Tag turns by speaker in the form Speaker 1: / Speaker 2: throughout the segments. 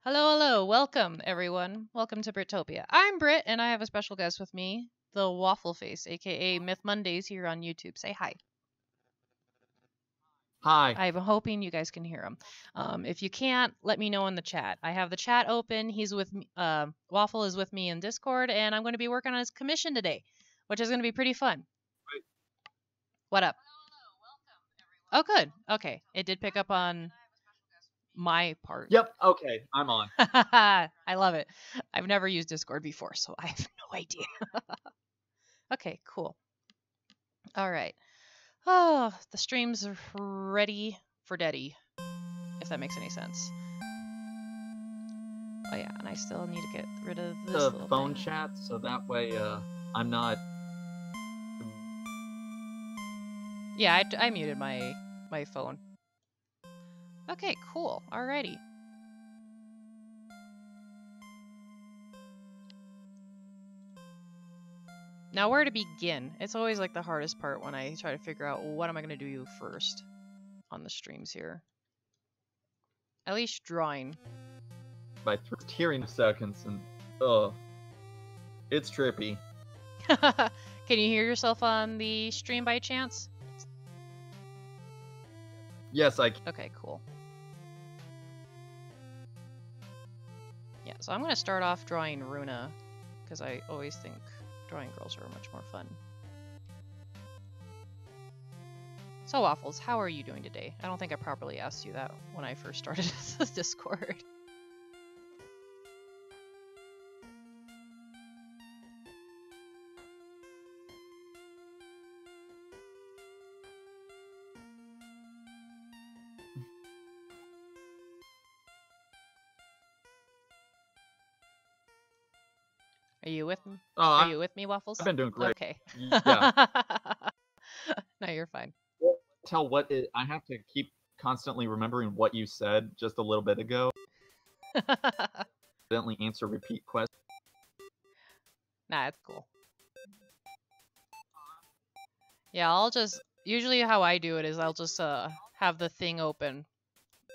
Speaker 1: Hello, hello. Welcome, everyone. Welcome to Brittopia. I'm Britt, and I have a special guest with me, the Waffle Face, aka Myth Mondays, here on YouTube. Say hi.
Speaker 2: Hi.
Speaker 1: I'm hoping you guys can hear him. If you can't, let me know in the chat. I have the chat open. He's with me. Waffle is with me in Discord, and I'm going to be working on his commission today, which is going to be pretty fun.
Speaker 2: Right.
Speaker 1: What up? Oh, good. Okay, it did pick up on my part.
Speaker 2: Yep. Okay, I'm on.
Speaker 1: I love it. I've never used Discord before, so I have no idea. Okay, cool. All right. Oh, the stream's ready for Daddy, if that makes any sense. Oh yeah, and I still need to get rid of this
Speaker 2: The
Speaker 1: little
Speaker 2: phone
Speaker 1: thing.
Speaker 2: chat, so that way I'm not.
Speaker 1: Yeah, I muted my phone. Okay, cool. Alrighty. Now, where to begin? It's always like the hardest part when I try to figure out what am I going to do first on the streams here. At least drawing.
Speaker 2: By hearing the seconds and it's trippy.
Speaker 1: Can you hear yourself on the stream by chance?
Speaker 2: Yes, I can.
Speaker 1: Okay, cool. Yeah, so I'm going to start off drawing Runa, because I always think drawing girls are much more fun. So Waffles, how are you doing today? I don't think I properly asked you that when I first started this Discord. Are you with me? Are you with me, Waffles?
Speaker 2: I've been doing great.
Speaker 1: Okay.
Speaker 2: Yeah.
Speaker 1: No, you're fine.
Speaker 2: Tell what I have to keep constantly remembering what you said just a little bit ago. Evidently answer repeat questions.
Speaker 1: Nah, it's cool. Yeah, I'll just usually how I do it is I'll just have the thing open,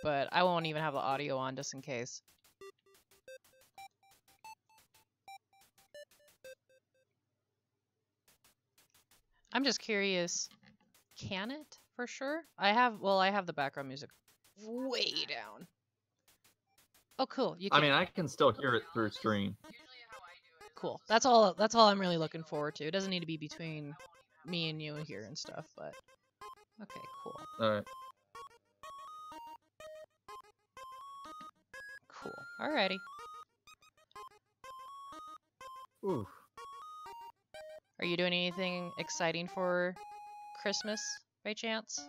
Speaker 1: but I won't even have the audio on just in case. I'm just curious, can it for sure? I have the background music way down. Oh, cool. You can.
Speaker 2: I mean, I can still hear it through stream.
Speaker 1: Cool. That's all I'm really looking forward to. It doesn't need to be between me and you here and stuff, but okay, cool.
Speaker 2: Alright.
Speaker 1: Cool. Alrighty.
Speaker 2: Ooh.
Speaker 1: Are you doing anything exciting for Christmas by chance?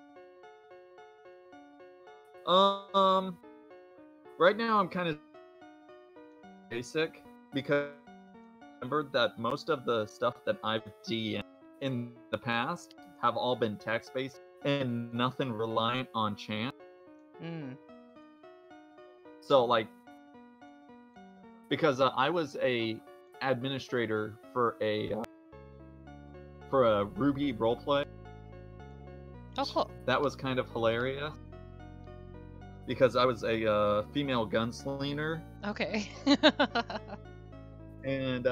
Speaker 2: Right now I'm kind of basic because I remembered that most of the stuff that I've DM'd in the past have all been text-based and nothing reliant on chance. So, like, because I was a administrator for a Ruby roleplay.
Speaker 1: Oh, cool.
Speaker 2: That was kind of hilarious because I was a female gunslinger.
Speaker 1: Okay.
Speaker 2: And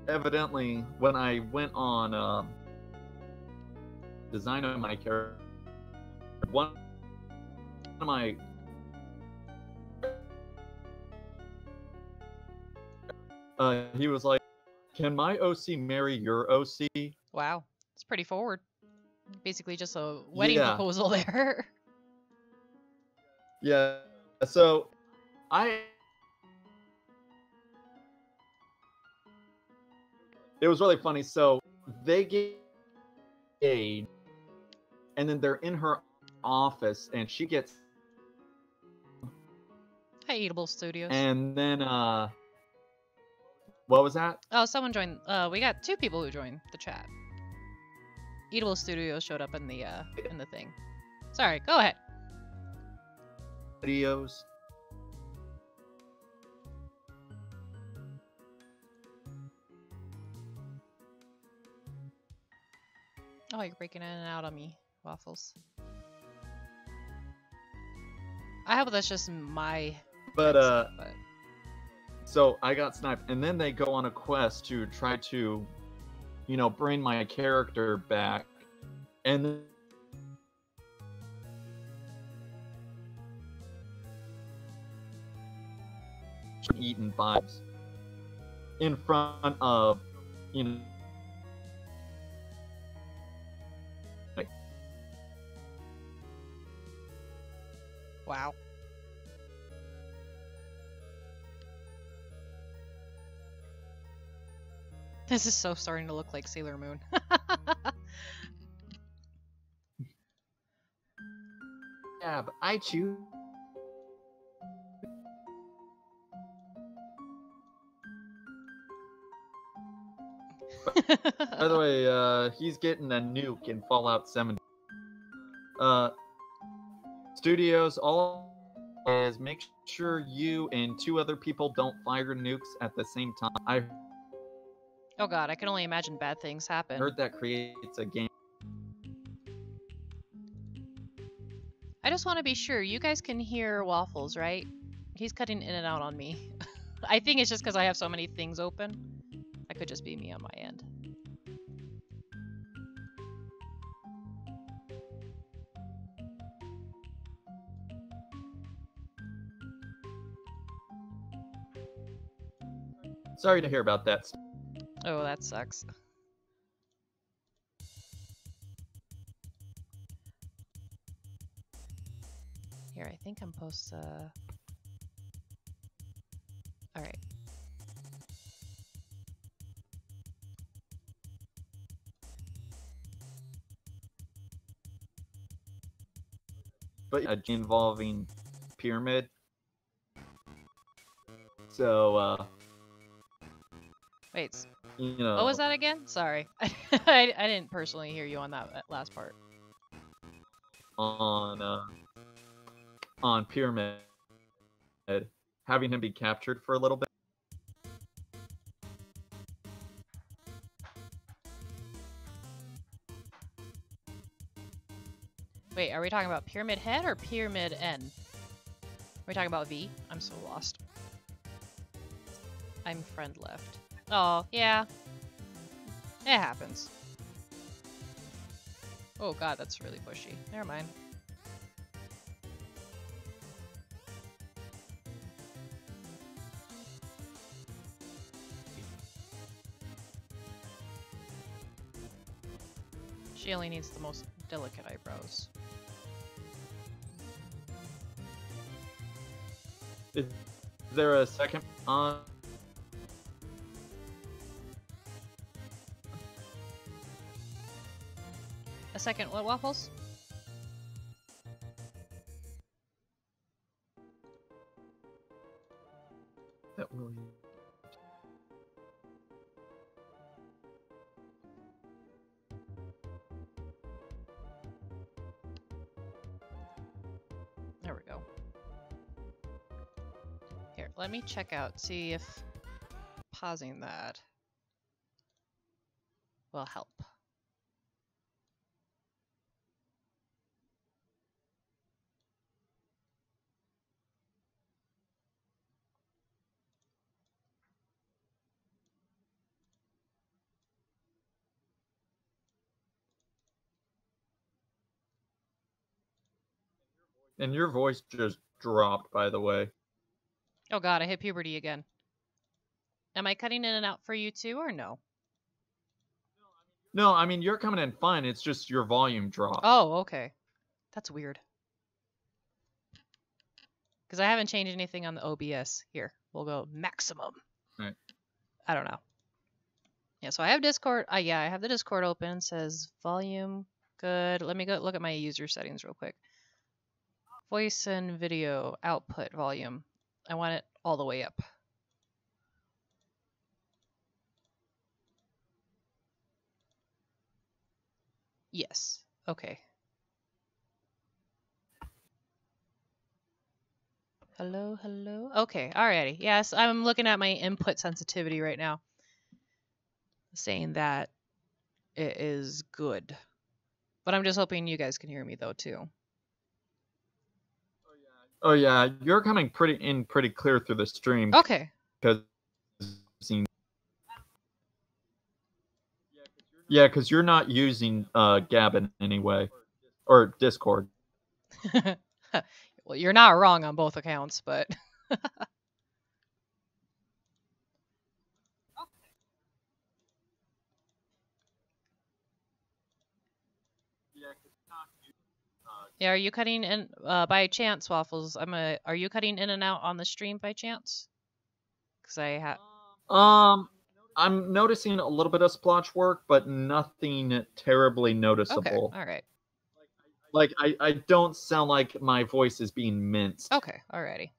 Speaker 2: evidently, when I went on design of my character, one of my he was like, "Can my OC marry your OC?"
Speaker 1: Wow, it's pretty forward. Basically, just a wedding
Speaker 2: Yeah.
Speaker 1: proposal there.
Speaker 2: Yeah. So it was really funny. So they gave aid, and then they're in her office, and she gets.
Speaker 1: Hi, Eatable Studios.
Speaker 2: And then what was that?
Speaker 1: Oh, someone joined. We got 2 people who joined the chat. Eatable Studios showed up in the thing. Sorry, go ahead.
Speaker 2: Videos.
Speaker 1: Oh, you're breaking in and out on me, Waffles. I hope that's just my
Speaker 2: But
Speaker 1: headset, but
Speaker 2: So I got sniped, and then they go on a quest to try to, bring my character back, and then eaten vibes in front of, like,
Speaker 1: Wow. This is so starting to look like Sailor Moon.
Speaker 2: yeah, but I choose. By the way, he's getting a nuke in Fallout 70. Studios, all is make sure you and 2 other people don't fire nukes at the same time. I
Speaker 1: Oh god, I can only imagine bad things happen.
Speaker 2: heard that creates a game.
Speaker 1: I just want to be sure you guys can hear Waffles, right? He's cutting in and out on me. I think it's just because I have so many things open. That could just be me on my end.
Speaker 2: Sorry to hear about that.
Speaker 1: Oh, that sucks. Here, I think I'm supposed to... Alright.
Speaker 2: But involving pyramid. So,
Speaker 1: Wait,
Speaker 2: what
Speaker 1: what was that again? Sorry. I didn't personally hear you on that last part.
Speaker 2: On pyramid, having him be captured for a little bit.
Speaker 1: Wait, are we talking about Pyramid Head or Pyramid N? Are we talking about V? I'm so lost. I'm friend left. Oh, yeah. It happens. Oh god, that's really pushy. Never mind. She only needs the most delicate eyebrows.
Speaker 2: Is there a second on?
Speaker 1: A second what, Waffles?
Speaker 2: That will.
Speaker 1: There we go. Here, let me check out, see if pausing that will help.
Speaker 2: And your voice just dropped, by the way.
Speaker 1: Oh god, I hit puberty again. Am I cutting in and out for you too, or no?
Speaker 2: No, I mean, you're coming in fine. It's just your volume dropped.
Speaker 1: Oh, okay. That's weird. Because I haven't changed anything on the OBS. Here, we'll go maximum.
Speaker 2: Right.
Speaker 1: I don't know. Yeah, so I have Discord. Yeah, I have the Discord open. It says volume good. Let me go look at my user settings real quick. Voice and video output volume. I want it all the way up. Yes. Okay. Hello, hello. Okay, alrighty. Yes, I'm looking at my input sensitivity right now. Saying that it is good. But I'm just hoping you guys can hear me though too.
Speaker 2: Oh yeah, you're coming pretty clear through the stream.
Speaker 1: Okay.
Speaker 2: because because you're not using Gabin anyway, or Discord.
Speaker 1: Well, you're not wrong on both accounts, but yeah. Are you cutting in by chance, Waffles? Are you cutting in and out on the stream by chance? Because I have.
Speaker 2: I'm noticing a little bit of splotch work, but nothing terribly noticeable.
Speaker 1: Okay, all right.
Speaker 2: Like, I don't sound like my voice is being minced.
Speaker 1: Okay, alrighty.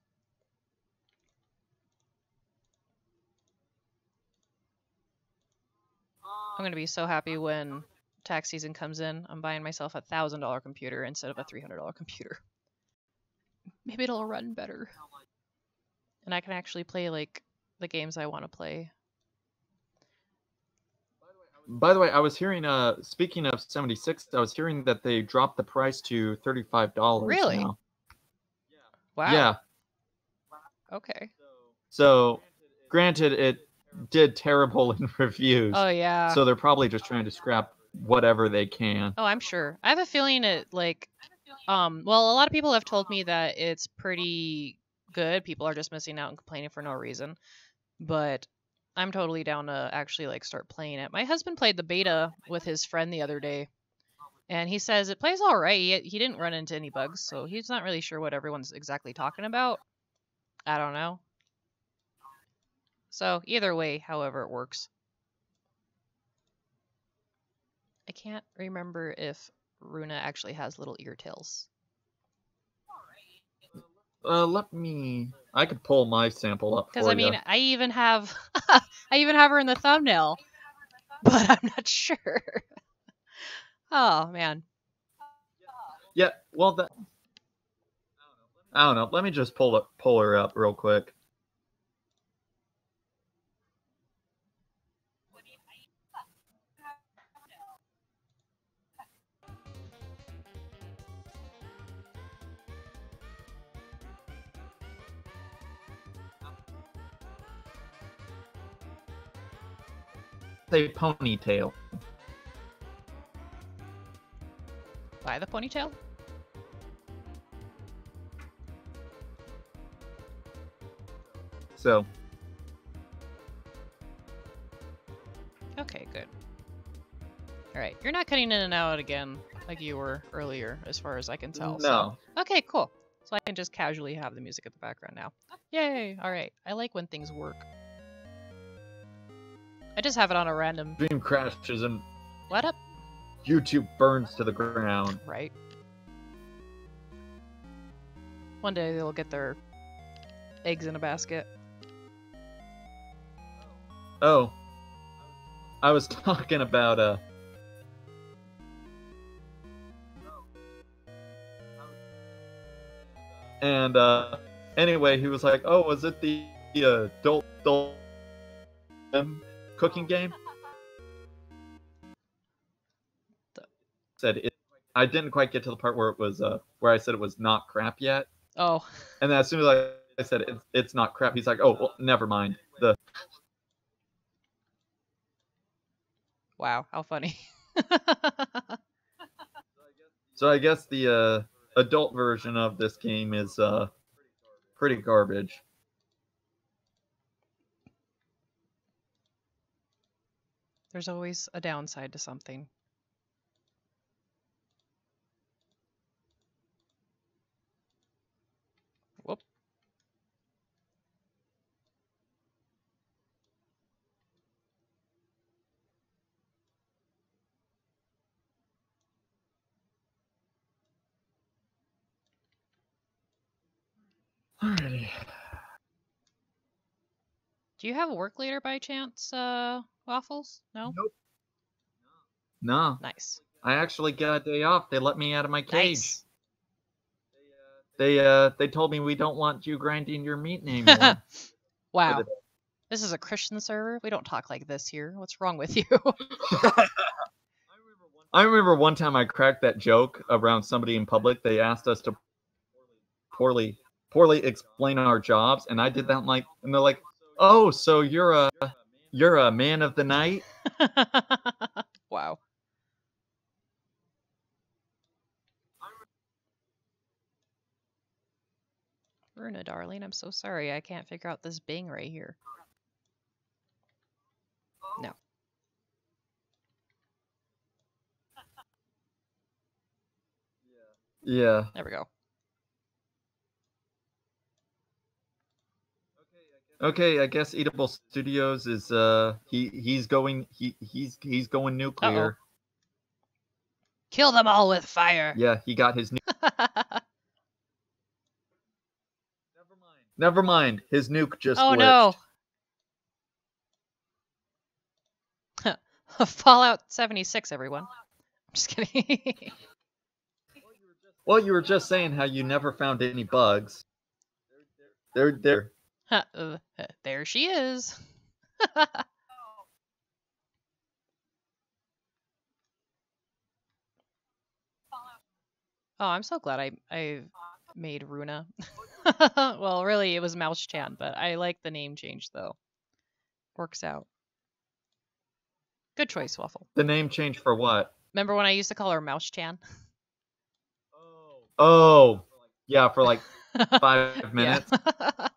Speaker 1: I'm gonna be so happy when tax season comes in. I'm buying myself a $1,000 computer instead of a $300 computer. Maybe it'll run better, and I can actually play like the games I want to play.
Speaker 2: By the way, I was hearing, speaking of 76, I was hearing that they dropped the price to $35
Speaker 1: Really?
Speaker 2: now.
Speaker 1: Wow.
Speaker 2: Yeah.
Speaker 1: Okay.
Speaker 2: So, granted, it did terrible in reviews.
Speaker 1: Oh, yeah.
Speaker 2: So they're probably just trying to scrap whatever they can.
Speaker 1: Oh, I'm sure. I have a feeling it, like, well, a lot of people have told me that it's pretty good. People are just missing out and complaining for no reason. But I'm totally down to actually like start playing it. My husband played the beta with his friend the other day, and he says it plays all right. He didn't run into any bugs, so he's not really sure what everyone's exactly talking about. I don't know. So either way, however it works. I can't remember if Runa actually has little ear tails.
Speaker 2: I could pull my sample up for you.
Speaker 1: Because I mean, I even have her in the thumbnail, but I'm not sure. Oh man.
Speaker 2: Yeah, well, I don't know. Let me just pull her up real quick. A ponytail.
Speaker 1: By the ponytail?
Speaker 2: So.
Speaker 1: Okay, good. Alright, you're not cutting in and out again like you were earlier, as far as I can tell.
Speaker 2: No.
Speaker 1: So. Okay, cool. So I can just casually have the music at the background now. Yay! Alright, I like when things work. I just have it on a random...
Speaker 2: Stream crashes and...
Speaker 1: What up?
Speaker 2: YouTube burns to the ground.
Speaker 1: Right. One day they'll get their eggs in a basket.
Speaker 2: Oh. I was talking about, And, anyway, he was like, oh, was it the, adult cooking game? Said it. I didn't quite get to the part where it was, where I said it was not crap yet.
Speaker 1: Oh.
Speaker 2: And then as soon as I said it's not crap, he's like, oh, well, never mind.
Speaker 1: Wow, how funny.
Speaker 2: So I guess the, adult version of this game is, pretty garbage.
Speaker 1: There's always a downside to something. Whoop.
Speaker 2: Alrighty.
Speaker 1: Do you have work later by chance, Waffles? No?
Speaker 2: Nope. No.
Speaker 1: Nice.
Speaker 2: I actually got a day off. They let me out of my cage.
Speaker 1: Nice.
Speaker 2: They told me we don't want you grinding your meat anymore.
Speaker 1: Wow. This is a Christian server? We don't talk like this here. What's wrong with you?
Speaker 2: I remember one time I cracked that joke around somebody in public. They asked us to poorly explain our jobs, and I did that and they're like, Oh, so you're a man of the night?
Speaker 1: Wow. Runa, darling, I'm so sorry. I can't figure out this Bing right here. No.
Speaker 2: Yeah.
Speaker 1: There we go.
Speaker 2: Okay, I guess Eatable Studios is he's going nuclear.
Speaker 1: Uh-oh. Kill them all with fire.
Speaker 2: Yeah, he got his Never mind. His nuke just
Speaker 1: Oh
Speaker 2: glitched.
Speaker 1: no. Fallout 76, everyone. I'm just kidding.
Speaker 2: Well, you were just saying how you never found any bugs. There.
Speaker 1: There she is. Oh, I'm so glad I made Runa. Well, really, it was Mouse Chan, but I like the name change, though. Works out. Good choice, Waffle.
Speaker 2: The name change for what?
Speaker 1: Remember when I used to call her Mouse Chan?
Speaker 2: Oh, yeah, for like 5 minutes.
Speaker 1: Yeah.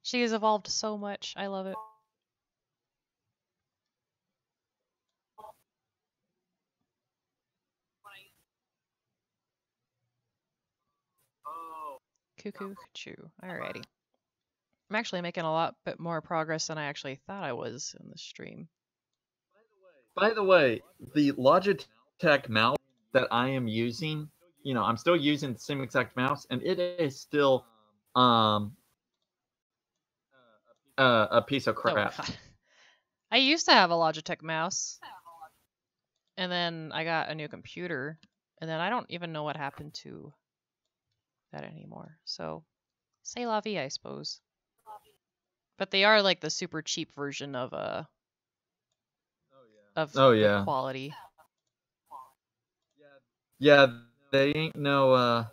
Speaker 1: She has evolved so much. I love it. Cuckoo, choo. Alrighty. I'm actually making a lot bit more progress than I actually thought I was in the stream.
Speaker 2: By the way, the Logitech mouse that I am using, I'm still using the same exact mouse, and it is still a piece of crap.
Speaker 1: Oh, I used to have a Logitech mouse, and then I got a new computer, and then I don't even know what happened to that anymore. So, c'est la vie, I suppose. But they are like the super cheap version of the quality.
Speaker 2: Yeah, they ain't no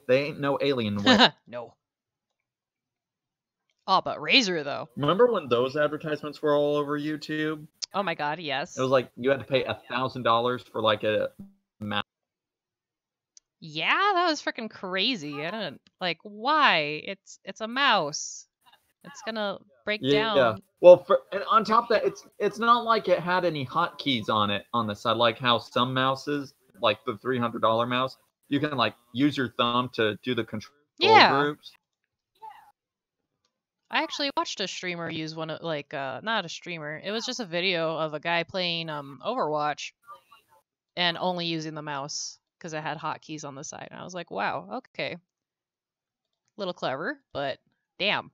Speaker 2: alien way.
Speaker 1: No. Oh, but Razer though.
Speaker 2: Remember when those advertisements were all over YouTube?
Speaker 1: Oh my god, yes.
Speaker 2: It was like you had to pay $1,000 for like a mouse.
Speaker 1: Yeah, that was freaking crazy. I don't like why. It's a mouse. It's gonna break down.
Speaker 2: Yeah. Well, and on top of that, it's not like it had any hotkeys on it on the side, like how some mouses, like the $300 mouse, you can like use your thumb to do the control groups.
Speaker 1: I actually watched a streamer use one of not a streamer. It was just a video of a guy playing Overwatch and only using the mouse because it had hotkeys on the side. And I was like, wow, okay. Little clever, but damn.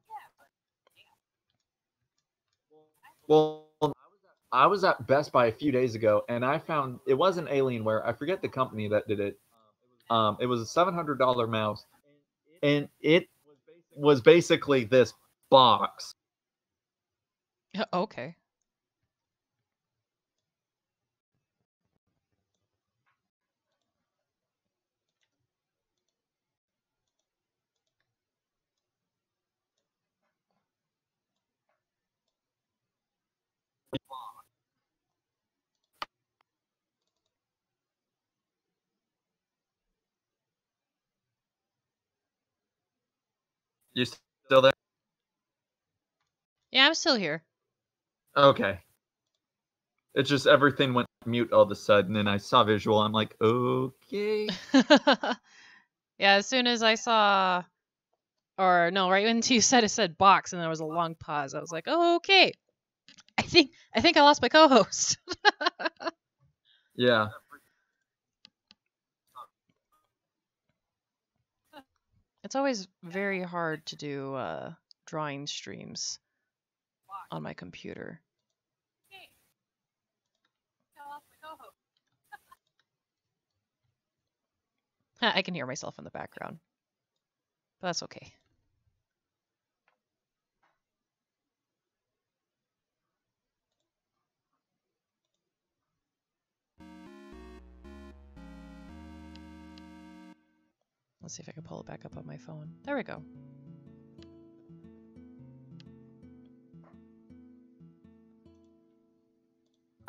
Speaker 2: Well, I was at Best Buy a few days ago, and I found it wasn't Alienware. I forget the company that did it. It was a $700 mouse, and it was basically this box.
Speaker 1: Okay.
Speaker 2: You still there?
Speaker 1: Yeah, I'm still here.
Speaker 2: Okay. It's just everything went mute all of a sudden, and I saw visual. I'm like, okay.
Speaker 1: Yeah, as soon as I saw, or no, right when you said it said box, and there was a long pause, I was like, oh, okay. I think I lost my co-host.
Speaker 2: Yeah.
Speaker 1: It's always very hard to do drawing streams on my computer. I can hear myself in the background, but that's okay. Let's see if I can pull it back up on my phone. There we go.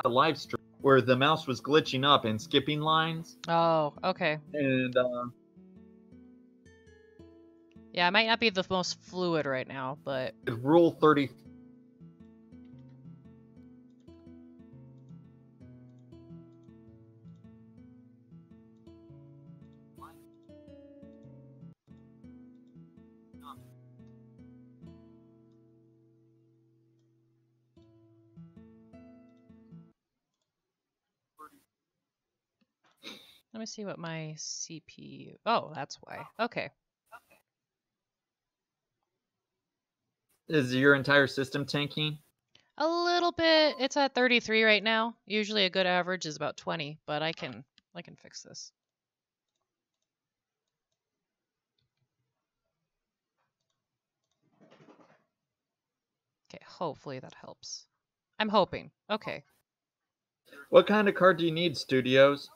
Speaker 2: the live stream where the mouse was glitching up and skipping lines.
Speaker 1: Oh, okay.
Speaker 2: And
Speaker 1: yeah, it might not be the most fluid right now, but
Speaker 2: Rule 30.
Speaker 1: let me see what my CPU. Oh, that's why. Okay.
Speaker 2: Is your entire system tanking?
Speaker 1: A little bit. It's at 33 right now. Usually a good average is about 20, but I can fix this. Okay, hopefully that helps. I'm hoping. Okay.
Speaker 2: What kind of card do you need, Studios?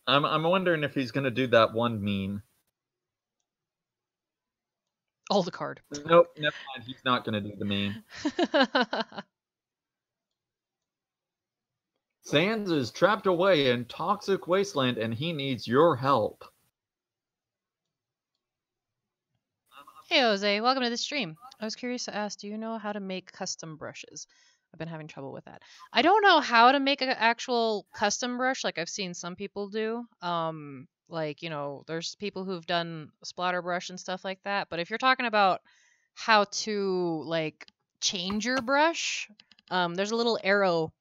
Speaker 2: I'm wondering if he's gonna do that one meme.
Speaker 1: Oh, the card.
Speaker 2: Nope, never mind. He's not gonna do the meme. Sans is trapped away in toxic wasteland and he needs your help.
Speaker 1: Hey Jose, welcome to the stream. I was curious to ask, do you know how to make custom brushes? I've been having trouble with that. I don't know how to make an actual custom brush like I've seen some people do. Like, you know, there's people who've done splatter brush and stuff like that. But if you're talking about how to like change your brush, there's a little arrow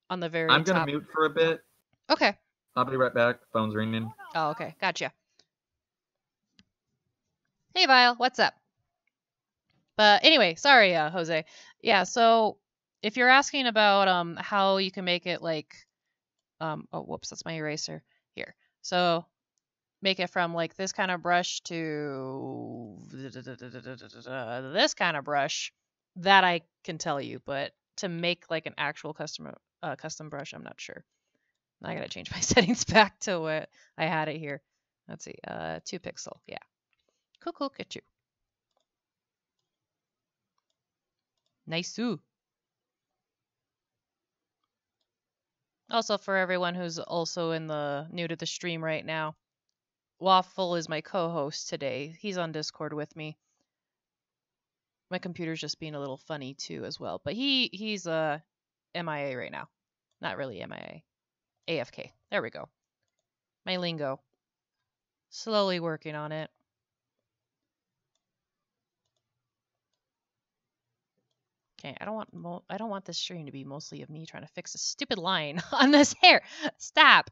Speaker 1: on the very
Speaker 2: I'm
Speaker 1: top.
Speaker 2: gonna mute for a bit.
Speaker 1: Okay.
Speaker 2: I'll be right back. Phone's ringing.
Speaker 1: Oh, okay. Gotcha. Hey, Vile. What's up? But anyway, sorry, Jose. Yeah, so if you're asking about how you can make it like oh whoops, that's my eraser here. So make it from like this kind of brush to this kind of brush, that I can tell you, but to make like an actual custom brush, I'm not sure. I gotta change my settings back to what I had it here. Let's see, 2 pixel, yeah. Cool, get you. Nice-oo. Also, for everyone who's also new to the stream right now, Waffle is my co-host today. He's on Discord with me. My computer's just being a little funny too as well, but he's MIA right now. Not really MIA. AFK. There we go. My lingo. Slowly working on it. Okay, I don't want this stream to be mostly of me trying to fix a stupid line on this hair. Stop.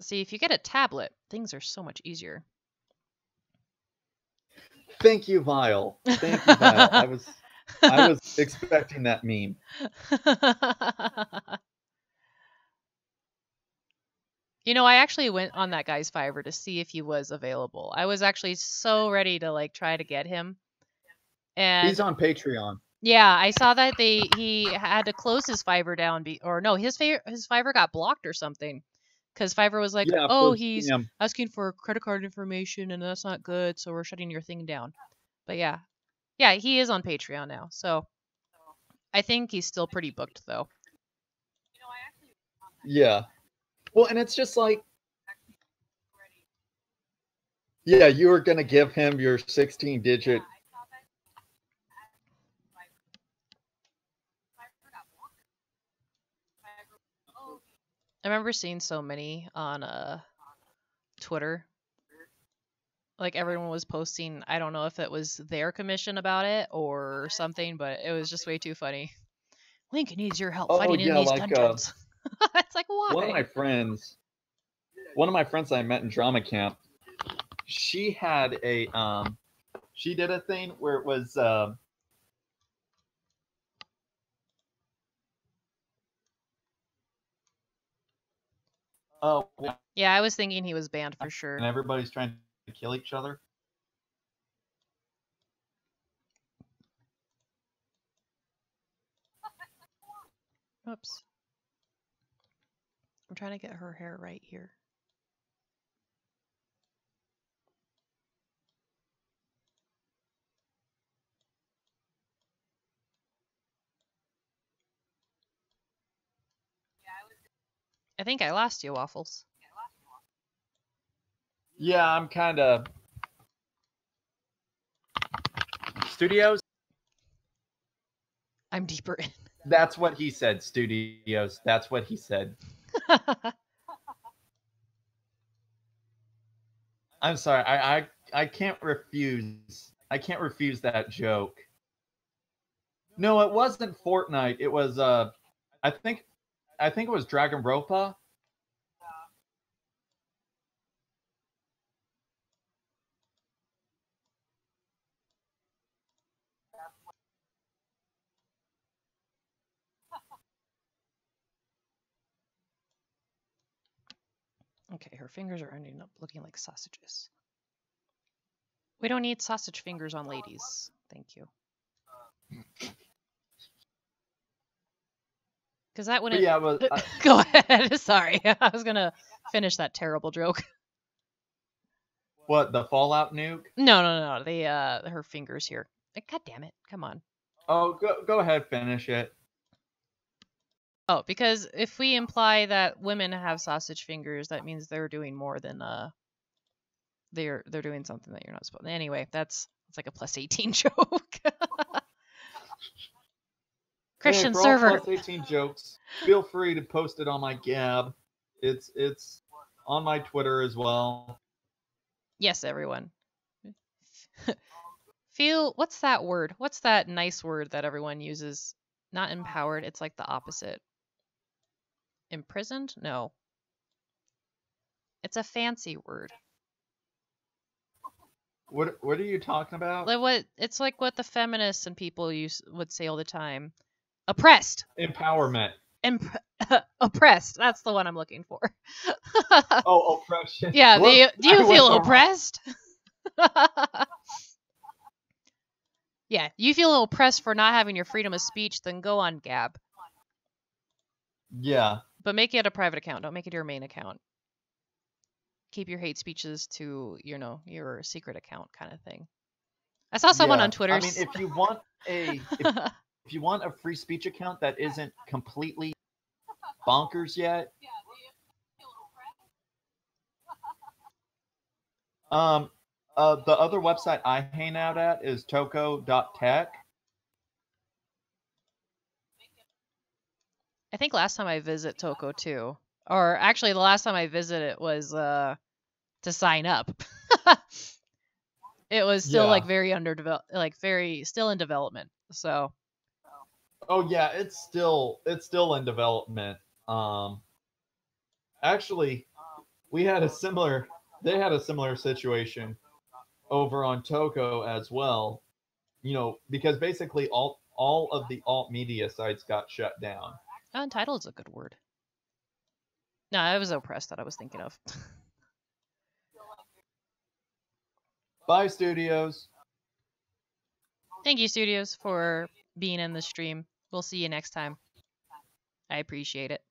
Speaker 1: See, if you get a tablet, things are so much easier.
Speaker 2: Thank you, Vile. Thank you, Vile. I was expecting that meme.
Speaker 1: You know, I actually went on that guy's Fiverr to see if he was available. I was actually so ready to like try to get him. And
Speaker 2: he's on Patreon.
Speaker 1: Yeah, I saw that he had to close his Fiverr down, or no, his Fiverr got blocked or something, because Fiverr was like,
Speaker 2: Yeah,
Speaker 1: oh, he's asking for credit card information, and that's not good, so we're shutting your thing down. But yeah, he is on Patreon now, so I think he's still pretty booked though.
Speaker 2: Yeah, well, and it's just like, yeah, you were gonna give him your 16-digit.
Speaker 1: I remember seeing so many on Twitter. Like everyone was posting, I don't know if it was their commission about it or something, but it was just way too funny. Link needs your help fighting in these dungeons. It's like, why?
Speaker 2: One of my friends I met in drama camp, she had a she did a thing where it was Oh,
Speaker 1: Yeah, I was thinking he was banned for
Speaker 2: and
Speaker 1: sure.
Speaker 2: everybody's trying to kill each other.
Speaker 1: Oops. I'm trying to get her hair right here. I think I lost you, Waffles.
Speaker 2: Yeah, I'm kind of studios.
Speaker 1: I'm deeper in.
Speaker 2: That's what he said. Studios. That's what he said. I'm sorry. I can't refuse. I can't refuse that joke. No, it wasn't Fortnite. It was I think it was Dragon Ropa.
Speaker 1: Okay, her fingers are ending up looking like sausages. We don't need sausage fingers on ladies. Thank you. Because that wouldn't.
Speaker 2: Yeah, but
Speaker 1: Go ahead. Sorry, I was gonna finish that terrible joke.
Speaker 2: what, the Fallout nuke?
Speaker 1: No. Her fingers here. God damn it! Come on.
Speaker 2: Oh, go ahead, finish it.
Speaker 1: Oh, because if we imply that women have sausage fingers, that means they're doing more than they're doing something that you're not supposed to. Anyway, it's like a plus 18 joke. Christian
Speaker 2: Hey, for
Speaker 1: server.
Speaker 2: all plus 18 jokes, feel free to post it on my Gab. It's on my Twitter as well.
Speaker 1: Yes, everyone. What's that word? What's that nice word that everyone uses? Not empowered, it's like the opposite. Imprisoned? No. It's a fancy word.
Speaker 2: What are you talking about?
Speaker 1: It's like what the feminists and people would say all the time. Oppressed.
Speaker 2: Empowerment.
Speaker 1: Oppressed. That's the one I'm looking for.
Speaker 2: Oh, oppression.
Speaker 1: Yeah,
Speaker 2: Whoops,
Speaker 1: do you
Speaker 2: I went
Speaker 1: feel
Speaker 2: the
Speaker 1: oppressed? Yeah, you feel oppressed for not having your freedom of speech, then go on Gab.
Speaker 2: Yeah.
Speaker 1: But make it a private account. Don't make it your main account. Keep your hate speeches to, your secret account kind of thing. I saw someone on Twitter.
Speaker 2: I mean, if you want if you want a free speech account that isn't completely bonkers yet, the other website I hang out at is toko.tech.
Speaker 1: I think last time I visited Toko too. Or actually the last time I visited was to sign up. It was still like very underdeveloped, like still in development. So
Speaker 2: oh yeah, it's still in development. Actually, they had a similar situation over on Toko as well. Because basically all of the alt media sites got shut down.
Speaker 1: Untitled is a good word. No, I was oppressed that I was thinking of.
Speaker 2: Bye, studios.
Speaker 1: Thank you, studios, for being in the stream. We'll see you next time. I appreciate it.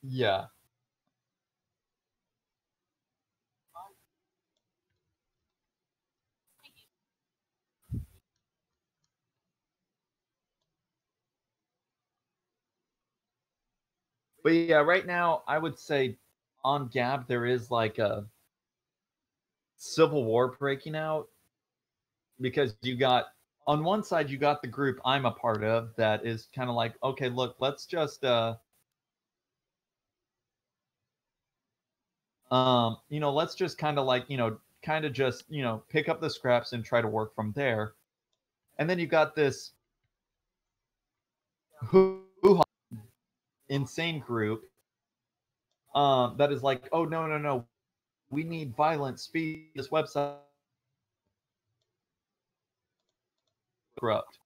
Speaker 2: Yeah. But yeah, right now I would say on Gab there is like a civil war breaking out, because you got on one side you got the group I'm a part of that is kind of like, okay, look, let's just let's just kind of like, just, pick up the scraps and try to work from there. And then you got this insane group that is like, oh no, we need violent speed. This website corrupt.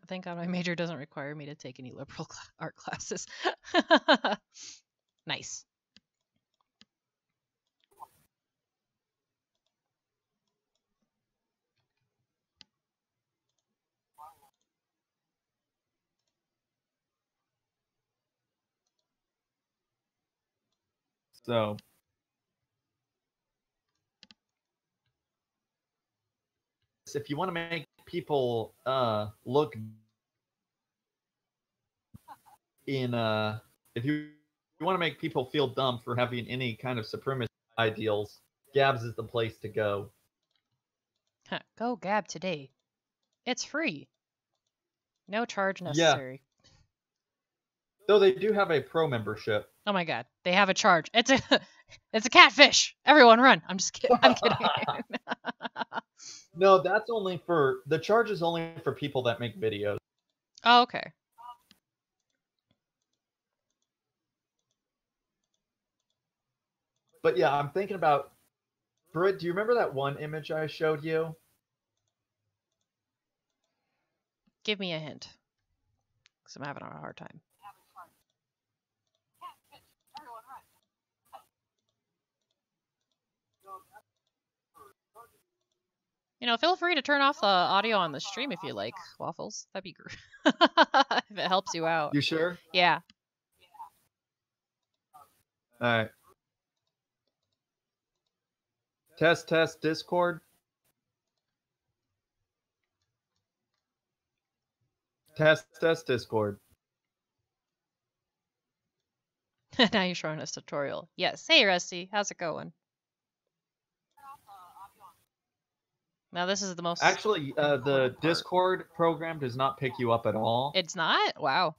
Speaker 1: Thank God my major doesn't require me to take any liberal art classes. Nice.
Speaker 2: So if you want to make people look in if you want to make people feel dumb for having any kind of supremacist ideals, Gabs is the place to go.
Speaker 1: Go Gab today. It's free. No charge necessary.
Speaker 2: Yeah. Though they do have a pro membership.
Speaker 1: Oh my God, they have a charge. It's a catfish. Everyone run. I'm just kidding. I'm kidding.
Speaker 2: No, that's only for the charge is only for people that make videos.
Speaker 1: Oh, okay.
Speaker 2: But yeah, I'm thinking about Britt, do you remember that one image I showed you?
Speaker 1: Give me a hint. Because I'm having a hard time. You know, feel free to turn off the audio on the stream if you like, Waffles. That'd be great. If it helps you out.
Speaker 2: You sure?
Speaker 1: Yeah.
Speaker 2: All right. Test Discord. Test Discord.
Speaker 1: Now you're showing us tutorial. Yes. Hey, Rusty. How's it going? Now this is the most...
Speaker 2: Actually, the Discord program does not pick you up at all.
Speaker 1: It's not? Wow.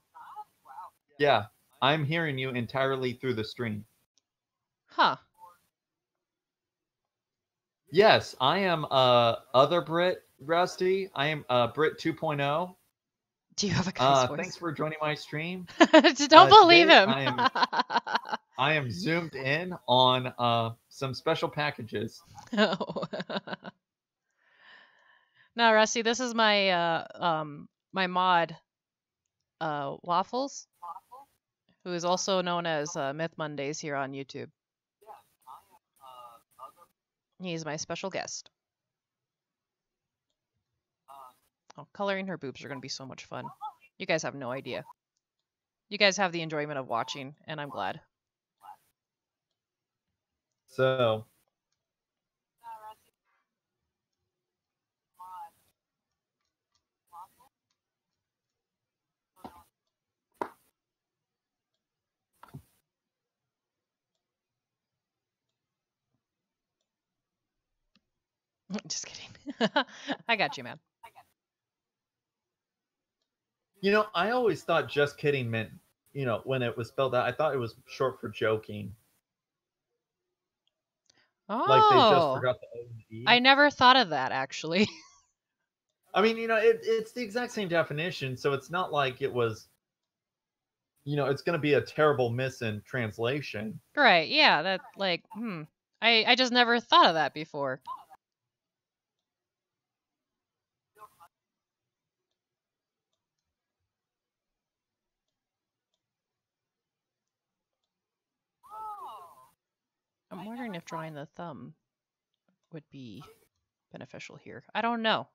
Speaker 2: Yeah. I'm hearing you entirely through the stream.
Speaker 1: Huh.
Speaker 2: Yes, I am other Britt, Rusty. I am Britt 2.0.
Speaker 1: Do you have a guy's voice?
Speaker 2: Thanks for joining my stream.
Speaker 1: Don't believe him.
Speaker 2: I am zoomed in on some special packages.
Speaker 1: Oh. No, Rusty, this is my my mod, Waffles, who is also known as Myth Mondays here on YouTube. He's my special guest. Oh, coloring her boobs are going to be so much fun. You guys have no idea. You guys have the enjoyment of watching, and I'm glad.
Speaker 2: So...
Speaker 1: Just kidding. I got you, man.
Speaker 2: You know, I always thought just kidding meant, you know, when it was spelled out, I thought it was short for joking.
Speaker 1: Oh.
Speaker 2: Like they just forgot the O and E.
Speaker 1: I never thought of that, actually.
Speaker 2: I mean, you know, it's the exact same definition, so it's not like it was, you know, it's going to be a terrible miss in translation.
Speaker 1: Right, yeah, that, like, I just never thought of that before. I'm wondering if drawing the thumb would be beneficial here. I don't know.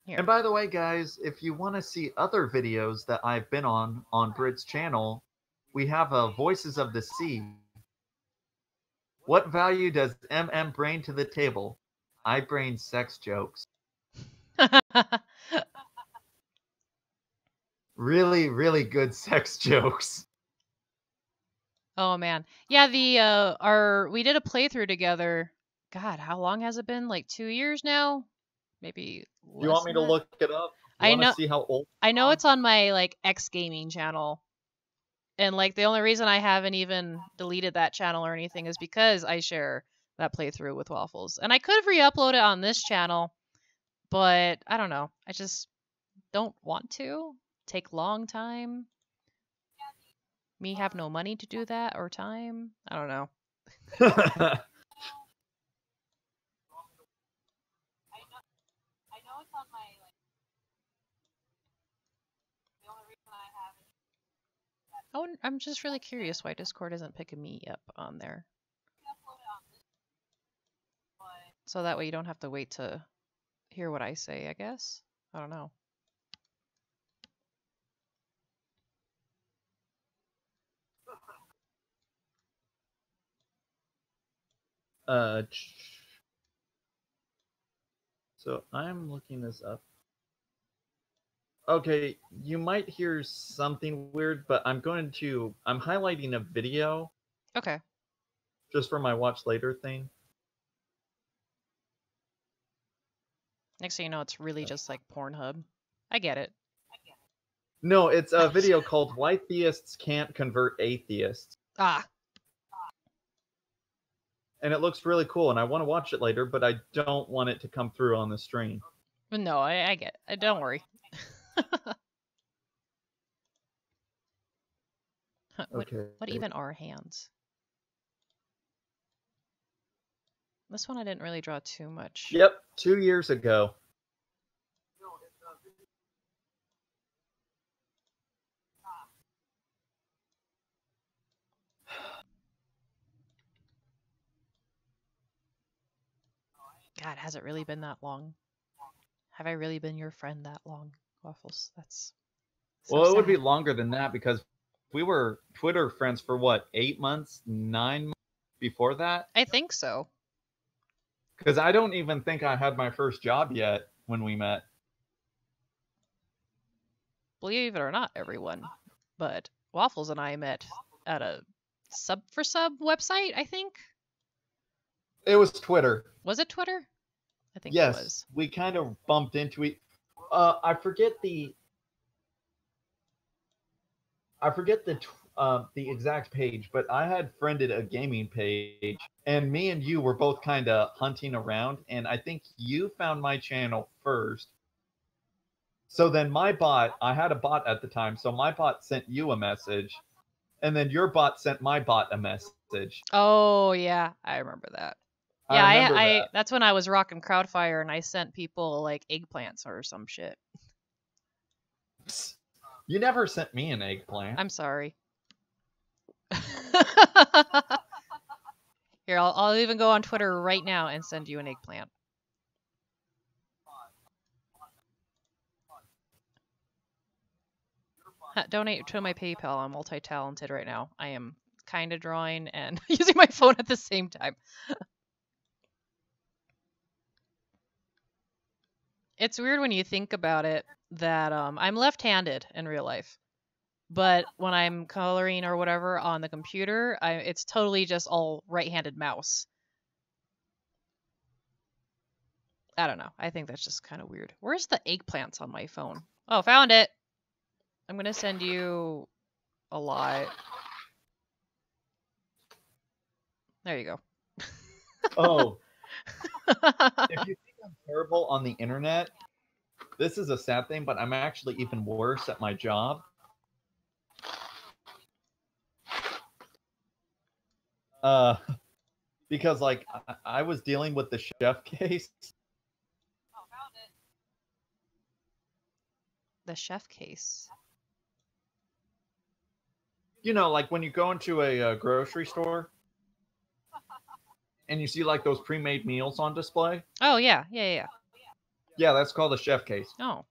Speaker 1: Here.
Speaker 2: And by the way, guys, if you want to see other videos that I've been on Britt's channel, we have Voices of the Sea. What value does MM bring to the table? I bring sex jokes. Really, really good sex jokes.
Speaker 1: Oh man. Yeah, we did a playthrough together. God, how long has it been? Like 2 years now? Maybe
Speaker 2: You want me to look it up?
Speaker 1: I know.
Speaker 2: See how old
Speaker 1: I know it's on my like X Gaming channel. And like the only reason I haven't even deleted that channel or anything is because I share that playthrough with Waffles. And I could have re-uploaded it on this channel, but I don't know. I just don't want to. Take long time. Me have no money to do that or time. I don't know. Oh, I'm just really curious why Discord isn't picking me up on there. So that way you don't have to wait to hear what I say, I guess. I don't know.
Speaker 2: So I'm looking this up. Okay, you might hear something weird, but I'm highlighting a video.
Speaker 1: Okay.
Speaker 2: Just for my watch later thing.
Speaker 1: Next thing you know, it's really just like Pornhub. I get it.
Speaker 2: No, it's a video called Why Theists Can't Convert Atheists.
Speaker 1: Ah.
Speaker 2: And it looks really cool, and I want to watch it later, but I don't want it to come through on the stream.
Speaker 1: No, I get it. Don't worry. What even are hands? This one I didn't really draw too much.
Speaker 2: Yep, 2 years ago.
Speaker 1: God, has it really been that long? Have I really been your friend that long, Waffles? That's so
Speaker 2: well, it
Speaker 1: sad.
Speaker 2: would be longer than that because we were Twitter friends for what, 8 months, 9 months before that?
Speaker 1: I think so.
Speaker 2: Because I don't even think I had my first job yet when we met.
Speaker 1: Believe it or not, everyone, but Waffles and I met at a sub website, I think.
Speaker 2: It was Twitter.
Speaker 1: Was it Twitter? I think
Speaker 2: yes,
Speaker 1: it was.
Speaker 2: We kind of bumped into it. I forget the exact page, but I had friended a gaming page, and me and you were both kind of hunting around, and I think you found my channel first. So then I had a bot at the time, so my bot sent you a message, and then your bot sent my bot a message.
Speaker 1: Oh, yeah, I remember that. Yeah, I that's when I was rocking Crowdfire, and I sent people like eggplants or some shit.
Speaker 2: You never sent me an eggplant.
Speaker 1: I'm sorry. Here, I'll even go on Twitter right now and send you an eggplant. Donate to my PayPal. I'm multi-talented right now. I am kind of drawing and using my phone at the same time. It's weird when you think about it that I'm left-handed in real life. But when I'm coloring or whatever on the computer, it's totally just all right-handed mouse. I don't know. I think that's just kind of weird. Where's the eggplants on my phone? Oh, found it. I'm going to send you a lot. There you go.
Speaker 2: Oh. If you think I'm terrible on the internet, this is a sad thing, but I'm actually even worse at my job. Because like I was dealing with the chef case.
Speaker 1: Oh, found it. The chef case.
Speaker 2: You know, like when you go into a grocery store and you see like those pre-made meals on display.
Speaker 1: Oh yeah.
Speaker 2: Yeah, that's called a chef case.
Speaker 1: Oh.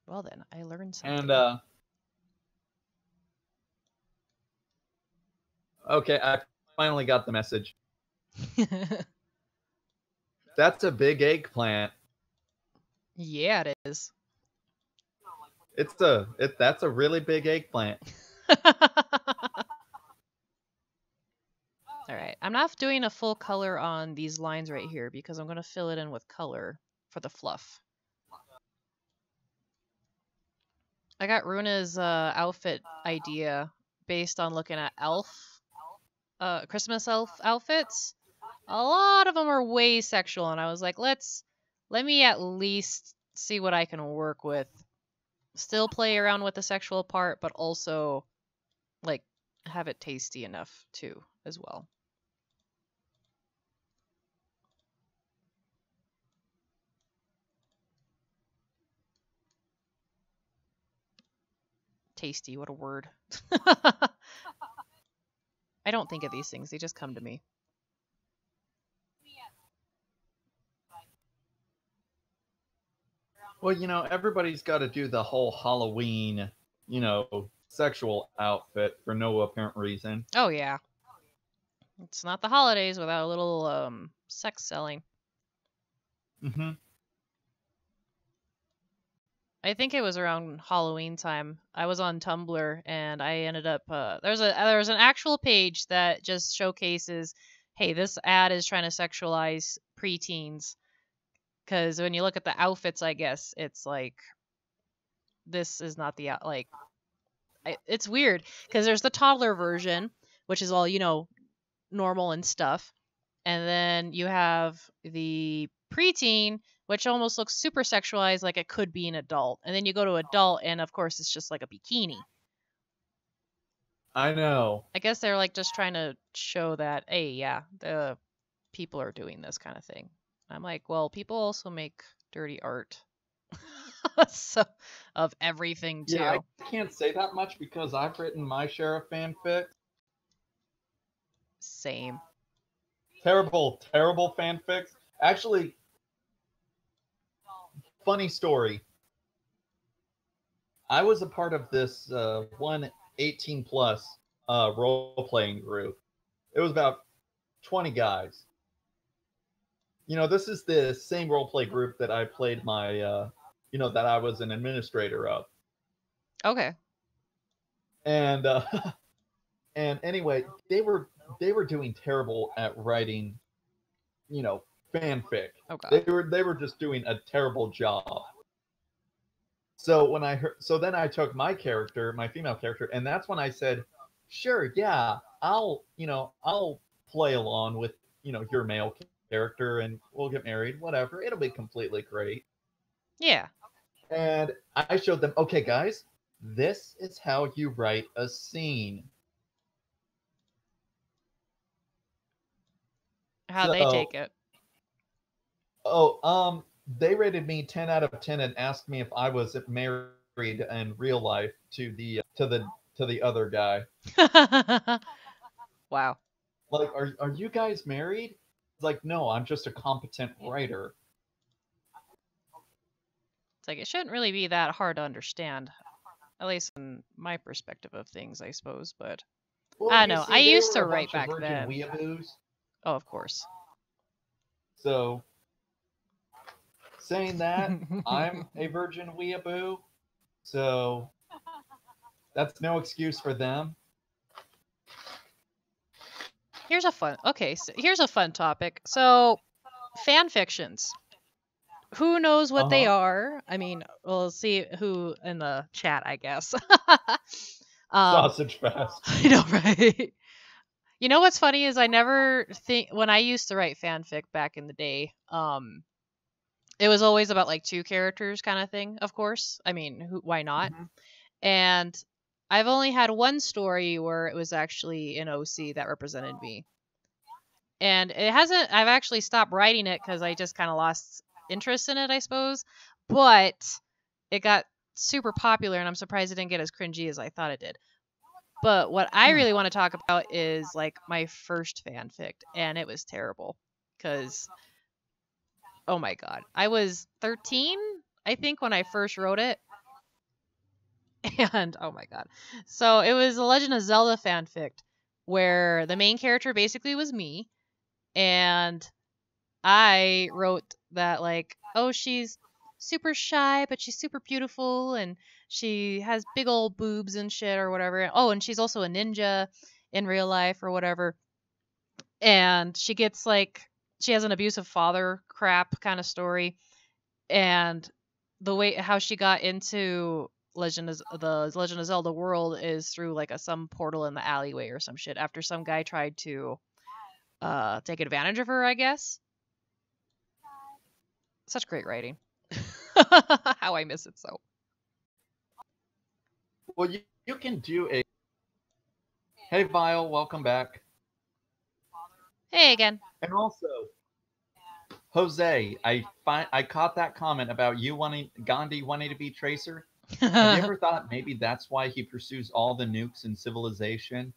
Speaker 1: Well then, I learned something.
Speaker 2: And okay, I finally got the message. That's a big eggplant.
Speaker 1: Yeah, it is.
Speaker 2: That's a really big eggplant.
Speaker 1: All right, I'm not doing a full color on these lines right here because I'm going to fill it in with color for the fluff. I got Runa's outfit idea based on looking at Christmas elf outfits. A lot of them are way sexual, and I was like, let's let me at least see what I can work with. Still play around with the sexual part, but also like have it tasty enough too as well. Tasty, what a word. I don't think of these things, they just come to me.
Speaker 2: Well, everybody's got to do the whole Halloween, sexual outfit for no apparent reason.
Speaker 1: Oh yeah. It's not the holidays without a little sex selling.
Speaker 2: Mm-hmm.
Speaker 1: I think it was around Halloween time. I was on Tumblr and I ended up there's an actual page that just showcases, hey, this ad is trying to sexualize preteens. Because when you look at the outfits, I guess it's like this is not the like. It's weird because there's the toddler version, which is all normal and stuff, and then you have the preteen, which almost looks super sexualized, like it could be an adult. And then you go to adult, and of course, it's just like a bikini.
Speaker 2: I know.
Speaker 1: I guess they're like just trying to show that, hey, yeah, the people are doing this kind of thing. I'm like, well, people also make dirty art. So, of everything too.
Speaker 2: Yeah, I can't say that much because I've written my share of fanfic.
Speaker 1: Same.
Speaker 2: Terrible, terrible fanfics. Actually, funny story. I was a part of this one 18 plus role playing group. It was about 20 guys. This is the same role play group that I played my, that I was an administrator of.
Speaker 1: Okay.
Speaker 2: And and anyway, they were doing terrible at writing, fanfic.
Speaker 1: Okay.
Speaker 2: They were just doing a terrible job. So then I took my character, my female character, and that's when I said, sure, yeah, I'll play along with, your male character and we'll get married, whatever. It'll be completely great.
Speaker 1: Yeah.
Speaker 2: And I showed them, okay, guys, this is how you write a scene.
Speaker 1: How'd they take it?
Speaker 2: Oh, they rated me 10 out of 10 and asked me if I was married in real life to the other guy.
Speaker 1: Wow.
Speaker 2: Like, are you guys married? Like, no, I'm just a competent writer.
Speaker 1: It's like it shouldn't really be that hard to understand, at least in my perspective of things, I suppose. But
Speaker 2: well,
Speaker 1: I know I used to write back then.
Speaker 2: Weeaboos.
Speaker 1: Oh, of course.
Speaker 2: So, saying that, I'm a virgin weeaboo, so that's no excuse for them.
Speaker 1: Here's a fun topic. So, fan fictions. Who knows what they are? I mean, we'll see who in the chat, I guess.
Speaker 2: Sausage fest.
Speaker 1: I know, right? You know what's funny is I never think when I used to write fanfic back in the day, it was always about like two characters kind of thing, of course. I mean, why not? Mm-hmm. And I've only had one story where it was actually an OC that represented me. And I've actually stopped writing it because I just kind of lost interest in it, I suppose. But it got super popular and I'm surprised it didn't get as cringy as I thought it did. But what I really want to talk about is like my first fanfic, and it was terrible because, oh my god, I was 13, I think, when I first wrote it, and oh my god, so it was a Legend of Zelda fanfic where the main character basically was me, and I wrote that like, oh, she's super shy, but she's super beautiful, and she has big old boobs and shit or whatever. Oh, and she's also a ninja in real life or whatever. And she gets like, she has an abusive father crap kind of story. And the way how she got into the Legend of Zelda world is through like some portal in the alleyway or some shit after some guy tried to take advantage of her, I guess. Such great writing. How I miss it so.
Speaker 2: Well, you can do a. Hey, Vile, welcome back.
Speaker 1: Hey again.
Speaker 2: And also, Jose, I caught that comment about Gandhi wanting to be Tracer. Have you ever thought maybe that's why he pursues all the nukes in civilization?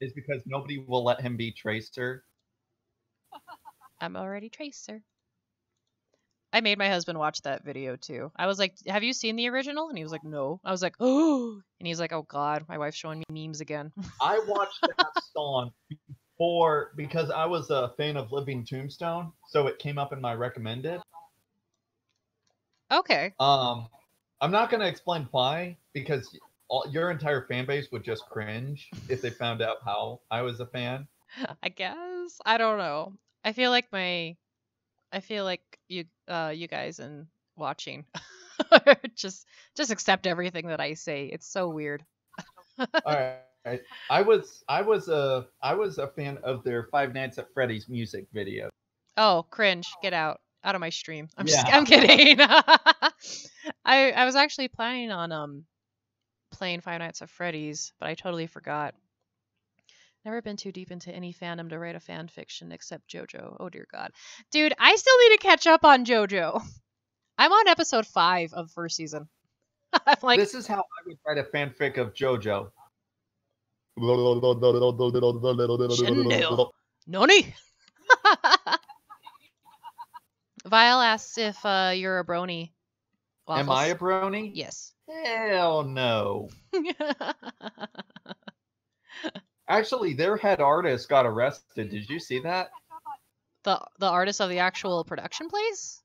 Speaker 2: Is because nobody will let him be Tracer.
Speaker 1: I'm already Tracer. I made my husband watch that video too. I was like, "Have you seen the original?" And he was like, "No." I was like, "Oh!" And he's like, "Oh God, my wife's showing me memes again."
Speaker 2: I watched that song because I was a fan of Living Tombstone, so it came up in my recommended.
Speaker 1: Okay.
Speaker 2: I'm not going to explain why, because your entire fan base would just cringe if they found out how I was a fan.
Speaker 1: I guess. I don't know. I feel like you guys and watching just accept everything that I say. It's so weird.
Speaker 2: All right. I was a fan of their Five Nights at Freddy's music video.
Speaker 1: Oh, cringe. Get out of my stream. I'm
Speaker 2: Yeah.
Speaker 1: kidding. I was actually planning on playing Five Nights at Freddy's, but I totally forgot. Never been too deep into any fandom to write a fan fiction except JoJo. Oh dear God. Dude, I still need to catch up on JoJo. I'm on episode 5 of first season. I'm like,
Speaker 2: This is how I would write a fanfic of JoJo.
Speaker 1: Shindeil. Noni? Vile asks if you're a brony. Waffles.
Speaker 2: Am I a brony?
Speaker 1: Yes.
Speaker 2: Hell no. Actually, their head artist got arrested. Did you see that?
Speaker 1: The artist of the actual production place?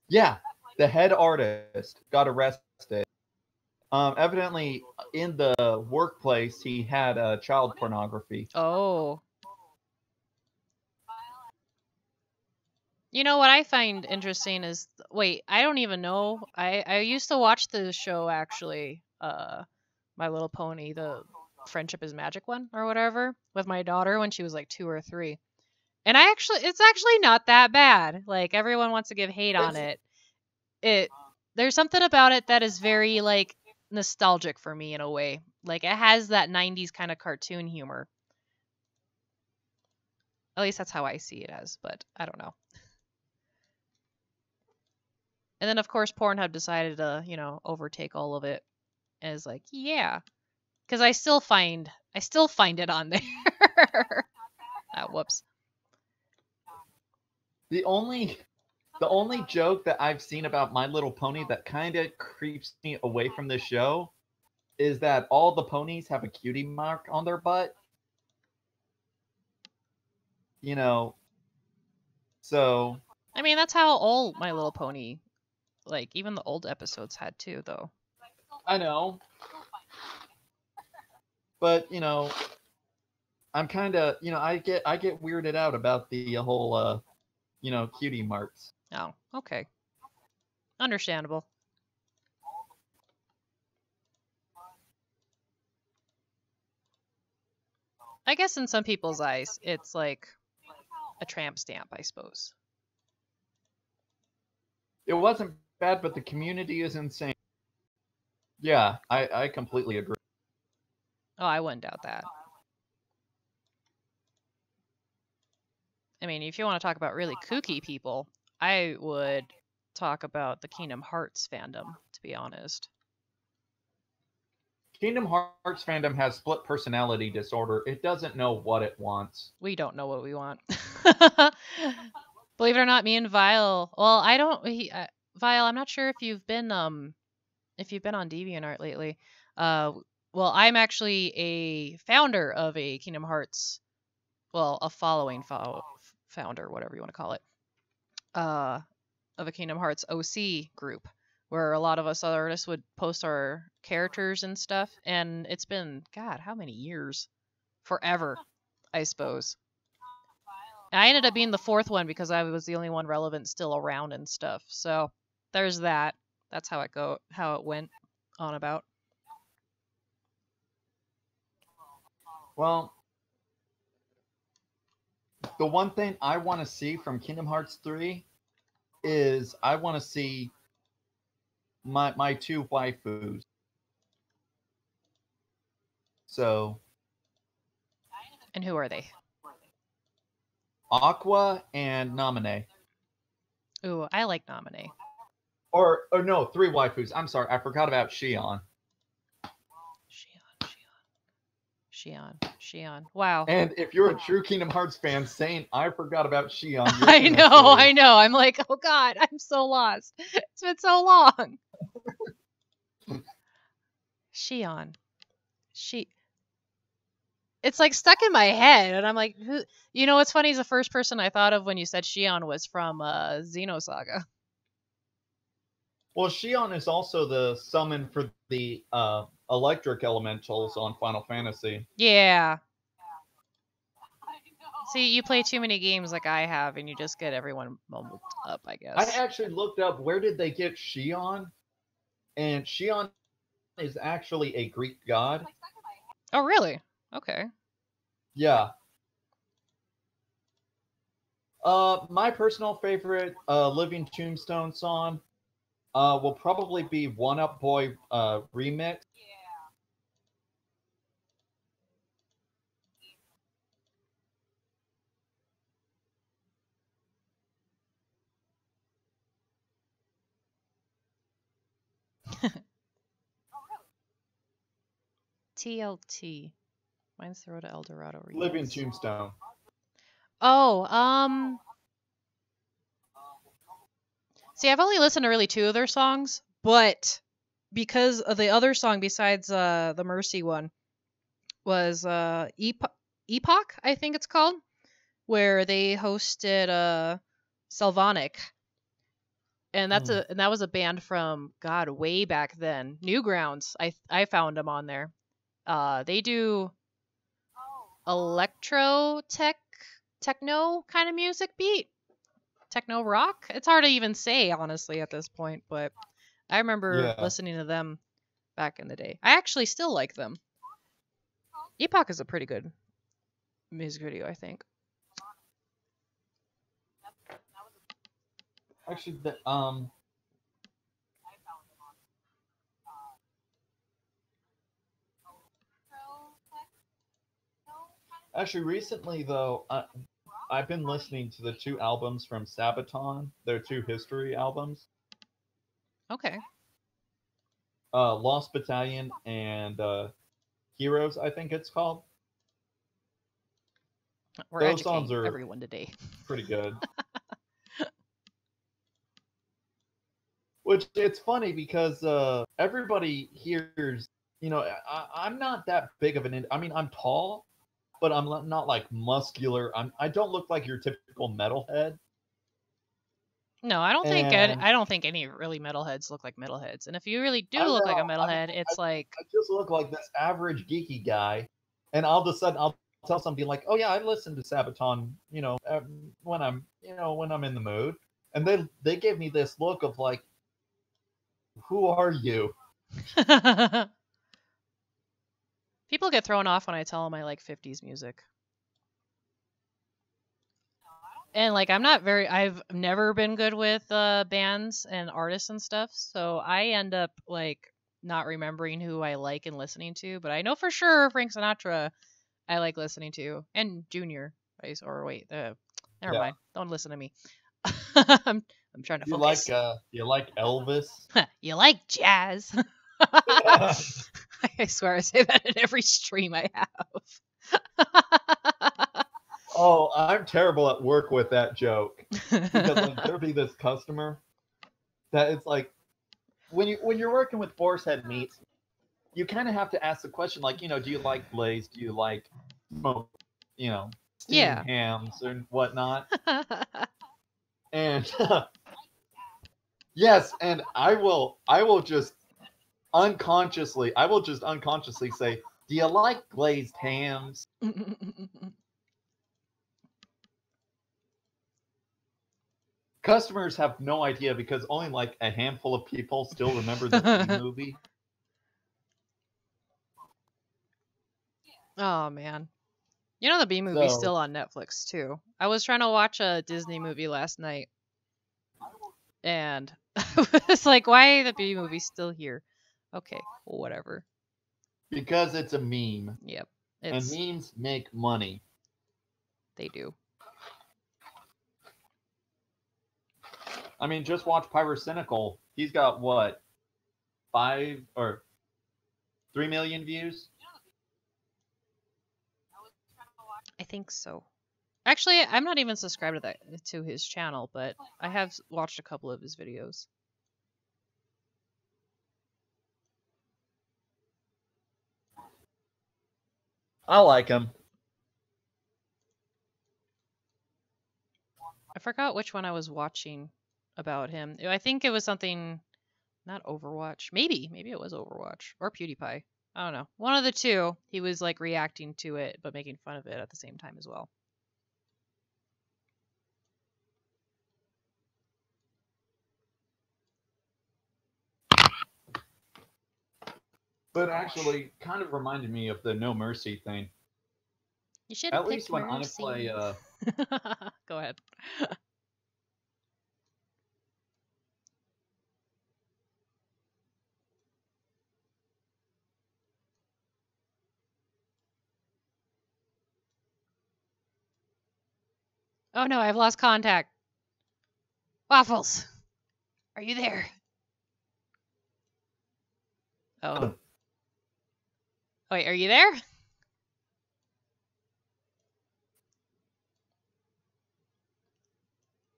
Speaker 2: Yeah, the head artist got arrested. Evidently, in the workplace, he had child pornography.
Speaker 1: Oh. You know what I find interesting is, wait, I don't even know. I used to watch the show actually, My Little Pony, the Friendship is Magic one or whatever, with my daughter when she was like 2 or 3. And it's actually not that bad. Like everyone wants to give hate on it. There's something about it that is very like nostalgic for me in a way. Like it has that 90s kind of cartoon humor. At least that's how I see it as, but I don't know. And then of course Pornhub decided to, overtake all of it. And is like, yeah. Because I still find it on there. Whoops.
Speaker 2: The only joke that I've seen about My Little Pony that kind of creeps me away from the show is that all the ponies have a cutie mark on their butt. So.
Speaker 1: I mean, that's how all My Little Pony, like even the old episodes had too, though.
Speaker 2: I know. But, I'm kind of, I get weirded out about the whole, cutie marks.
Speaker 1: Oh, okay. Understandable. I guess in some people's eyes, it's like a tramp stamp, I suppose.
Speaker 2: It wasn't bad, but the community is insane. Yeah, I completely agree.
Speaker 1: Oh, I wouldn't doubt that. I mean, if you want to talk about really kooky people, I would talk about the Kingdom Hearts fandom, to be honest.
Speaker 2: Kingdom Hearts fandom has split personality disorder. It doesn't know what it wants.
Speaker 1: We don't know what we want. Believe it or not, me and Vile. Well, I don't. Vile, I'm not sure if you've been on DeviantArt lately. Well, I'm actually a founder of a Kingdom Hearts. Well, a following founder, whatever you want to call it. Of a Kingdom Hearts OC group, where a lot of us other artists would post our characters and stuff. And it's been, God, how many years? Forever, I suppose. I ended up being the 4th one because I was the only one relevant still around and stuff. So there's that. That's how it went on about.
Speaker 2: Well, the one thing I want to see from Kingdom Hearts 3 is I want to see my two waifus. So
Speaker 1: And who are they?
Speaker 2: Aqua and Namine.
Speaker 1: Ooh, I like Nominee.
Speaker 2: Or no, three waifus. I'm sorry, I forgot about Shion.
Speaker 1: Shion. Wow.
Speaker 2: And if you're a true Kingdom Hearts fan saying I forgot about Shion,
Speaker 1: I know. I'm like, oh god, I'm so lost. It's been so long. Shion. It's like stuck in my head, and I'm like, who? You know what's funny is the first person I thought of when you said Shion was from Xenosaga.
Speaker 2: Well, Shion is also the summon for the electric elementals on Final Fantasy.
Speaker 1: Yeah. See, you play too many games like I have, and you just get everyone mumbled up, I guess.
Speaker 2: I actually looked up where did they get Shion, and Shion is actually a Greek god.
Speaker 1: Oh, really? Okay.
Speaker 2: Yeah. My personal favorite Living Tombstone song will probably be One Up Boy remix.
Speaker 1: TLT. Mine's the Road to El Dorado remix.
Speaker 2: Living Tombstone.
Speaker 1: Oh, see, I've only listened to really two of their songs, but because of the other song besides the Mercy one was Epoch, I think it's called, where they hosted Sylvanic. And that was a band from God way back then. Newgrounds. I found them on there. They do electro techno kind of music beat. Techno rock? It's hard to even say, honestly, at this point, but I remember listening to them back in the day. I actually still like them. Epoch is a pretty good music video, I think.
Speaker 2: Actually, Actually, recently though, I've been listening to the two albums from Sabaton, their two history albums.
Speaker 1: Okay.
Speaker 2: Lost Battalion and Heroes, I think it's called.
Speaker 1: We're Those educating songs are everyone today.
Speaker 2: Pretty good. Which it's funny because everybody hears, you know, I'm not that big of an. I mean, I'm tall, but I'm not like muscular. I don't look like your typical metalhead.
Speaker 1: No, I don't think any really metalheads look like metalheads. And if you really do look like a metalhead, it's like
Speaker 2: I just look like this average geeky guy, and all of a sudden I'll tell somebody like, "Oh yeah, I listen to Sabaton," you know, when I'm in the mood, and they gave me this look of like, "Who are you?"
Speaker 1: People get thrown off when I tell them I like 50s music. And like I've never been good with bands and artists and stuff, so I end up like not remembering who I like and listening to, but I know for sure Frank Sinatra I like listening to, and Junior. Never mind. Don't listen to me. I'm trying to focus.
Speaker 2: You like Elvis?
Speaker 1: You like jazz? I swear I say that in every stream I have.
Speaker 2: Oh, I'm terrible at work with that joke. Because like, there'll be this customer that it's like when you're working with boar's head meats, you kind of have to ask the question like, you know, do you like glazed? Do you like smoked, you know, steamed hams and whatnot? And yes, and I will just unconsciously say, do you like glazed hams? Customers have no idea because only like a handful of people still remember the movie.
Speaker 1: Oh man. You know the B movie's
Speaker 2: So-
Speaker 1: still on Netflix too. I was trying to watch a Disney movie last night, and it's like, why the B movie still here? Okay, well, whatever.
Speaker 2: Because it's a meme.
Speaker 1: Yep,
Speaker 2: And memes make money.
Speaker 1: they do.
Speaker 2: I mean, just watch Pyrocynical. He's got what, 5 or 3 million views?
Speaker 1: I think so. Actually, I'm not even subscribed to his channel, but I have watched a couple of his videos.
Speaker 2: I like him.
Speaker 1: I forgot which one I was watching about him. I think it was something, not Overwatch. Maybe it was Overwatch or PewDiePie. I don't know. One of the two. He was like reacting to it, but making fun of it at the same time as well.
Speaker 2: But actually, kind of reminded me of the No Mercy thing.
Speaker 1: You should
Speaker 2: At
Speaker 1: have
Speaker 2: least
Speaker 1: picked
Speaker 2: when
Speaker 1: Mercy.
Speaker 2: I play,
Speaker 1: Go ahead. Oh no, I've lost contact. Waffles, are you there? Oh. Wait, are you there?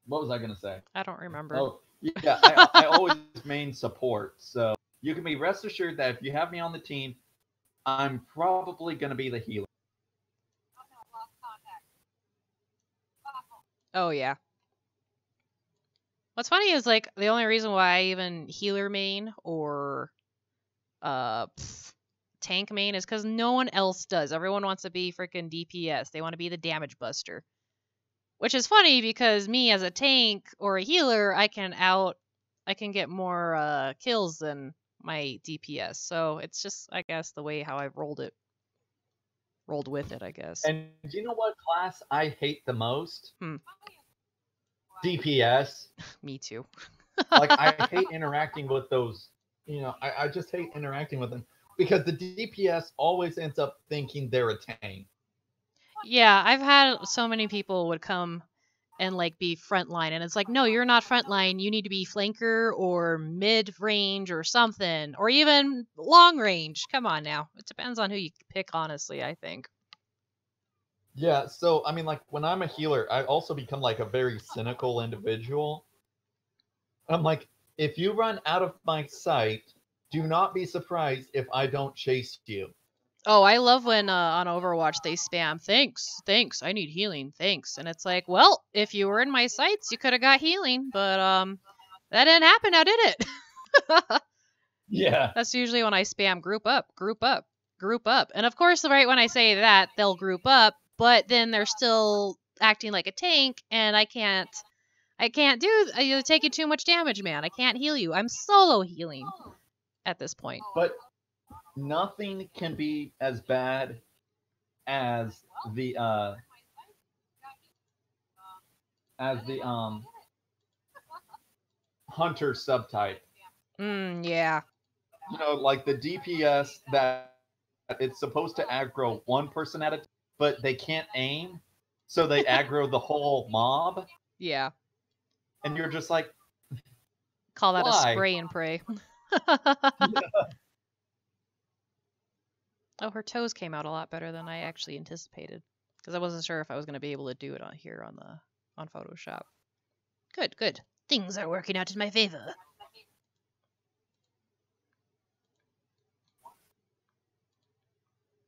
Speaker 2: what was I going to say?
Speaker 1: I don't remember.
Speaker 2: Oh, yeah, I always main support. So you can be rest assured that if you have me on the team, I'm probably going to be the healer.
Speaker 1: Oh yeah. What's funny is like the only reason why I even healer main or tank main is because no one else does. Everyone wants to be freaking DPS. They want to be the damage buster. Which is funny because me as a tank or a healer, I can get more kills than my DPS. So it's just, I guess, the way how I've rolled with it, I guess.
Speaker 2: And do you know what class I hate the most?
Speaker 1: Hmm.
Speaker 2: DPS.
Speaker 1: Me too.
Speaker 2: Like, I hate interacting with those. You know, I just hate interacting with them because the DPS always ends up thinking they're a tank.
Speaker 1: Yeah, I've had so many people would come and like be frontline, and it's like, no, you're not frontline. You need to be flanker or mid range or something, or even long range. Come on now. It depends on who you pick, honestly, I think.
Speaker 2: Yeah, so I mean, like when I'm a healer, I also become like a very cynical individual. I'm like, if you run out of my sight, do not be surprised if I don't chase you.
Speaker 1: Oh, I love when on Overwatch they spam, thanks, I need healing, thanks. And it's like, well, if you were in my sights, you could have got healing, but that didn't happen now, did it?
Speaker 2: Yeah.
Speaker 1: That's usually when I spam group up, group up, group up. And of course, right when I say that, they'll group up, but then they're still acting like a tank, and I can't do, you're taking too much damage, man. I can't heal you. I'm solo healing at this point.
Speaker 2: But nothing can be as bad as the hunter subtype.
Speaker 1: Yeah.
Speaker 2: You know, like the DPS that it's supposed to aggro one person at a time, but they can't aim, so they aggro the whole mob.
Speaker 1: Yeah.
Speaker 2: And you're just like,
Speaker 1: call that
Speaker 2: why?
Speaker 1: a spray and pray. Oh, her toes came out a lot better than I actually anticipated, because I wasn't sure if I was going to be able to do it on Photoshop. Good. Things are working out in my favor.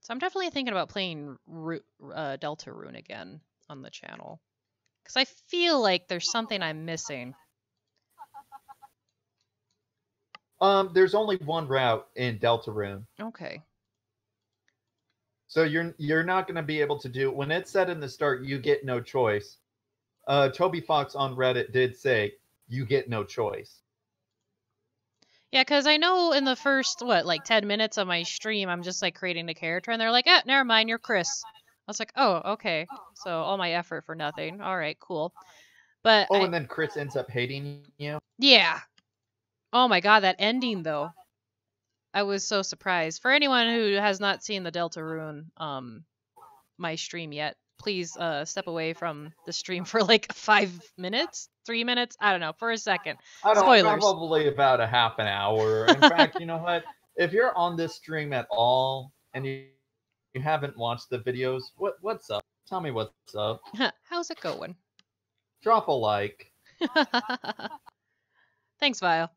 Speaker 1: So I'm definitely thinking about playing Deltarune again on the channel, because I feel like there's something I'm missing.
Speaker 2: There's only one route in Deltarune.
Speaker 1: Okay.
Speaker 2: So you're not going to be able to do when it's said in the start. You get no choice. Toby Fox on Reddit did say you get no choice.
Speaker 1: Yeah, because I know in the first 10 minutes of my stream, I'm just like creating a character, and they're like, never mind, you're Chris. I was like, oh, okay. So all my effort for nothing. All right, cool. But
Speaker 2: and then Chris ends up hating you.
Speaker 1: Yeah. Oh my god, that ending though. I was so surprised. For anyone who has not seen the Deltarune my stream yet, please step away from the stream for like 5 minutes, 3 minutes, I don't know, for a second.
Speaker 2: I don't
Speaker 1: Spoilers.
Speaker 2: Probably about a half an hour. In fact, you know what? If you're on this stream at all and you haven't watched the videos, what's up? Tell me what's up.
Speaker 1: How's it going?
Speaker 2: Drop a like.
Speaker 1: Thanks, Vile.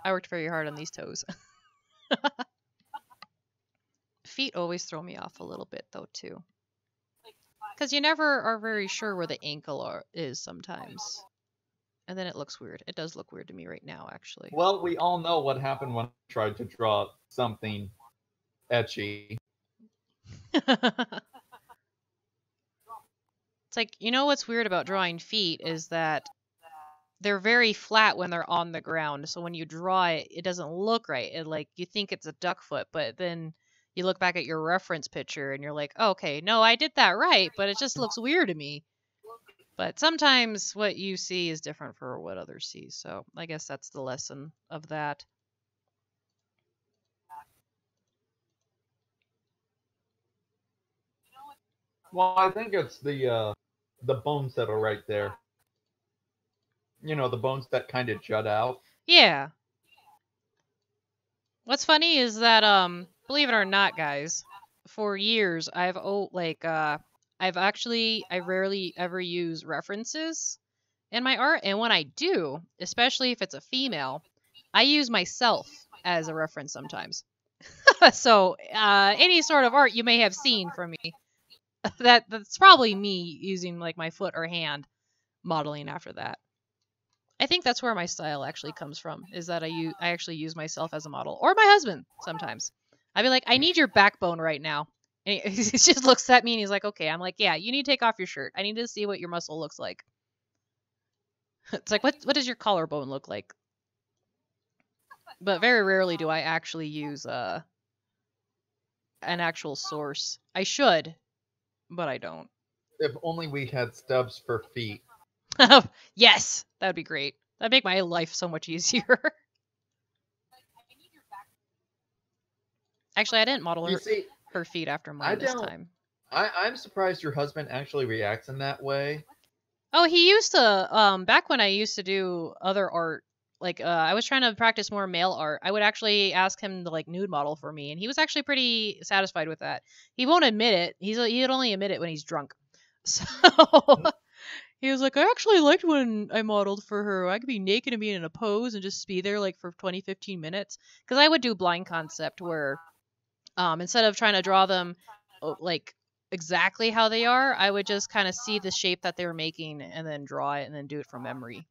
Speaker 1: I worked very hard on these toes. Feet always throw me off a little bit though too. Because you never are very sure where the ankle is sometimes. And then it looks weird. It does look weird to me right now, actually.
Speaker 2: Well, we all know what happened when I tried to draw something etchy.
Speaker 1: It's like, you know what's weird about drawing feet is that they're very flat when they're on the ground. So when you draw it, it doesn't look right. It like you think it's a duck foot, but then you look back at your reference picture and you're like, oh, okay, no, I did that right, but it just looks weird to me. But sometimes what you see is different for what others see. So I guess that's the lesson of that.
Speaker 2: Well, I think it's the bones that are right there. You know, the bones that kind of jut out.
Speaker 1: Yeah. What's funny is that believe it or not, guys, for years I rarely ever use references in my art, and when I do, especially if it's a female, I use myself as a reference sometimes. So any sort of art you may have seen from me, that's probably me using like my foot or hand modeling after that. I think that's where my style actually comes from, is that I actually use myself as a model, or my husband sometimes. I'd be like, I need your backbone right now. And he just looks at me and he's like, okay. I'm like, yeah, you need to take off your shirt. I need to see what your muscle looks like. It's like, what does your collarbone look like? But very rarely do I actually use an actual source. I should, but I don't.
Speaker 2: If only we had stubs for feet.
Speaker 1: Yes, that'd be great. That'd make my life so much easier. Actually, I didn't model her feet after mine this time.
Speaker 2: I'm surprised your husband actually reacts in that way.
Speaker 1: Oh, he used to, back when I used to do other art, like, I was trying to practice more male art, I would actually ask him to, like, nude model for me, and he was actually pretty satisfied with that. He won't admit it. He'd only admit it when he's drunk. So... He was like, I actually liked when I modeled for her. I could be naked and be in a pose and just be there like for 20, 15 minutes. Because I would do blind concept where instead of trying to draw them like exactly how they are, I would just kind of see the shape that they were making and then draw it and then do it from memory.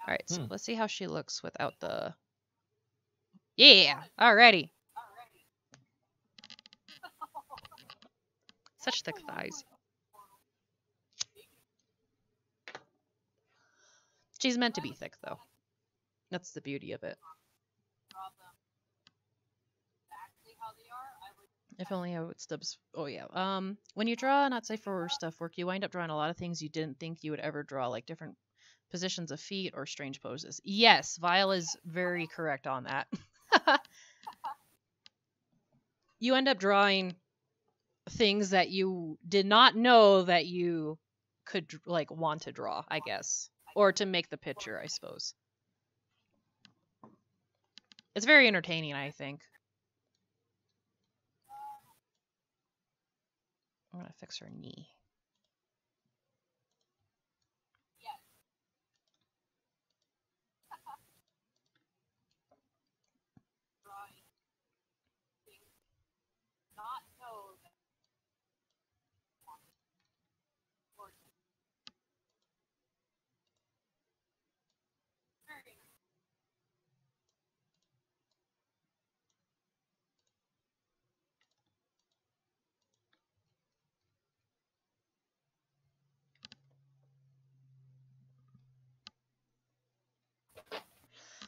Speaker 1: All right, so let's see how she looks without the... Yeah, alrighty. Such thick thighs. She's meant to be thick, though. That's the beauty of it. If only I would stubs. Oh, yeah. When you draw not safe for stuff work, you wind up drawing a lot of things you didn't think you would ever draw, like different positions of feet or strange poses. Yes, Vile is very correct on that. You end up drawing things that you did not know that you could, like, want to draw, I guess. Or to make the picture, I suppose. It's very entertaining, I think. I'm gonna fix her knee.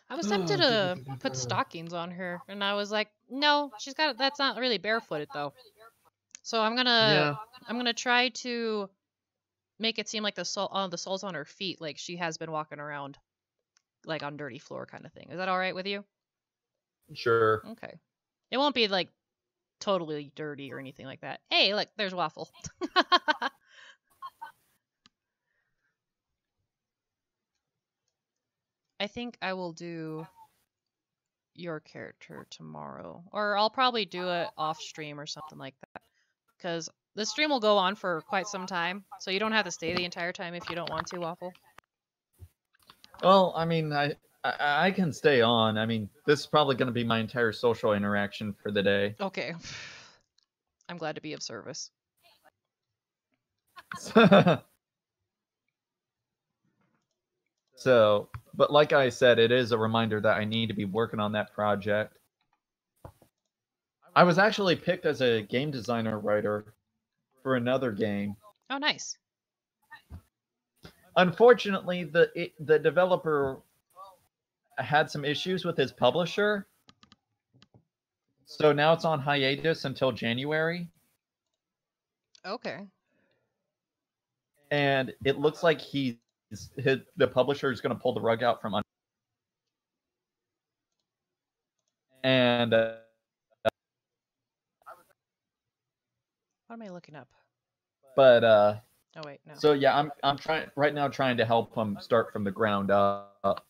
Speaker 1: I was tempted to put stockings on her, and I was like, no, that's not really barefooted, though. So I'm gonna try to make it seem like the sole's on her feet, like she has been walking around like on dirty floor kind of thing. Is that all right with you?
Speaker 2: Sure.
Speaker 1: Okay. It won't be like totally dirty or anything like that. Hey, look, there's Waffle. I think I will do your character tomorrow, or I'll probably do it off stream or something like that, because the stream will go on for quite some time, so you don't have to stay the entire time if you don't want to, Waffle.
Speaker 2: Well, I mean, I can stay on. I mean, this is probably going to be my entire social interaction for the day.
Speaker 1: Okay. I'm glad to be of service.
Speaker 2: So, but like I said, it is a reminder that I need to be working on that project. I was actually picked as a game designer writer for another game.
Speaker 1: Oh, nice.
Speaker 2: Unfortunately, the developer had some issues with his publisher. So now it's on hiatus until January.
Speaker 1: Okay.
Speaker 2: And it looks like the publisher is going to pull the rug out from under. And
Speaker 1: what am I looking up?
Speaker 2: But
Speaker 1: oh wait, no.
Speaker 2: So yeah, I'm trying to help him start from the ground up.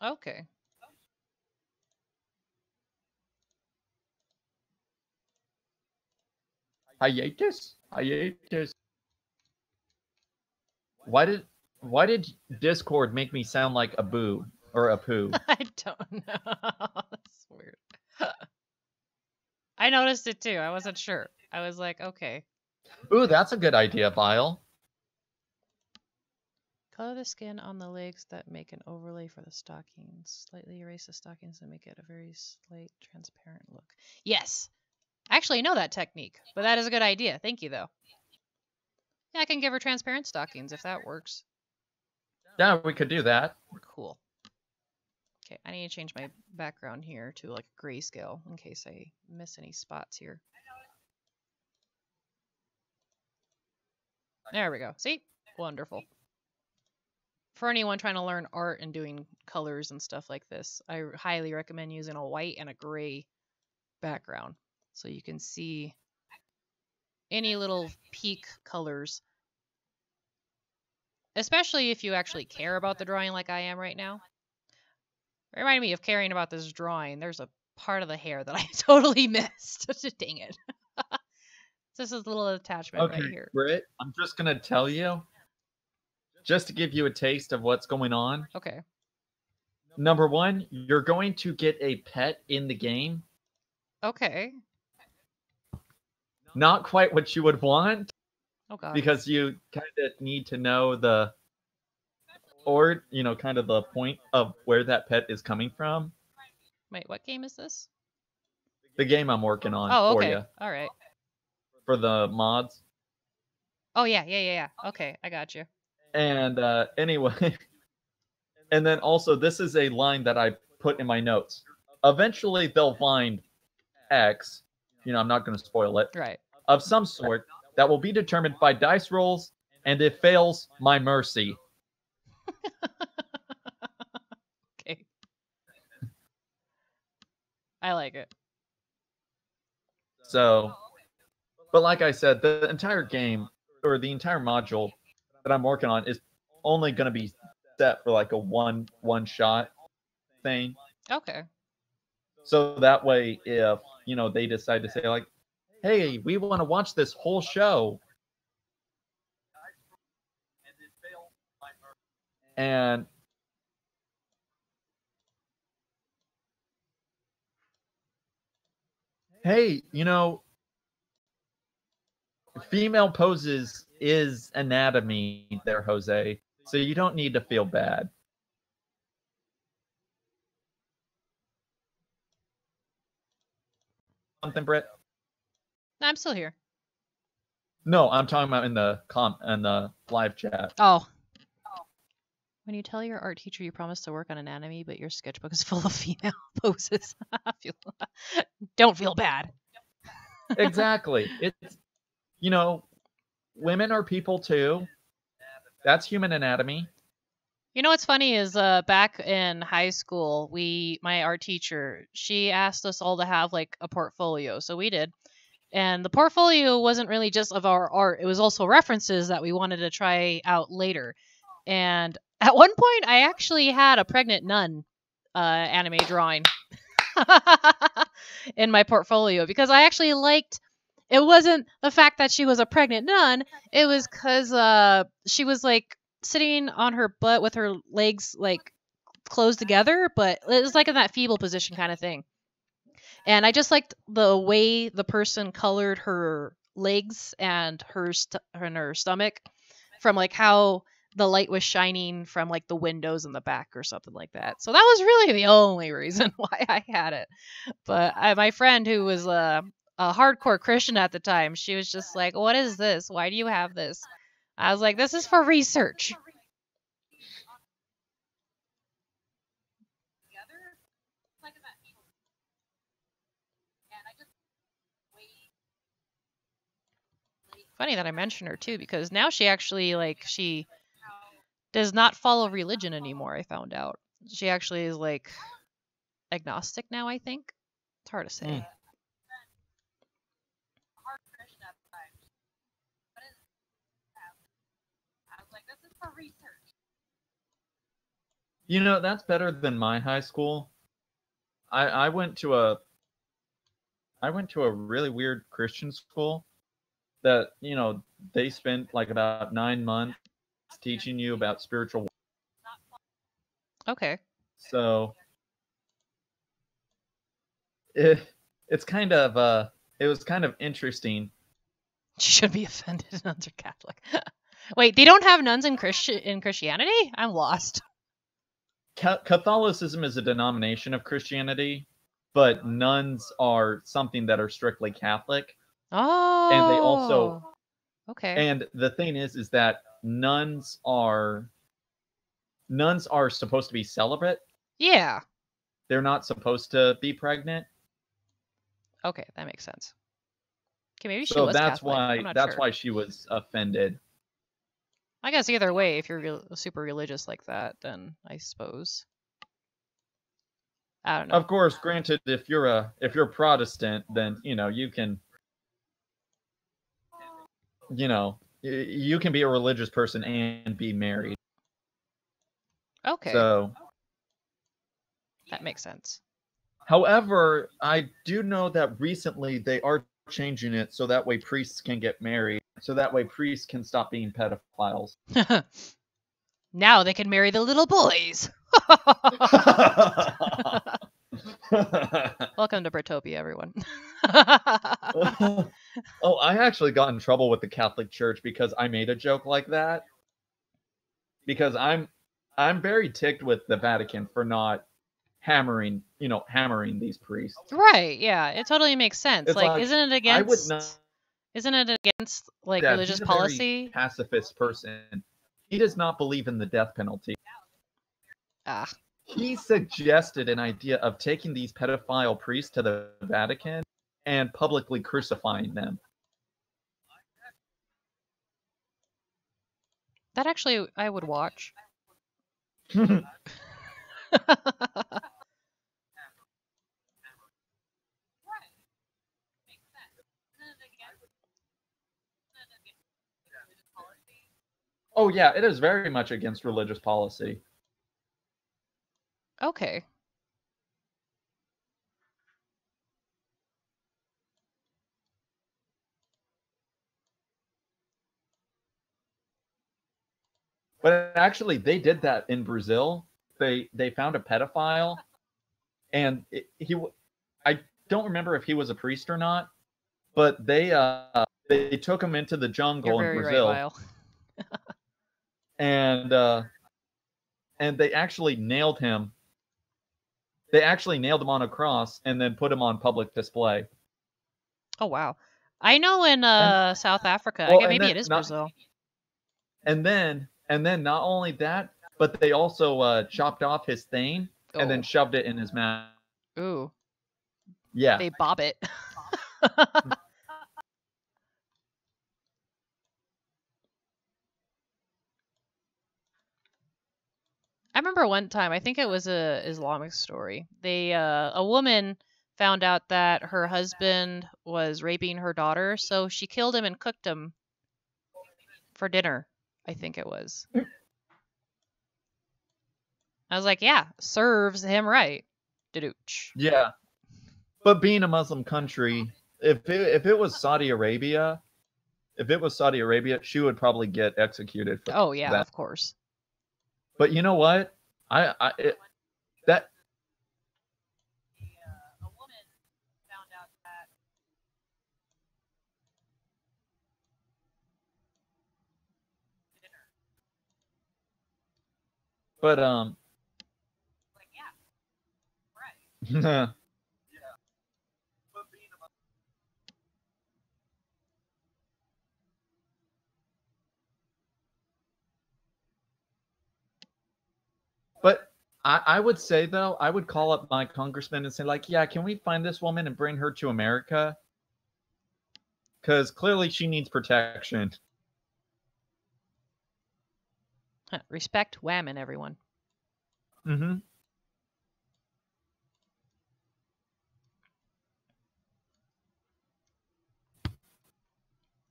Speaker 1: Okay.
Speaker 2: Hiatus. Why did Discord make me sound like a boo or a poo?
Speaker 1: I don't know. That's weird. I noticed it too. I wasn't sure. I was like, okay.
Speaker 2: Ooh, that's a good idea, Vile.
Speaker 1: Color the skin on the legs that make an overlay for the stockings. Slightly erase the stockings and make it a very slight transparent look. Yes. Actually, I know that technique, but that is a good idea. Thank you, though. Yeah, I can give her transparent stockings if that works.
Speaker 2: Yeah, we could do that.
Speaker 1: Cool. Okay, I need to change my background here to like grayscale in case I miss any spots here. There we go. See? Wonderful. For anyone trying to learn art and doing colors and stuff like this, I highly recommend using a white and a gray background so you can see any little peak colors. Especially if you actually care about the drawing like I am right now. It reminded me of caring about this drawing. There's a part of the hair that I totally missed. Dang it. This is a little attachment right here.
Speaker 2: Britt, I'm just going to tell you, just to give you a taste of what's going on.
Speaker 1: Okay.
Speaker 2: Number one, you're going to get a pet in the game.
Speaker 1: Okay.
Speaker 2: Not quite what you would want.
Speaker 1: Oh, God.
Speaker 2: Because you kind of need to know kind of the point of where that pet is coming from.
Speaker 1: Wait, what game is this?
Speaker 2: The game I'm working on for you.
Speaker 1: All right.
Speaker 2: For the mods.
Speaker 1: Oh, yeah. Okay, I got you.
Speaker 2: And anyway, and then also this is a line that I put in my notes. Eventually they'll find X, I'm not going to spoil it.
Speaker 1: Right.
Speaker 2: Of some sort that will be determined by dice rolls, and if fails, my mercy.
Speaker 1: Okay. I like it.
Speaker 2: So, but like I said, the entire game, or the entire module that I'm working on is only going to be set for like a one-shot thing.
Speaker 1: Okay.
Speaker 2: So that way, if, they decide to say like, hey, we want to watch this whole show. And hey, female poses is anatomy there, Jose. So you don't need to feel bad. Something, Britt?
Speaker 1: I'm still here.
Speaker 2: No, I'm talking about in the live chat.
Speaker 1: Oh. When you tell your art teacher you promise to work on anatomy, but your sketchbook is full of female poses, don't feel bad.
Speaker 2: Exactly. It's, you know, women are people too. That's human anatomy.
Speaker 1: You know what's funny is back in high school, my art teacher, she asked us all to have like a portfolio. So we did. And the portfolio wasn't really just of our art, it was also references that we wanted to try out later. And at one point I actually had a pregnant nun anime drawing in my portfolio because I actually liked it wasn't the fact that she was a pregnant nun, it was cuz she was like sitting on her butt with her legs like closed together, but it was like in that feeble position kind of thing. And I just liked the way the person colored her legs and her stomach from like how the light was shining from like the windows in the back or something like that. So that was really the only reason why I had it. But my friend who was a hardcore Christian at the time, she was just like, "What is this? Why do you have this?" I was like, "This is for research." Funny that I mentioned her too, because now she actually like she does not follow religion anymore. I found out she actually is like agnostic now. I think it's hard to say.
Speaker 2: You know, that's better than my high school. I went to a really weird Christian school that, you know, they spent like about 9 months teaching you about spiritual.
Speaker 1: Okay.
Speaker 2: So it's kind of it was kind of interesting.
Speaker 1: She should be offended. Nuns are Catholic. Wait, they don't have nuns in Christianity? I'm lost.
Speaker 2: Catholicism is a denomination of Christianity, but nuns are something that are strictly Catholic.
Speaker 1: Oh.
Speaker 2: And they also
Speaker 1: okay.
Speaker 2: And the thing is that nuns are supposed to be celibate.
Speaker 1: Yeah.
Speaker 2: They're not supposed to be pregnant.
Speaker 1: Okay, that makes sense. Okay, maybe she
Speaker 2: So
Speaker 1: was
Speaker 2: that's
Speaker 1: Catholic. I'm
Speaker 2: why
Speaker 1: not
Speaker 2: that's
Speaker 1: sure.
Speaker 2: why she was offended.
Speaker 1: I guess either way, if you're super religious like that, then I suppose. I don't know.
Speaker 2: Of course, granted, if you're Protestant, then you can you can be a religious person and be married.
Speaker 1: Okay.
Speaker 2: So
Speaker 1: that makes sense.
Speaker 2: However, I do know that recently they are changing it so that way priests can get married, so that way priests can stop being pedophiles.
Speaker 1: Now they can marry the little boys. Welcome to Topia, everyone.
Speaker 2: Oh, I actually got in trouble with the Catholic Church because I made a joke like that. Because I'm very ticked with the Vatican for not hammering these priests.
Speaker 1: Right, yeah. It totally makes sense.
Speaker 2: It's like,
Speaker 1: isn't it
Speaker 2: I would
Speaker 1: against
Speaker 2: not
Speaker 1: isn't it against like
Speaker 2: that
Speaker 1: religious
Speaker 2: he's a
Speaker 1: policy?
Speaker 2: very pacifist person. He does not believe in the death penalty.
Speaker 1: Ah.
Speaker 2: He suggested an idea of taking these pedophile priests to the Vatican and publicly crucifying them.
Speaker 1: That actually I would watch.
Speaker 2: Oh yeah, it is very much against religious policy.
Speaker 1: Okay.
Speaker 2: But actually, they did that in Brazil. They found a pedophile, and I don't remember if he was a priest or not, but they took him into the jungle in Brazil,
Speaker 1: right,
Speaker 2: and they actually nailed him. They actually nailed him on a cross and then put him on public display.
Speaker 1: Oh wow! I know in South Africa.
Speaker 2: Well,
Speaker 1: I guess maybe it is Brazil.
Speaker 2: And then not only that, but they also chopped off his thane and then shoved it in his mouth.
Speaker 1: Ooh.
Speaker 2: Yeah.
Speaker 1: They bob it. I remember one time, I think it was a Islamic story. A woman found out that her husband was raping her daughter, so she killed him and cooked him for dinner. I think it was. I was like, yeah, serves him right. Didooch.
Speaker 2: Yeah, but being a Muslim country, if it was Saudi Arabia, she would probably get executed for
Speaker 1: Oh yeah,
Speaker 2: that.
Speaker 1: of course.
Speaker 2: But you know what? That.
Speaker 1: A woman found out that.
Speaker 2: But
Speaker 1: Like, yeah, right.
Speaker 2: But I would say, though, I would call up my congressman and say, like, yeah, can we find this woman and bring her to America? Because clearly she needs protection.
Speaker 1: Respect whammon, everyone.
Speaker 2: Mm-hmm.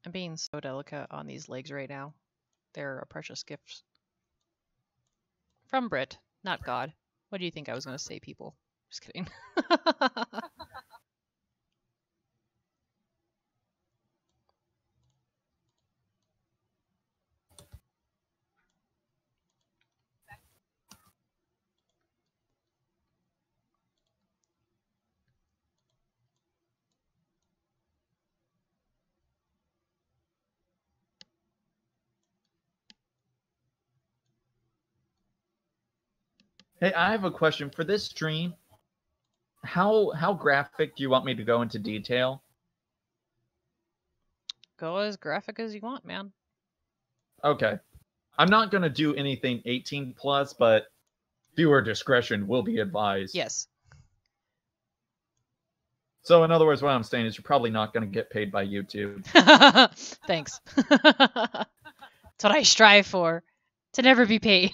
Speaker 1: I'm being so delicate on these legs right now. They're a precious gift. From Britt, not God. What do you think I was going to say, people? Just kidding.
Speaker 2: Hey, I have a question for this stream. How graphic do you want me to go into detail?
Speaker 1: Go as graphic as you want, man.
Speaker 2: Okay. I'm not going to do anything 18 plus, but viewer discretion will be advised.
Speaker 1: Yes.
Speaker 2: So in other words, what I'm saying is you're probably not going to get paid by YouTube.
Speaker 1: Thanks. That's what I strive for, to never be paid.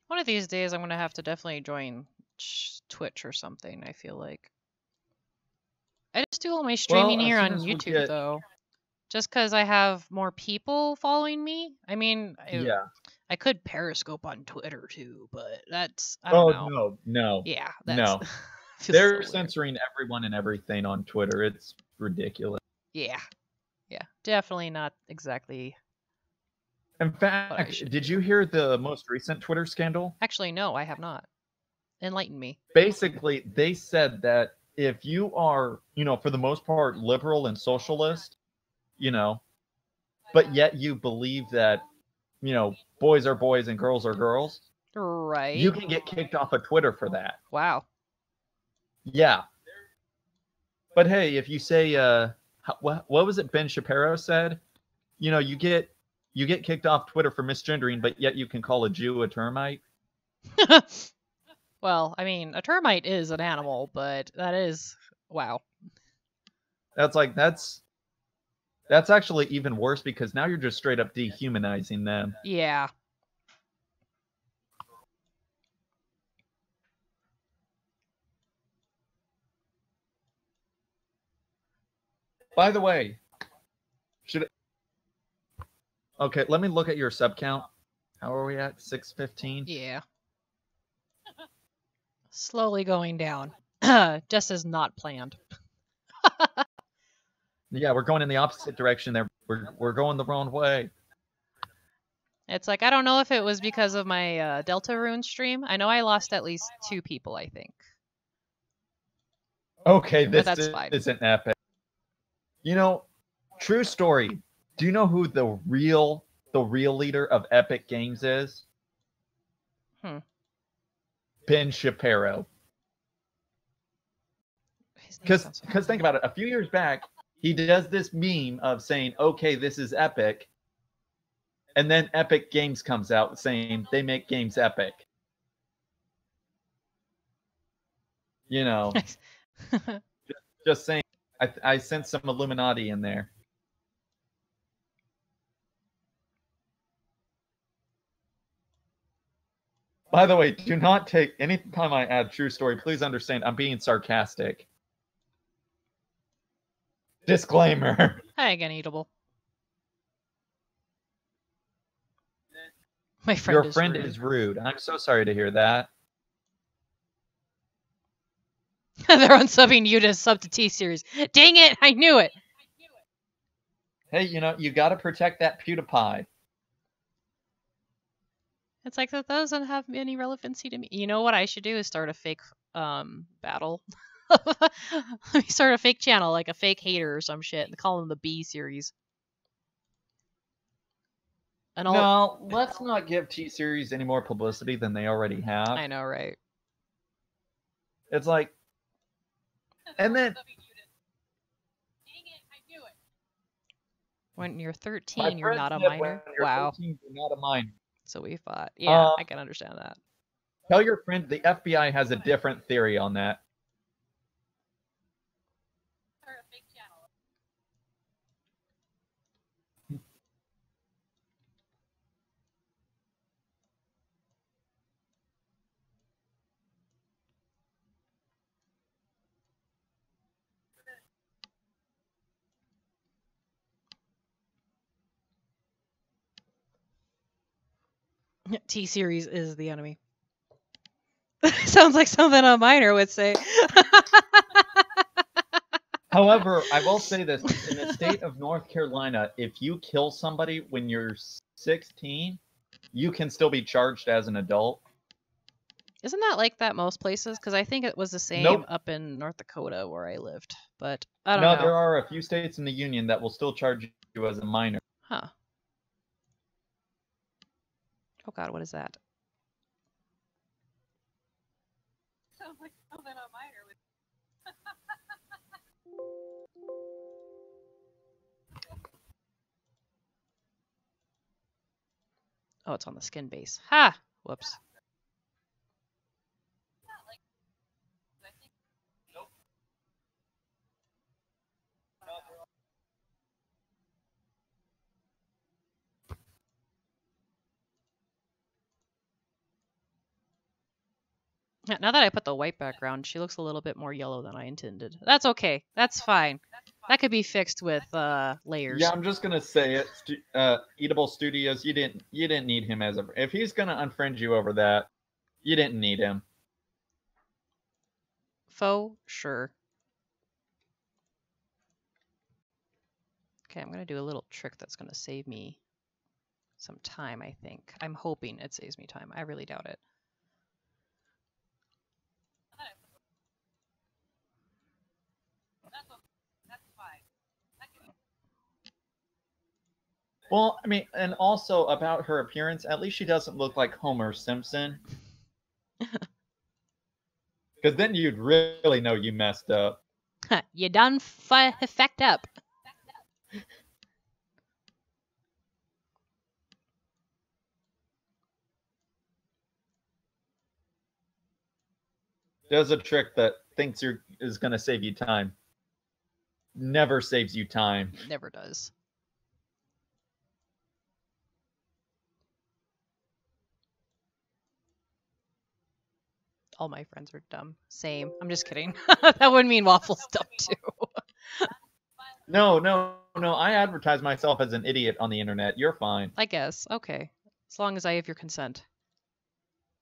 Speaker 1: One of these days, I'm going to have to definitely join Twitch or something, I feel like. I just do all my streaming here on YouTube, though. Just because I have more people following me. I mean,
Speaker 2: yeah.
Speaker 1: I could Periscope on Twitter, too, but that's, I don't know.
Speaker 2: No.
Speaker 1: Yeah,
Speaker 2: no. They're censoring everyone and everything on Twitter. It's ridiculous.
Speaker 1: Yeah. Yeah, definitely not exactly.
Speaker 2: In fact, did you hear the most recent Twitter scandal?
Speaker 1: Actually, no, I have not. Enlighten me.
Speaker 2: Basically, they said that if you are, for the most part, liberal and socialist, but yet you believe that, boys are boys and girls are girls,
Speaker 1: right?
Speaker 2: You can get kicked off of Twitter for that.
Speaker 1: Wow.
Speaker 2: Yeah. But hey, if you say, what was it Ben Shapiro said? You get kicked off Twitter for misgendering, but yet you can call a Jew a termite.
Speaker 1: Well, I mean, a termite is an animal, but that is, wow.
Speaker 2: That's actually even worse because now you're just straight up dehumanizing them.
Speaker 1: Yeah.
Speaker 2: By the way, okay, let me look at your sub count. How are we at? 615?
Speaker 1: Yeah. Slowly going down. Just as not planned.
Speaker 2: Yeah, we're going in the opposite direction there. We're going the wrong way.
Speaker 1: It's like, I don't know if it was because of my Delta Rune stream. I know I lost at least 2 people, I think.
Speaker 2: Okay, this isn't epic. True story. Do you know who the real the real leader of Epic Games is? Ben Shapiro. Because think about it, a few years back, he does this meme of saying, okay, this is Epic. And then Epic Games comes out saying they make games epic. You know, just saying, I sense some Illuminati in there. By the way, do not take, anytime I add true story, please understand I'm being sarcastic. Disclaimer.
Speaker 1: Hi again, Eatable. My friend
Speaker 2: Your
Speaker 1: is
Speaker 2: friend
Speaker 1: rude.
Speaker 2: is rude. I'm so sorry to hear that.
Speaker 1: They're unsubbing you to sub to T-Series. Dang it! I knew it!
Speaker 2: Hey, you know, you gotta protect that PewDiePie.
Speaker 1: It's like, that doesn't have any relevancy to me. You know what I should do is start a fake battle. Let me start a fake channel, like a fake hater or some shit, and call them the B series. And
Speaker 2: no, let's not give T-Series any more publicity than they already have.
Speaker 1: I know, right?
Speaker 2: It's like, and then
Speaker 1: when you're 13, you're not a minor. Wow.
Speaker 2: 13, you're not a minor.
Speaker 1: So we thought, yeah, I can understand that.
Speaker 2: Tell your friend the FBI has a different theory on that.
Speaker 1: T-Series is the enemy. Sounds like something a minor would say.
Speaker 2: However, I will say this. In the state of North Carolina, if you kill somebody when you're 16, you can still be charged as an adult.
Speaker 1: Isn't that like that most places? Because I think it was the same up in North Dakota where I lived. But I don't know.
Speaker 2: No, there are a few states in the union that will still charge you as a minor.
Speaker 1: Huh. Oh god, what is that? Sounds like something a minor would. Oh, it's on the skin base. Ha! Whoops. Now that I put the white background, she looks a little bit more yellow than I intended. That's okay. That's fine. That could be fixed with layers.
Speaker 2: Yeah, I'm just gonna say it. Eatable Studios, you didn't need him as a. If he's gonna unfriend you over that, you didn't need him.
Speaker 1: Faux sure. Okay, I'm gonna do a little trick that's gonna save me some time. I think. I'm hoping it saves me time. I really doubt it.
Speaker 2: Well, I mean, and also about her appearance, at least she doesn't look like Homer Simpson. Because then you'd really know you messed up.
Speaker 1: You done fucked up.
Speaker 2: Does a trick that thinks is going to save you time. Never saves you time.
Speaker 1: Never does. All my friends are dumb. Same. I'm just kidding. That would mean Waffles dumb too.
Speaker 2: No. I advertise myself as an idiot on the internet. You're fine.
Speaker 1: I guess. Okay. As long as I have your consent.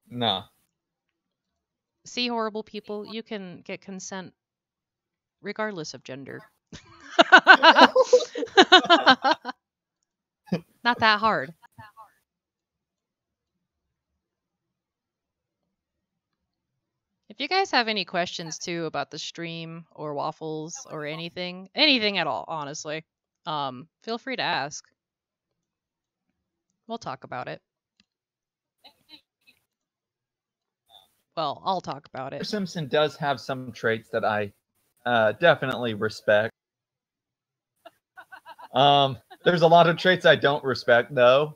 Speaker 2: Nah.
Speaker 1: See, horrible people, you can get consent regardless of gender. Not that hard. If you guys have any questions too about the stream or Waffles or anything at all, honestly, feel free to ask. We'll talk about it. Well, I'll talk about it.
Speaker 2: Simpson does have some traits that I definitely respect. There's a lot of traits I don't respect, though.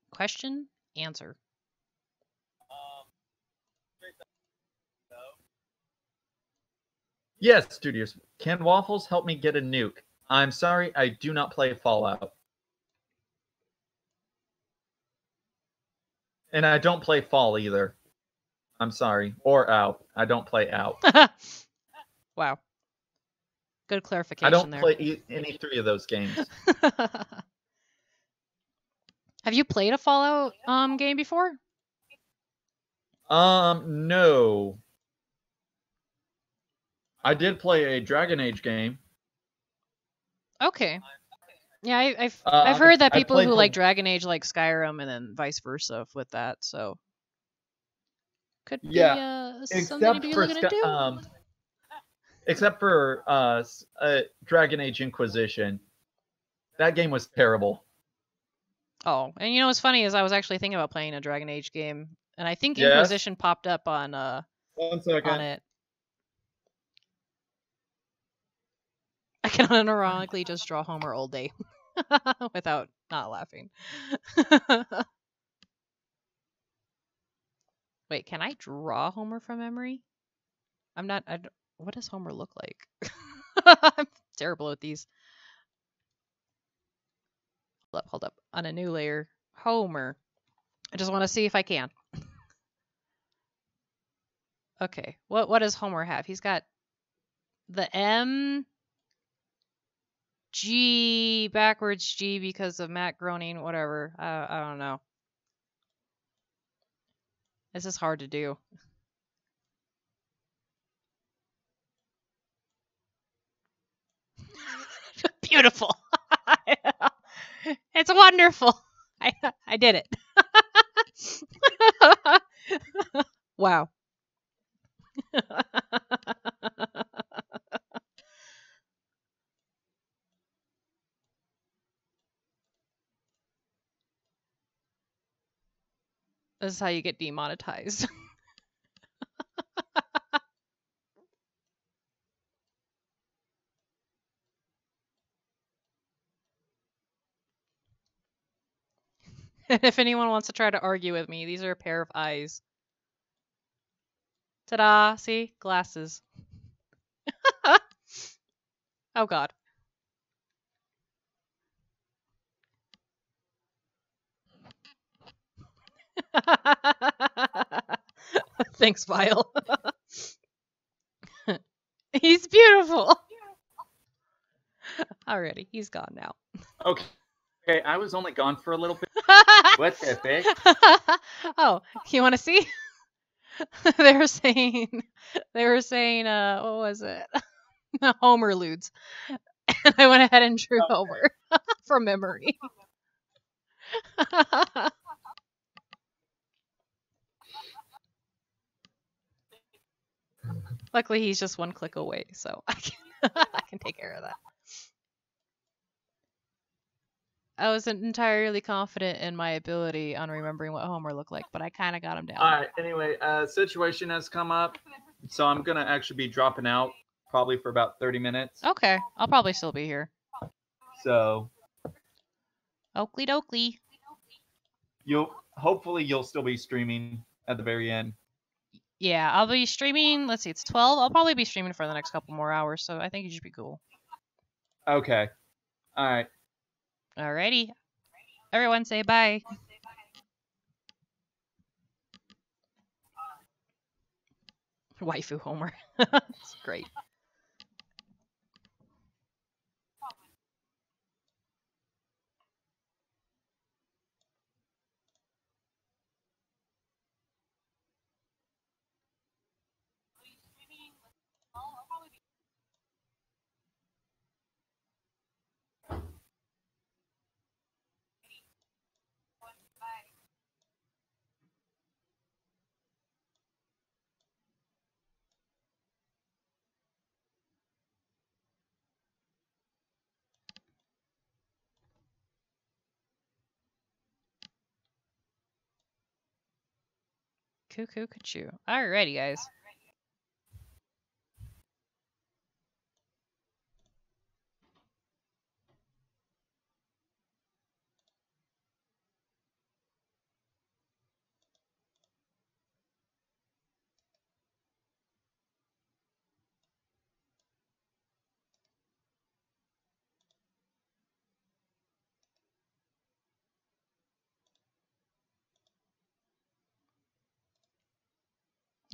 Speaker 1: Question, answer.
Speaker 2: Yes, Studios. Can Waffles help me get a nuke? I'm sorry, I do not play Fallout. And I don't play Fall either. I'm sorry. Or Out. I don't play Out.
Speaker 1: Wow. Good clarification
Speaker 2: I don't
Speaker 1: there.
Speaker 2: play any 3 of those games.
Speaker 1: Have you played a Fallout game before?
Speaker 2: No. I did play a Dragon Age game.
Speaker 1: Okay. Yeah, I've heard that people who like Dragon Age like Skyrim, and then vice versa with that. So could be something to be looking into.
Speaker 2: Except for Dragon Age Inquisition. That game was terrible.
Speaker 1: Oh, and you know what's funny is I was actually thinking about playing a Dragon Age game, and I think Inquisition popped up on
Speaker 2: 1 second.
Speaker 1: on it. I can unironically just draw Homer all day without not laughing. Wait, can I draw Homer from memory? What does Homer look like? I'm terrible at these. Hold up. On a new layer. Homer. I just want to see if I can. Okay. What does Homer have? He's got the M, G, backwards G because of Matt Groening, whatever. I don't know. This is hard to do. Beautiful. It's wonderful. I did it. Wow. This is how you get demonetized. If anyone wants to try to argue with me, these are a pair of eyes. Ta-da! See? Glasses. Oh god. Thanks, Vile. He's beautiful. Alrighty, he's gone now.
Speaker 2: Okay. Okay, I was only gone for a little bit. What the heck?
Speaker 1: Oh, you want to see? They were saying, what was it? Homer lewds. And I went ahead and drew Homer from memory. Luckily, he's just one click away, so I can take care of that. I wasn't entirely confident in my ability on remembering what Homer looked like, but I kind of got him down.
Speaker 2: All right. Anyway, situation has come up, so I'm gonna actually be dropping out probably for about 30 minutes.
Speaker 1: Okay, I'll probably still be here.
Speaker 2: So.
Speaker 1: Oakley dokley.
Speaker 2: Hopefully you'll still be streaming at the very end.
Speaker 1: Yeah, I'll be streaming. Let's see, it's 12. I'll probably be streaming for the next couple more hours, so I think it should be cool.
Speaker 2: Okay. All right.
Speaker 1: Alrighty. Everyone say bye. Waifu Homer. It's great. Cuckoo Cuckoo. Alrighty, guys.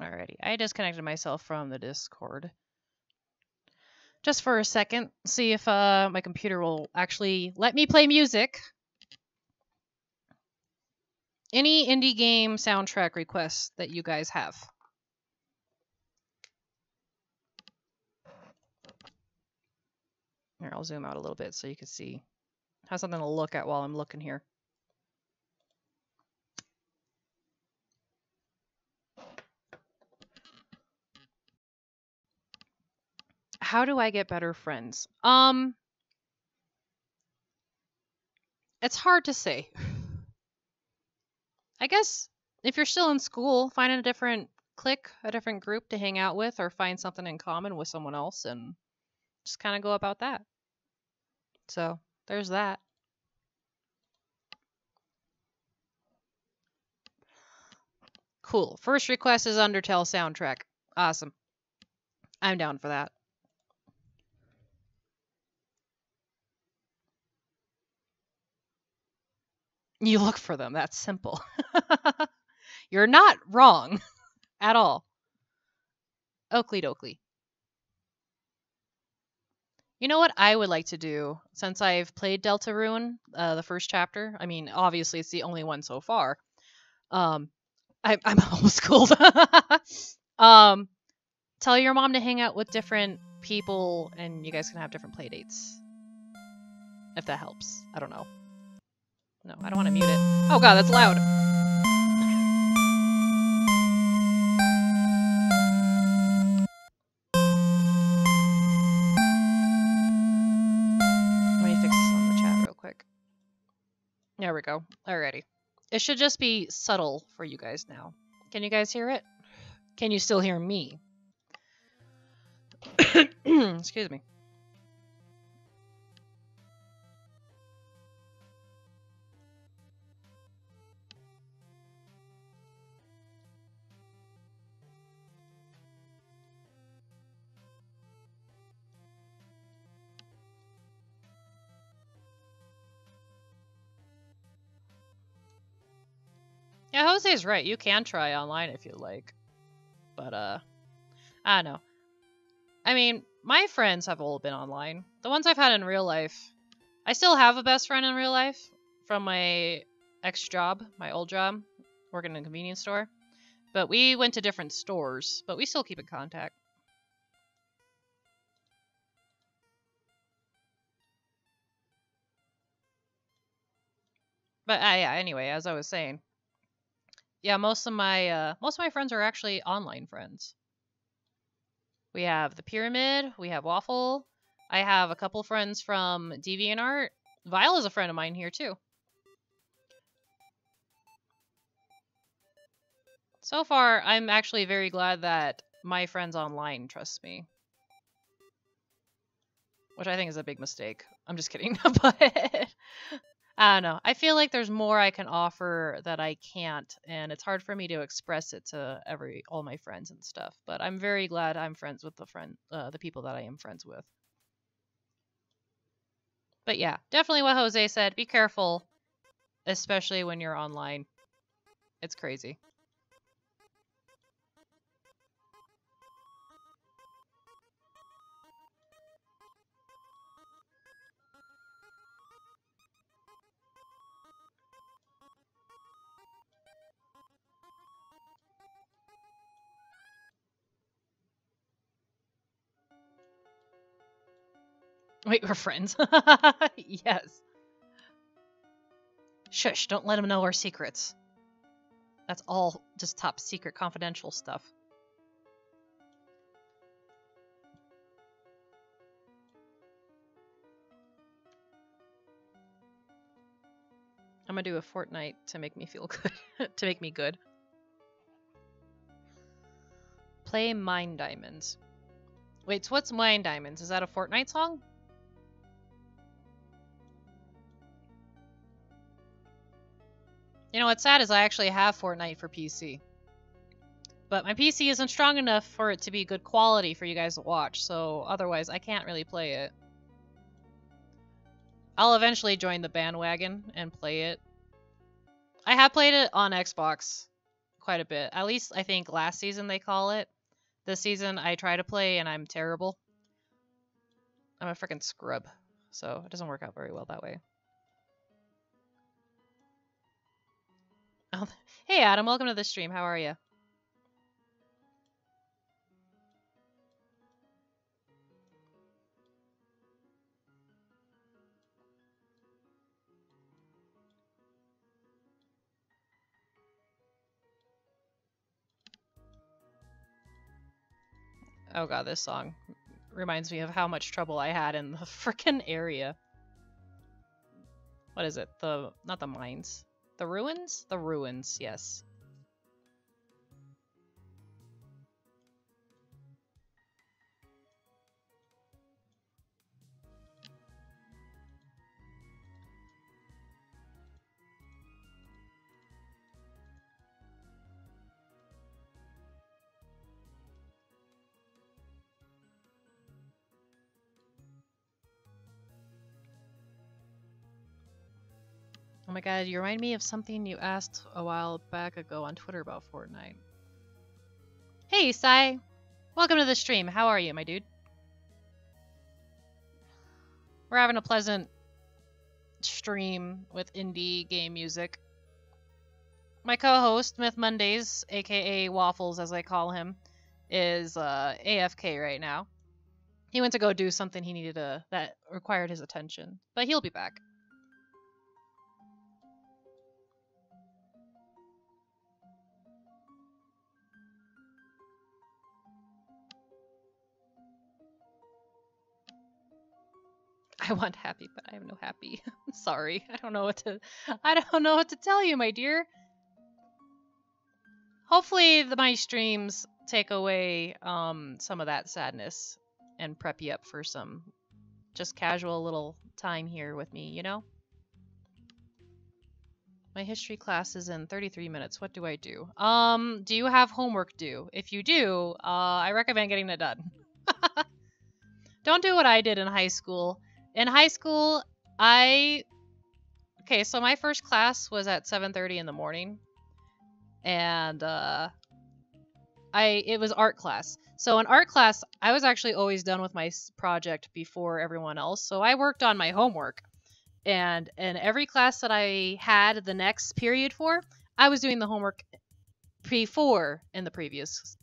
Speaker 1: Alrighty, I disconnected myself from the Discord. Just for a second, see if my computer will actually let me play music. Any indie game soundtrack requests that you guys have? Here, I'll zoom out a little bit so you can see. Have something to look at while I'm looking here. How do I get better friends? It's hard to say. I guess if you're still in school, find a different clique, a different group to hang out with, or find something in common with someone else and just kind of go about that. So, there's that. Cool. First request is Undertale soundtrack. Awesome. I'm down for that. You look for them. That's simple. You're not wrong at all. Oakley dokley. You know what I would like to do, since I've played Deltarune, the first chapter? I mean, obviously it's the only one so far. I'm homeschooled. Tell your mom to hang out with different people, and you guys can have different play dates. If that helps. I don't know. No, I don't want to mute it. Oh god, that's loud. Let me fix this on the chat real quick. There we go. Alrighty. It should just be subtle for you guys now. Can you guys hear it? Can you still hear me? Excuse me. Yeah, Jose's right. You can try online if you like. But, I don't know. I mean, my friends have all been online. The ones I've had in real life. I still have a best friend in real life from my ex-job, my old job, working in a convenience store. But we went to different stores, but we still keep in contact. But yeah, anyway, as I was saying, yeah, most of my friends are actually online friends. We have the Pyramid, we have Waffle. I have a couple friends from DeviantArt. Vile is a friend of mine here too. So far, I'm actually very glad that my friends online trust me. Which I think is a big mistake. I'm just kidding. But I don't know. I feel like there's more I can offer that I can't, and it's hard for me to express it to all my friends and stuff. But I'm very glad I'm friends with the people that I am friends with. But yeah, definitely what Jose said. Be careful, especially when you're online. It's crazy. Wait, we're friends. Yes. Shush, don't let him know our secrets. That's all just top secret confidential stuff. I'm gonna do a Fortnite to make me feel good. To make me good. Play Mine Diamonds. Wait, so what's Mine Diamonds? Is that a Fortnite song? You know what's sad is I actually have Fortnite for PC. But my PC isn't strong enough for it to be good quality for you guys to watch, so otherwise I can't really play it. I'll eventually join the bandwagon and play it. I have played it on Xbox quite a bit. At least I think last season they call it. This season I try to play and I'm terrible. I'm a freaking scrub, so it doesn't work out very well that way. Oh, hey Adam, welcome to the stream. How are you? Oh god, this song reminds me of how much trouble I had in the frickin' area. What is it? Not the mines. The ruins? The ruins, yes. Oh my god, you remind me of something you asked a while back ago on Twitter about Fortnite. Hey, Sai! Welcome to the stream. How are you, my dude? We're having a pleasant stream with indie game music. My co-host, Myth Mondays, aka Waffles as I call him, is AFK right now. He went to go do something he needed that required his attention, but he'll be back. I want happy, but I have no happy. Sorry, I don't know what to tell you, my dear. Hopefully my streams take away some of that sadness and prep you up for some just casual little time here with me, you know? My history class is in 33 minutes. What do I do? Do you have homework due? If you do, I recommend getting it done. Don't do what I did in high school. In high school, okay, so my first class was at 7:30 in the morning. And it was art class. So in art class, I was actually always done with my project before everyone else. So I worked on my homework. And in every class that I had the next period for, I was doing the homework before in the previous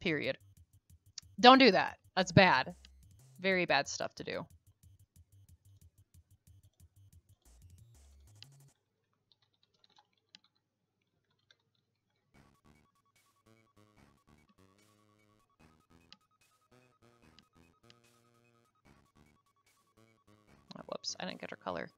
Speaker 1: period. Don't do that. That's bad. Very bad stuff to do. Oh, whoops, I didn't get her color.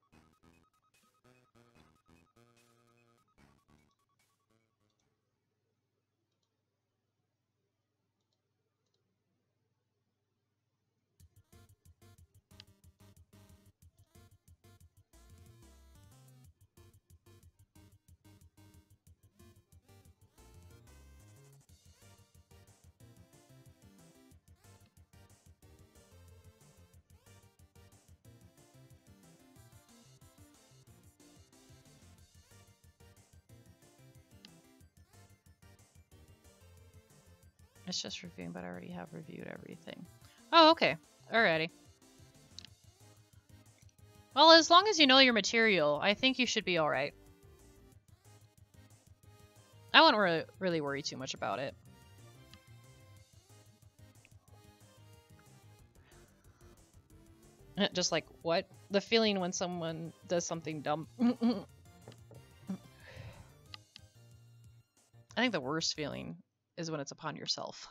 Speaker 1: It's just reviewing, but I already have reviewed everything. Oh, okay. Alrighty. Well, as long as you know your material, I think you should be alright. I wouldn't really worry too much about it. Just like, what? The feeling when someone does something dumb. I think the worst feeling is when it's upon yourself.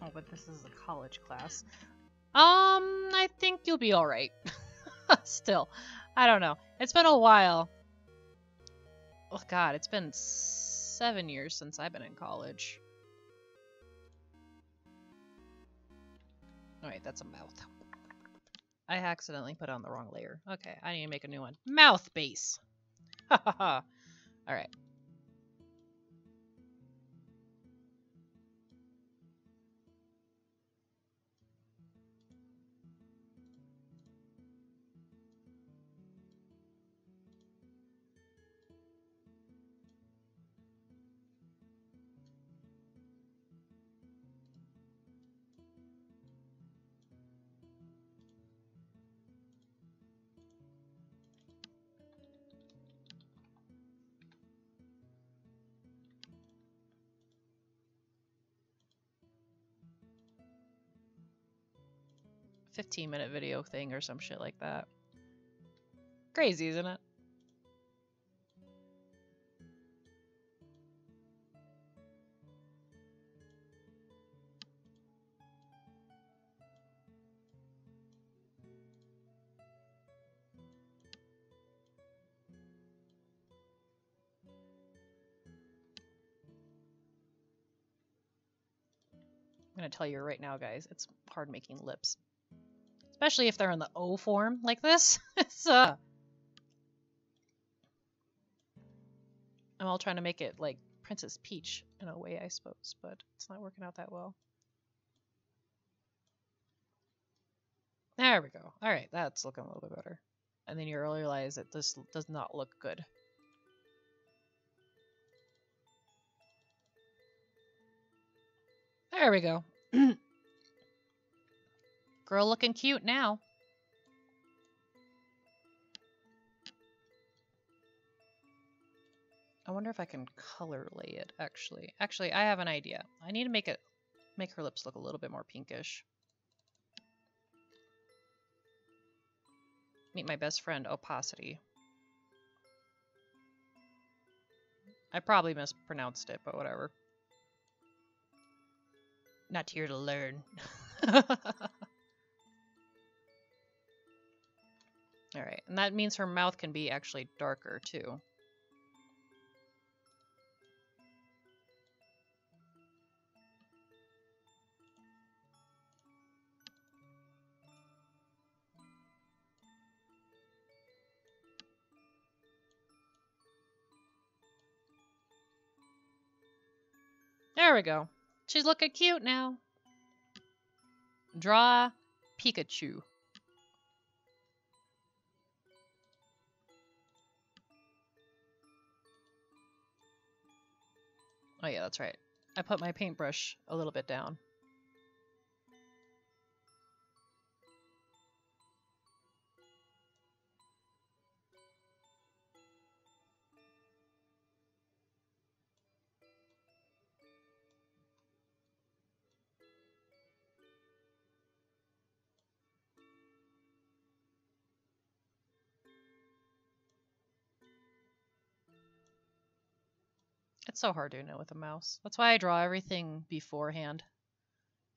Speaker 1: Oh, but this is a college class. I think you'll be alright. Still. I don't know. It's been a while. Oh god, it's been 7 years since I've been in college. Oh, wait, that's a mouth. I accidentally put on the wrong layer. Okay, I need to make a new one. Mouth base. Ha ha ha. Alright. $15-minute video thing or some shit like that. Crazy, isn't it? I'm gonna tell you right now, guys, it's hard making lips. Especially if they're in the O form like this. It's I'm all trying to make it like Princess Peach in a way, I suppose, but it's not working out that well. There we go. Alright, that's looking a little bit better. And then you realize that this does not look good. There we go. Girl looking cute now. I wonder if I can color lay it, actually. Actually, I have an idea. I need to make her lips look a little bit more pinkish. Meet my best friend, Opacity. I probably mispronounced it, but whatever. Not here to learn. Alright, and that means her mouth can be actually darker, too. There we go. She's looking cute now. Draw Pikachu. Oh yeah, that's right. I put my paintbrush a little bit down. It's so hard doing it with a mouse. That's why I draw everything beforehand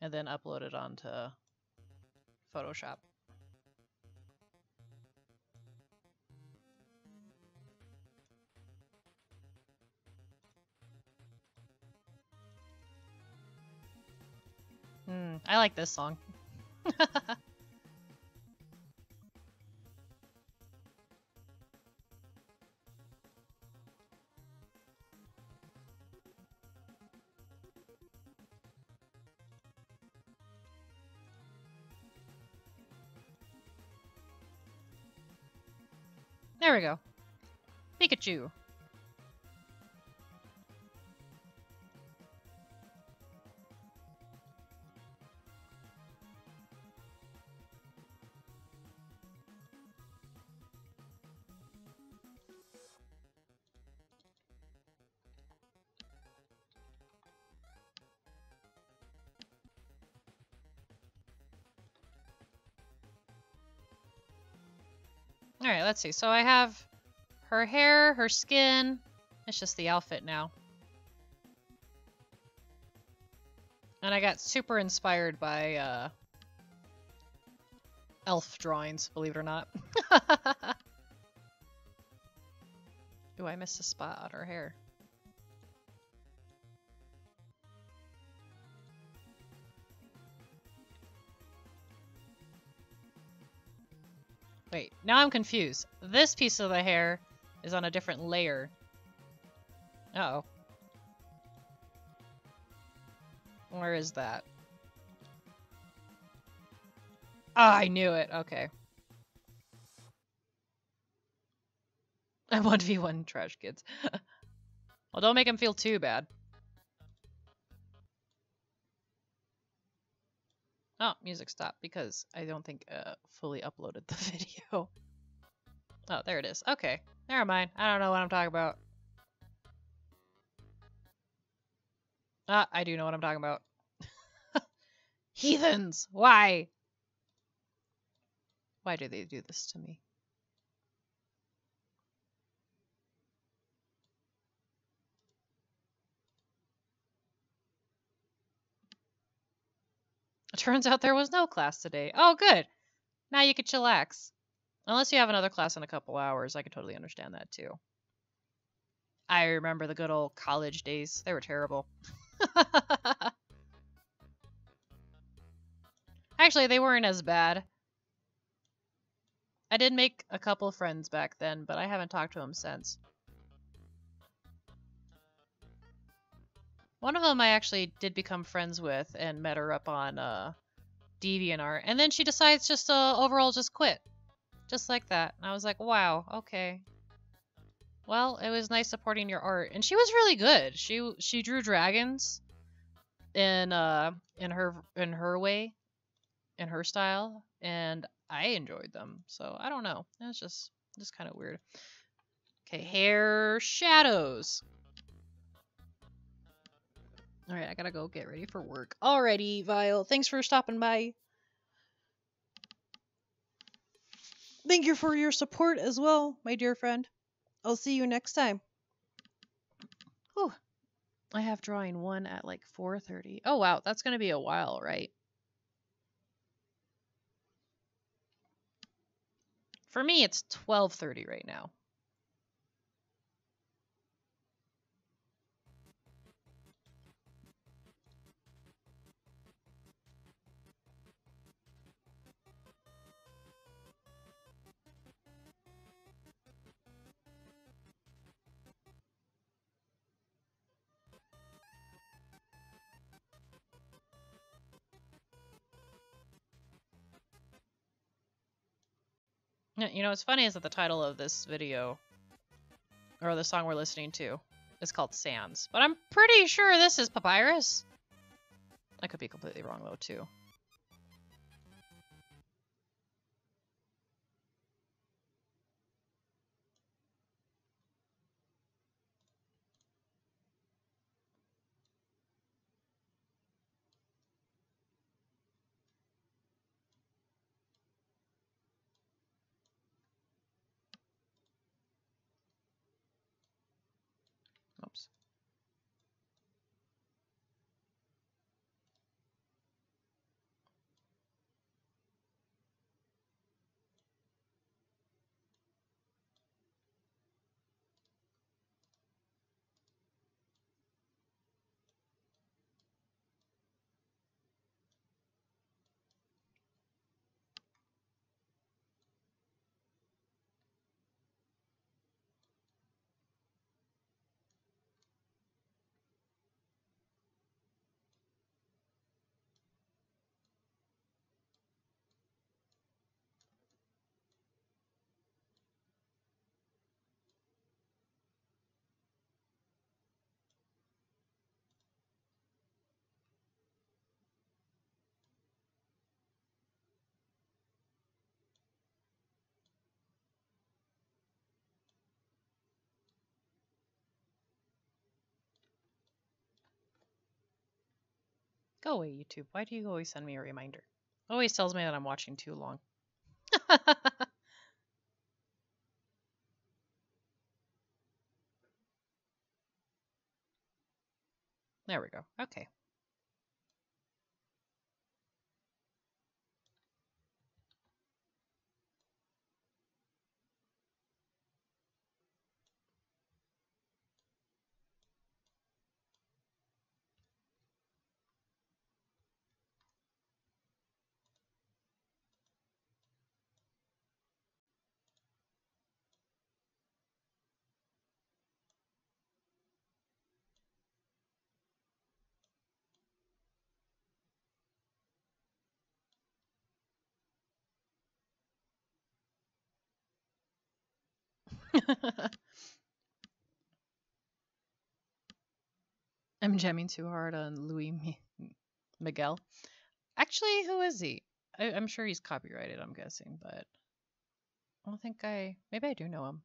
Speaker 1: and then upload it onto Photoshop. I like this song. There we go. Pikachu. Alright, let's see. So I have her hair, her skin. It's just the outfit now. And I got super inspired by elf drawings, believe it or not. Ooh, I missed a spot on her hair. Wait, now I'm confused. This piece of the hair is on a different layer. Uh-oh. Where is that? Ah, I knew it. Okay. I 1v1 trash kids. Well, don't make him feel too bad. Oh, music stopped because I don't think fully uploaded the video. Oh, there it is. Okay. Never mind. I don't know what I'm talking about. Ah, I do know what I'm talking about. Heathens! Why? Why do they do this to me? It turns out there was no class today. Oh, good. Now you can chillax. Unless you have another class in a couple hours, I can totally understand that too. I remember the good old college days. They were terrible. Actually, they weren't as bad. I did make a couple friends back then, but I haven't talked to them since. One of them I actually did become friends with and met her up on DeviantArt, and then she decides just to overall just quit. Just like that. And I was like, wow, okay. Well, it was nice supporting your art. And she was really good. She drew dragons in her way, in her style, and I enjoyed them. So I don't know. It was just kind of weird. Okay, hair shadows. Alright, I gotta go get ready for work. Alrighty, Vile. Thanks for stopping by. Thank you for your support as well, my dear friend. I'll see you next time. Whew. I have drawing 1 at like 4:30. Oh wow, that's gonna be a while, right? For me, it's 12:30 right now. You know, what's funny is that the title of this video, or the song we're listening to, is called Sands. But I'm pretty sure this is Papyrus. I could be completely wrong, though, too. Oops. Go away, YouTube. Why do you always send me a reminder? Always tells me that I'm watching too long. There we go. Okay. I'm jamming too hard on Miguel. Actually, who is he? I'm sure he's copyrighted, I'm guessing, but I don't think maybe I do know him.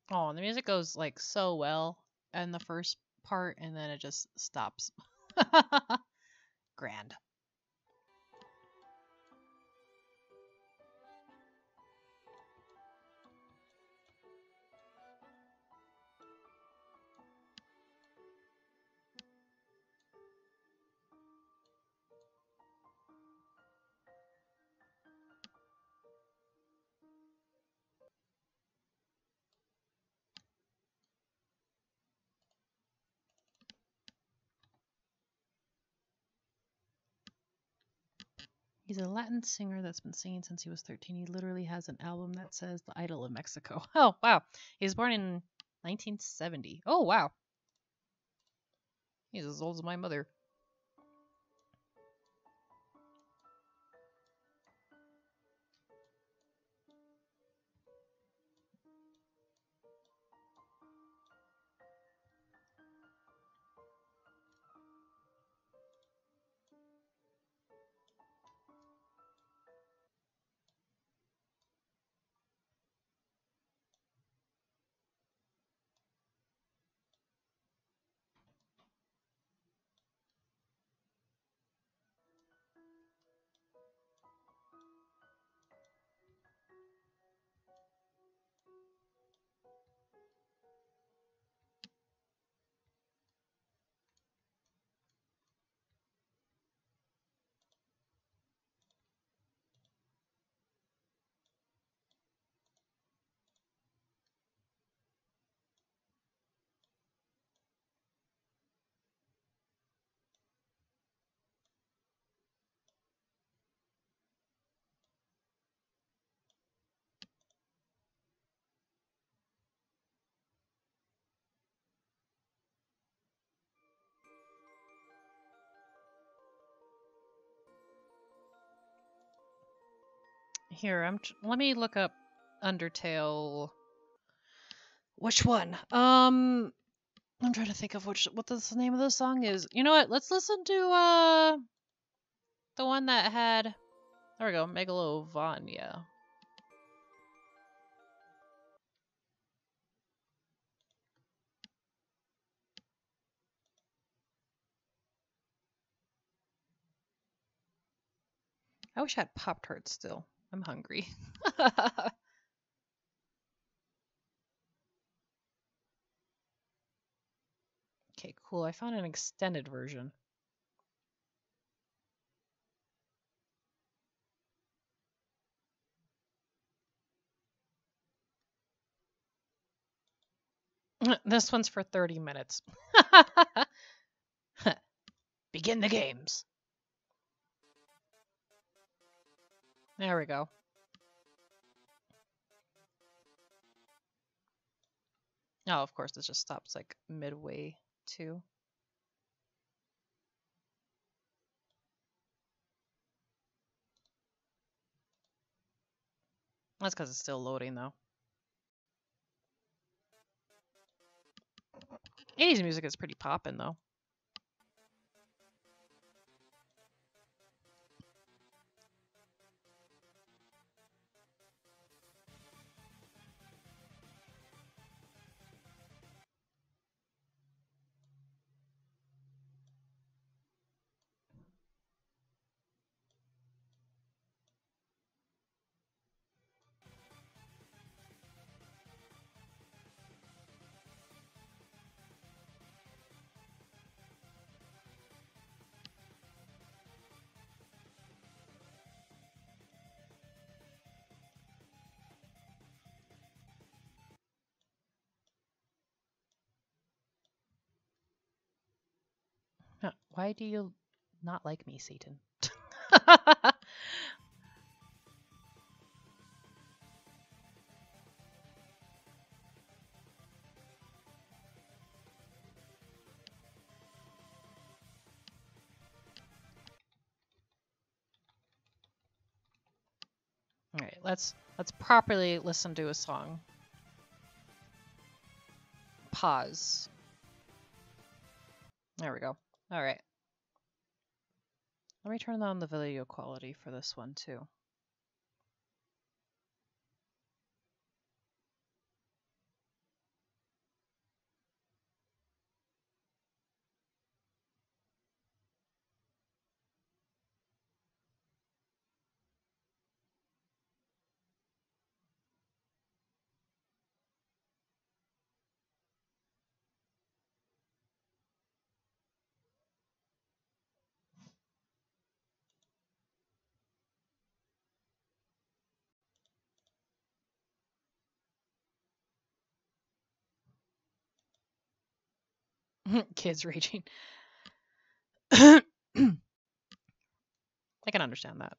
Speaker 1: Oh, and the music goes like so well in the first part, and then it just stops. Grand. He's a Latin singer that's been singing since he was 13. He literally has an album that says The Idol of Mexico. Oh, wow. He was born in 1970. Oh, wow. He's as old as my mother. Here, let me look up Undertale. Which one? I'm trying to think of what the name of the song is. You know what? Let's listen to the one that had, there we go, Megalovania. I wish I had Pop-Tarts still. I'm hungry. Okay, cool. I found an extended version. This one's for 30 minutes. Begin the games. There we go. Oh, of course, it just stops like midway too. That's because it's still loading, though. 80s music is pretty poppin', though. Huh. Why do you not like me, Satan? All right, let's properly listen to a song. Pause. There we go. All right. Let me turn on the video quality for this one too. Kids raging. I can understand that.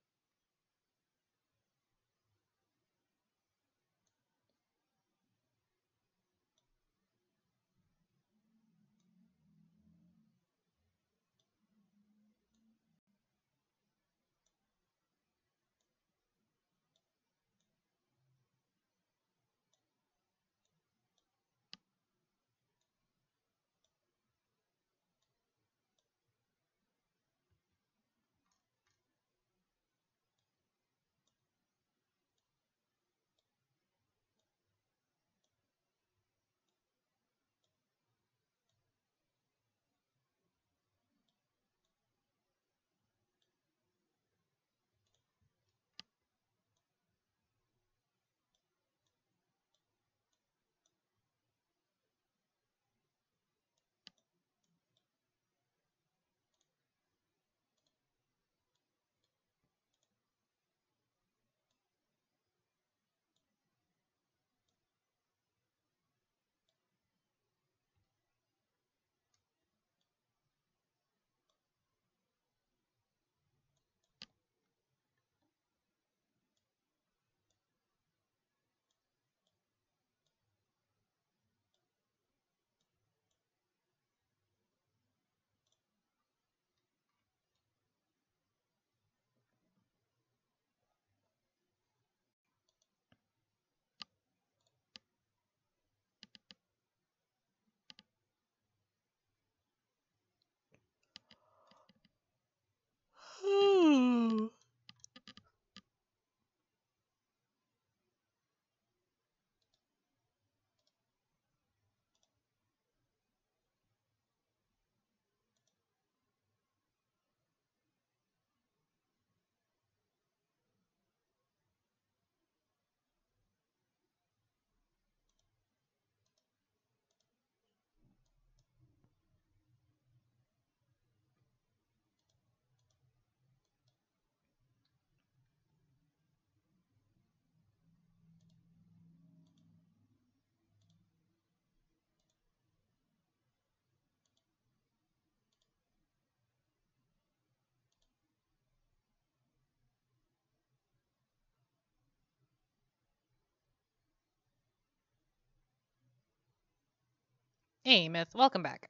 Speaker 1: Hey, Myth, welcome back.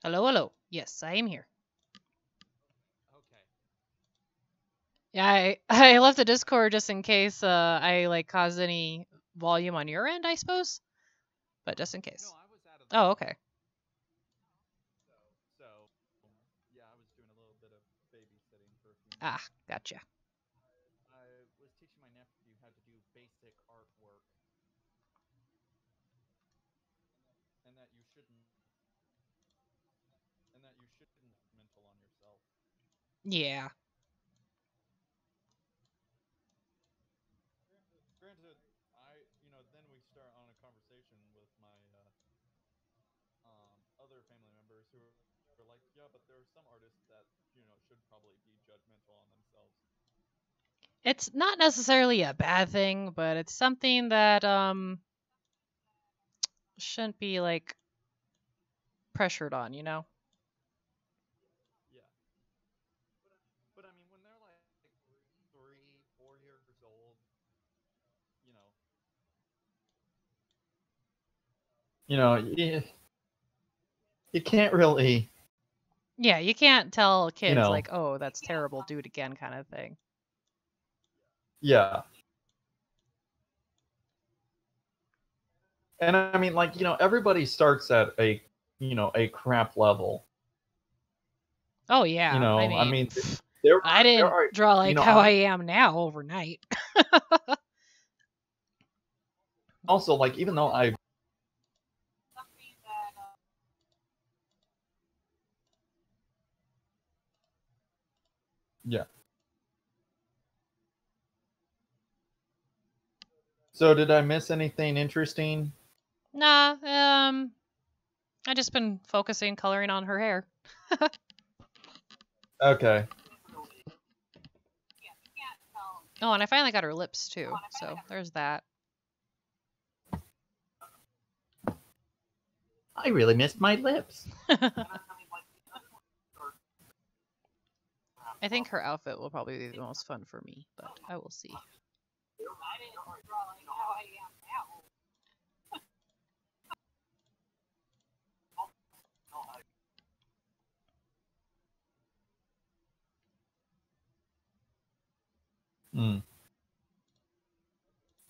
Speaker 1: Hello, hello. Yes, I am here.
Speaker 2: Okay.
Speaker 1: Yeah, I left the Discord just in case I like cause any volume on your end, I suppose. But just in
Speaker 2: No,
Speaker 1: case.
Speaker 2: I was out of the
Speaker 1: Oh, okay.
Speaker 2: So, yeah, I was doing a little bit of babysitting for a few
Speaker 1: Ah,
Speaker 2: minutes.
Speaker 1: gotcha.
Speaker 2: I was teaching my nephew how to do basic artwork, and that you shouldn't, mental on yourself.
Speaker 1: Yeah.
Speaker 2: Granted, then we start on a conversation with my other family members who are like, yeah, but there are some artists that should probably be judgmental on themselves.
Speaker 1: It's not necessarily a bad thing, but it's something that shouldn't be like pressured on, you know?
Speaker 2: Yeah, but I mean, when they're like 3, 4 years old, you know, you can't really,
Speaker 1: Yeah, you can't tell
Speaker 2: you
Speaker 1: kids
Speaker 2: know,
Speaker 1: like, "Oh, that's terrible, do it again" kind of thing.
Speaker 2: yeah. And I mean, like, everybody starts at a crap level.
Speaker 1: Oh yeah, I
Speaker 2: I
Speaker 1: mean,
Speaker 2: mean, there
Speaker 1: I
Speaker 2: are,
Speaker 1: didn't draw like how I
Speaker 2: I
Speaker 1: am now overnight.
Speaker 2: also like, even though yeah. So did I miss anything interesting?
Speaker 1: Nah, I just been focusing coloring on her hair.
Speaker 2: Okay.
Speaker 1: Oh, and I finally got her lips too, so there's that.
Speaker 2: I really missed my lips.
Speaker 1: I think her outfit will probably be the most fun for me, but I will see.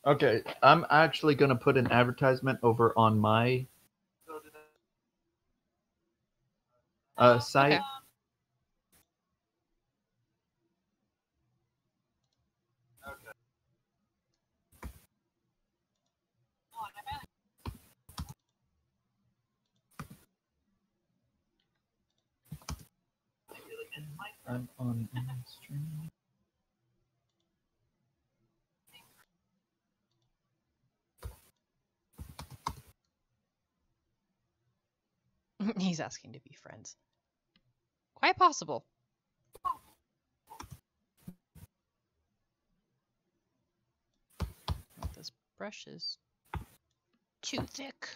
Speaker 2: Okay, I'm actually going to put an advertisement over on my site.
Speaker 1: Okay.
Speaker 2: I'm on stream.
Speaker 1: He's asking to be friends. Quite possible. Oh, this brush is too thick.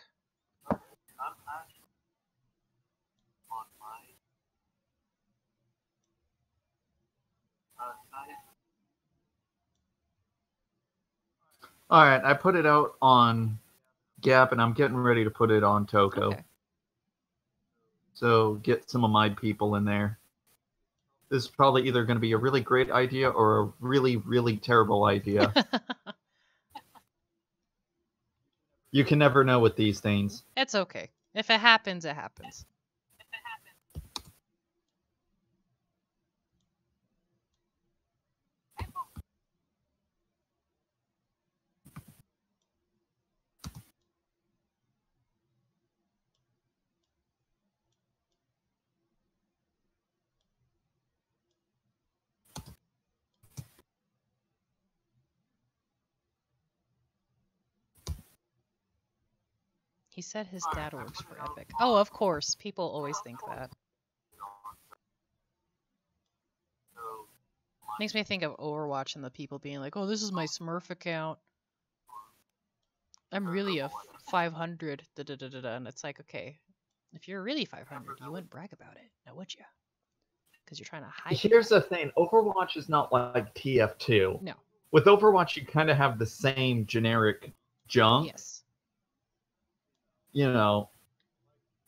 Speaker 2: All right, I put it out on Gap, and I'm getting ready to put it on Toko.
Speaker 1: Okay.
Speaker 2: So get some of my people in there. This is probably either going to be a really great idea or a really, really terrible idea. You can never know with these things.
Speaker 1: It's okay. If it happens, it happens. He said his dad works for Epic. Oh, of course. People always think that. Makes me think of Overwatch and the people being like, "Oh, this is my Smurf account. I'm really a 500." Da, da, da, da, da. And it's like, okay, if you're really 500, you wouldn't brag about it, now would you? Because you're trying to hide.
Speaker 2: Here's the thing: Overwatch is not like TF2.
Speaker 1: No.
Speaker 2: With Overwatch, you kind of have the same generic junk.
Speaker 1: Yes.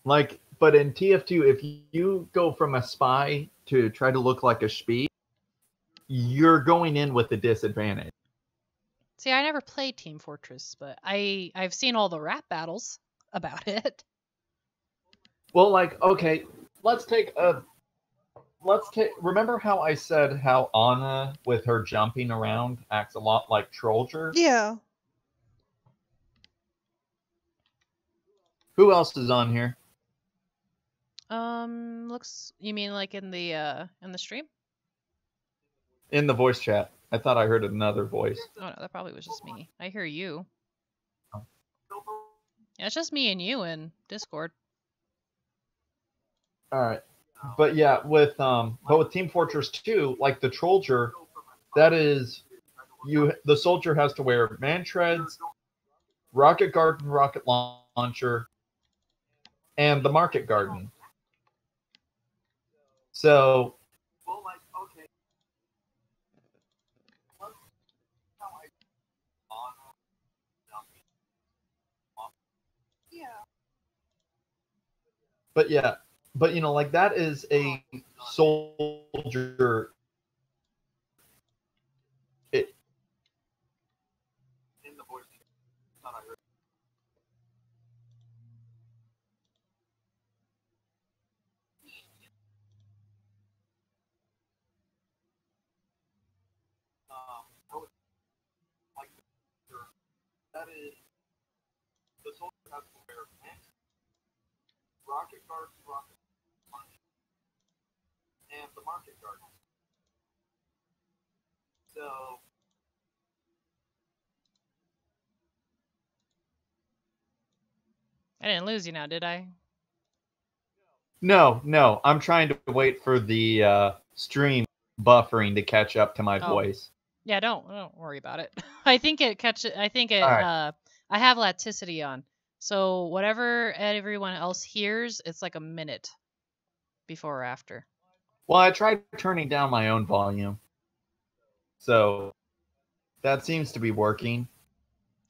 Speaker 2: Like but in TF2, if you go from a spy to try to look like a spy, you're going in with a disadvantage.
Speaker 1: See, I never played Team Fortress, but I've seen all the rap battles about it.
Speaker 2: Well, like, okay, remember how I said how Anna with her jumping around acts a lot like Trollger?
Speaker 3: Yeah.
Speaker 2: Who else is on here?
Speaker 1: Looks, you mean like in the stream?
Speaker 2: In the voice chat. I thought I heard another voice.
Speaker 1: Oh no, that probably was just me. I hear you.
Speaker 2: Oh.
Speaker 1: Yeah, it's just me and you in Discord.
Speaker 2: All right. But yeah, with Team Fortress 2, like the Trollger, that is the soldier has to wear man treads, rocket garden, rocket launcher, and the market garden. So but you know, like that is a soldier. That is the soldier has to wear rocket garden, rocket launcher, and the market garden. So
Speaker 1: I didn't lose you now, did I?
Speaker 2: no, I'm trying to wait for the stream buffering to catch up to my voice.
Speaker 1: Yeah, don't worry about it. I think it
Speaker 2: Right.
Speaker 1: I have elasticity on. So whatever everyone else hears, it's like a minute before or after.
Speaker 2: Well, I tried turning down my own volume. So that seems to be working.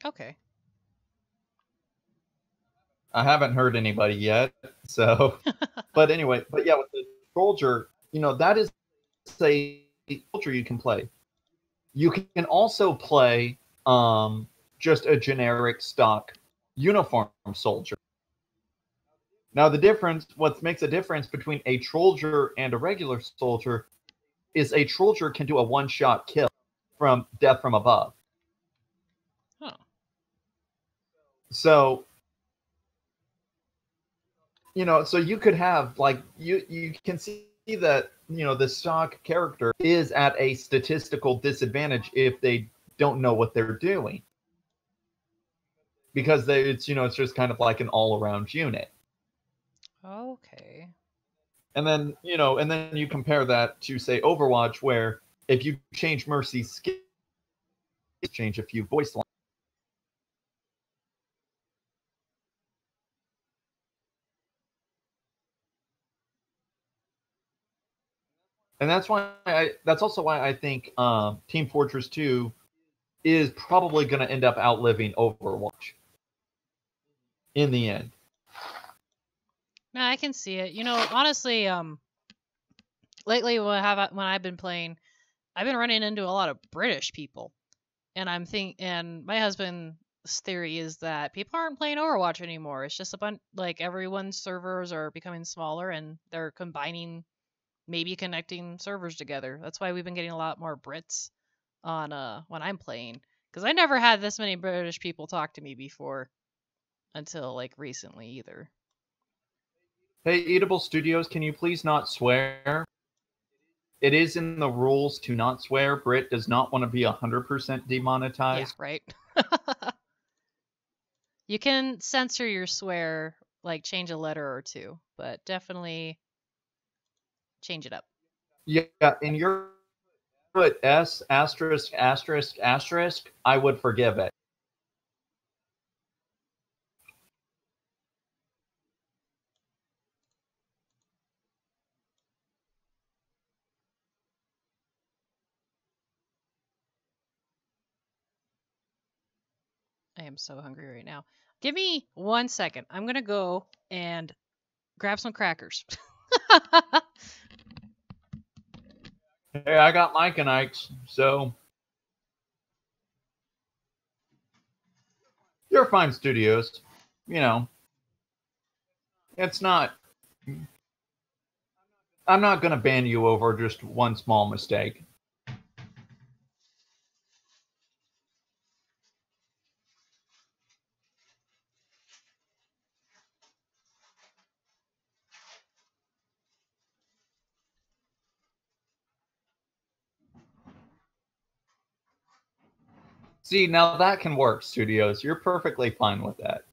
Speaker 1: Okay.
Speaker 2: I haven't heard anybody yet. So but anyway, but yeah, with the soldier, you know, that is a soldier you can play. You can also play just a generic stock uniform soldier. Now what makes a difference between a Trollger and a regular soldier is a Trollger can do a one-shot kill from death from above.
Speaker 1: Oh.
Speaker 2: So, you know, so you could have like you can see that, you know, the stock character is at a statistical disadvantage if they don't know what they're doing. Because it's just kind of like an all-around unit.
Speaker 1: Okay.
Speaker 2: And then you compare that to, say, Overwatch, where if you change Mercy's skill, change a few voice lines. And that's also why I think Team Fortress 2 is probably going to end up outliving Overwatch in the end.
Speaker 1: No, I can see it. You know, honestly, lately when I've been playing, I've been running into a lot of British people, and and my husband's theory is that people aren't playing Overwatch anymore. It's just a bunch, like, everyone's servers are becoming smaller and they're combining, maybe connecting servers together. That's why we've been getting a lot more Brits on when I'm playing, because I never had this many British people talk to me before until like recently either.
Speaker 2: Hey, Eatable Studios, can you please not swear? It is in the rules to not swear. Britt does not want to be 100% demonetized.
Speaker 1: Yeah, right. You can censor your swear, like change a letter or two, but definitely change it up.
Speaker 2: Yeah, in your put S asterisk asterisk asterisk, I would forgive it.
Speaker 1: I am so hungry right now. Give me 1 second. I'm gonna go and grab some crackers.
Speaker 2: Hey, I got Mike and Ike's, so you're fine, studios. You know, it's not. I'm not gonna ban you over just one small mistake. See, now that can work, studios. You're perfectly fine with that.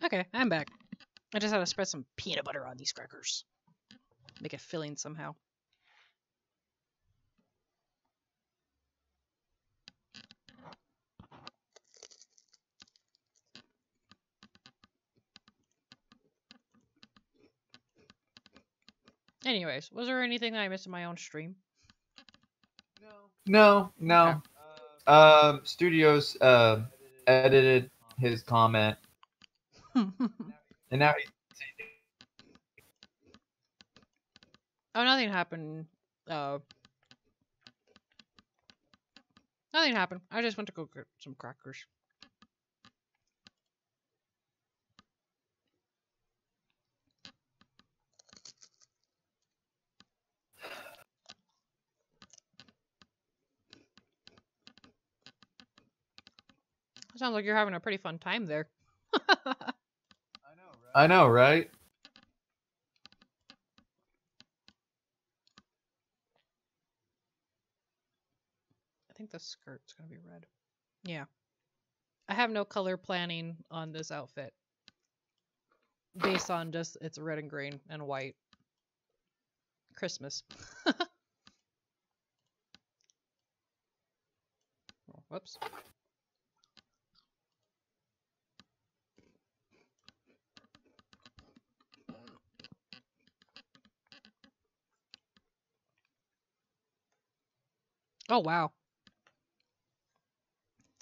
Speaker 1: Okay, I'm back. I just had to spread some peanut butter on these crackers. Make it filling somehow. Anyways, was there anything that I missed in my own stream?
Speaker 2: No. Studios edited his comment,
Speaker 1: Okay.
Speaker 2: and now
Speaker 1: Oh, nothing happened. Nothing happened. I just went to go get some crackers. Sounds like you're having a pretty fun time there.
Speaker 2: I know, right?
Speaker 1: I think the skirt's gonna be red. Yeah. I have no color planning on this outfit. Based on just it's red and green and white. Christmas. Oh, whoops. Oh, wow.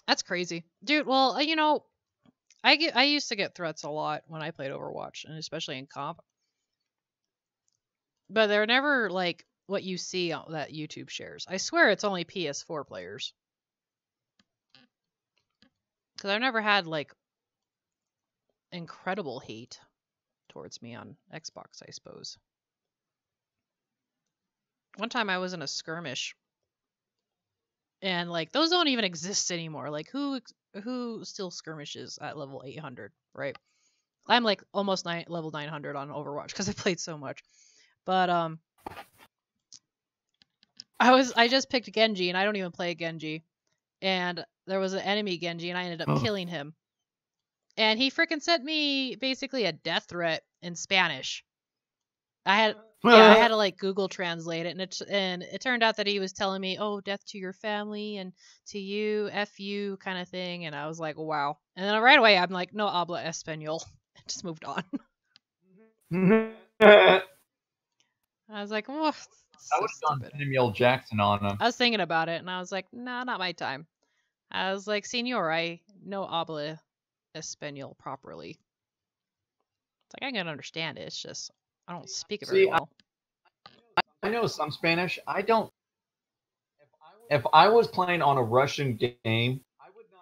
Speaker 1: That's crazy. Dude, well, you know, I used to get threats a lot when I played Overwatch, and especially in comp. But they're never like what you see on that YouTube shares. I swear it's only PS4 players. Cuz I've never had like incredible hate towards me on Xbox, I suppose. One time I was in a skirmish and like those don't even exist anymore. Like who still skirmishes at level 800, right? I'm like almost level 900 on Overwatch cuz I played so much. But I just picked Genji and I don't even play Genji. And there was an enemy Genji and I ended up killing him. And he freaking sent me basically a death threat in Spanish. I had to like Google translate it, and it turned out that he was telling me, "Oh, death to your family and to you, f you," kind of thing. And I was like, "Wow!" And then right away, I'm like, "No habla español," and just moved on. I was like, "Oh,
Speaker 2: I
Speaker 1: so
Speaker 2: would have gone
Speaker 1: stupid."
Speaker 2: Samuel Jackson on him.
Speaker 1: I was thinking about it, and I was like, "Nah, not my time." I was like, "Señor, I no habla español properly." It's like I can understand it. It's just I don't speak it very
Speaker 2: See,
Speaker 1: well.
Speaker 2: I know some Spanish. I don't. If I was playing on a Russian game,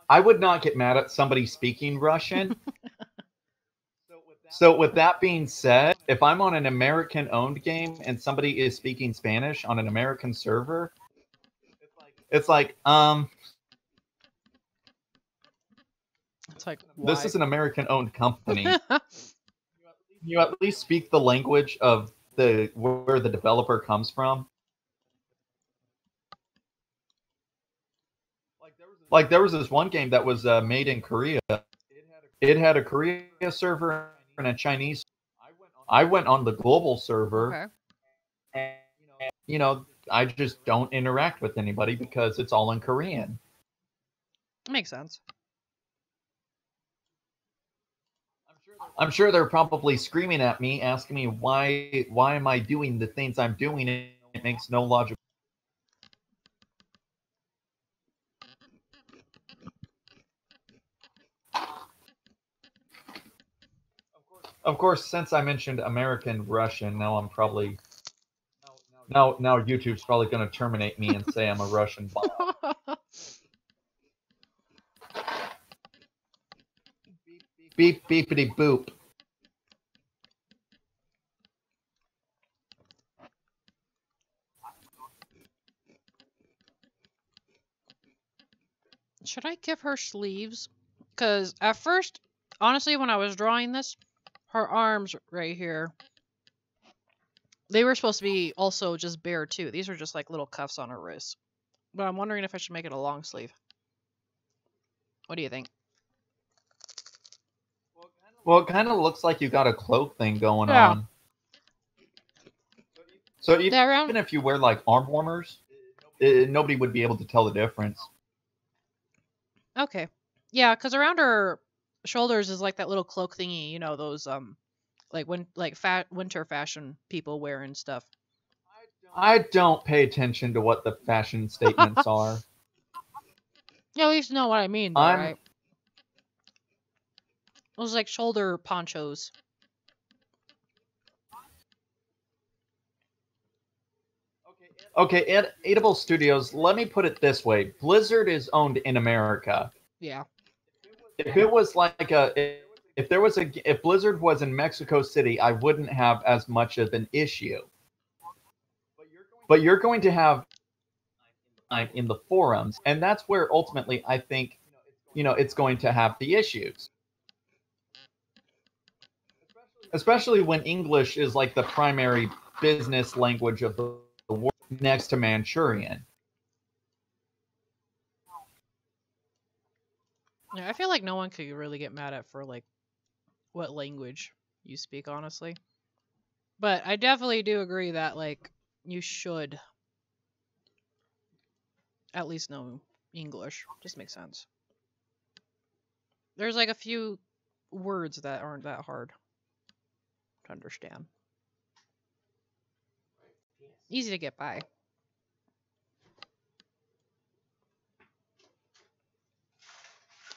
Speaker 2: I would not get mad at somebody speaking Russian. So with that being said, if I'm on an American-owned game and somebody is speaking Spanish on an American server, it's like,
Speaker 1: It's like,
Speaker 2: this
Speaker 1: why?
Speaker 2: is an American-owned company. You at least speak the language of where the developer comes from. Like there was this one game that was made in Korea. It had a Korea server and a Chinese. I went on the global server,
Speaker 1: Okay.
Speaker 2: and you know, I just don't interact with anybody because it's all in Korean.
Speaker 1: Makes sense.
Speaker 2: I'm sure they're probably screaming at me, asking me why am I doing the things I'm doing? It makes no logical. Of course, since I mentioned American Russian, now I'm probably now YouTube's probably going to terminate me and say I'm a Russian bot. Beep beepity boop.
Speaker 1: Should I give her sleeves? Because at first, honestly, when I was drawing this, her arms right here, they were supposed to be also just bare too. These are just like little cuffs on her wrists. But I'm wondering if I should make it a long sleeve. What do you think?
Speaker 2: Well, it kind of looks like you got a cloak thing going
Speaker 1: Yeah.
Speaker 2: on. So
Speaker 1: Yeah,
Speaker 2: even if you wear like arm warmers, nobody would be able to tell the difference.
Speaker 1: Okay. Yeah, because around her shoulders is like that little cloak thingy, you know, those like winter fashion people wear and stuff.
Speaker 2: I don't pay attention to what the fashion statements are.
Speaker 1: You at least know what I mean, though, right? Those like shoulder ponchos.
Speaker 2: Okay, at Edible Studios, let me put it this way. Blizzard is owned in America.
Speaker 1: Yeah.
Speaker 2: If it was like if Blizzard was in Mexico City, I wouldn't have as much of an issue. But you're going to have in the forums, and that's where ultimately I think, it's going to have the issues. Especially when English is like the primary business language of the world next to Manchurian.
Speaker 1: Yeah, I feel like no one could really get mad at for like what language you speak, honestly. But I definitely do agree that like you should at least know English. Just makes sense. There's like a few words that aren't that hard to understand. Easy to get by.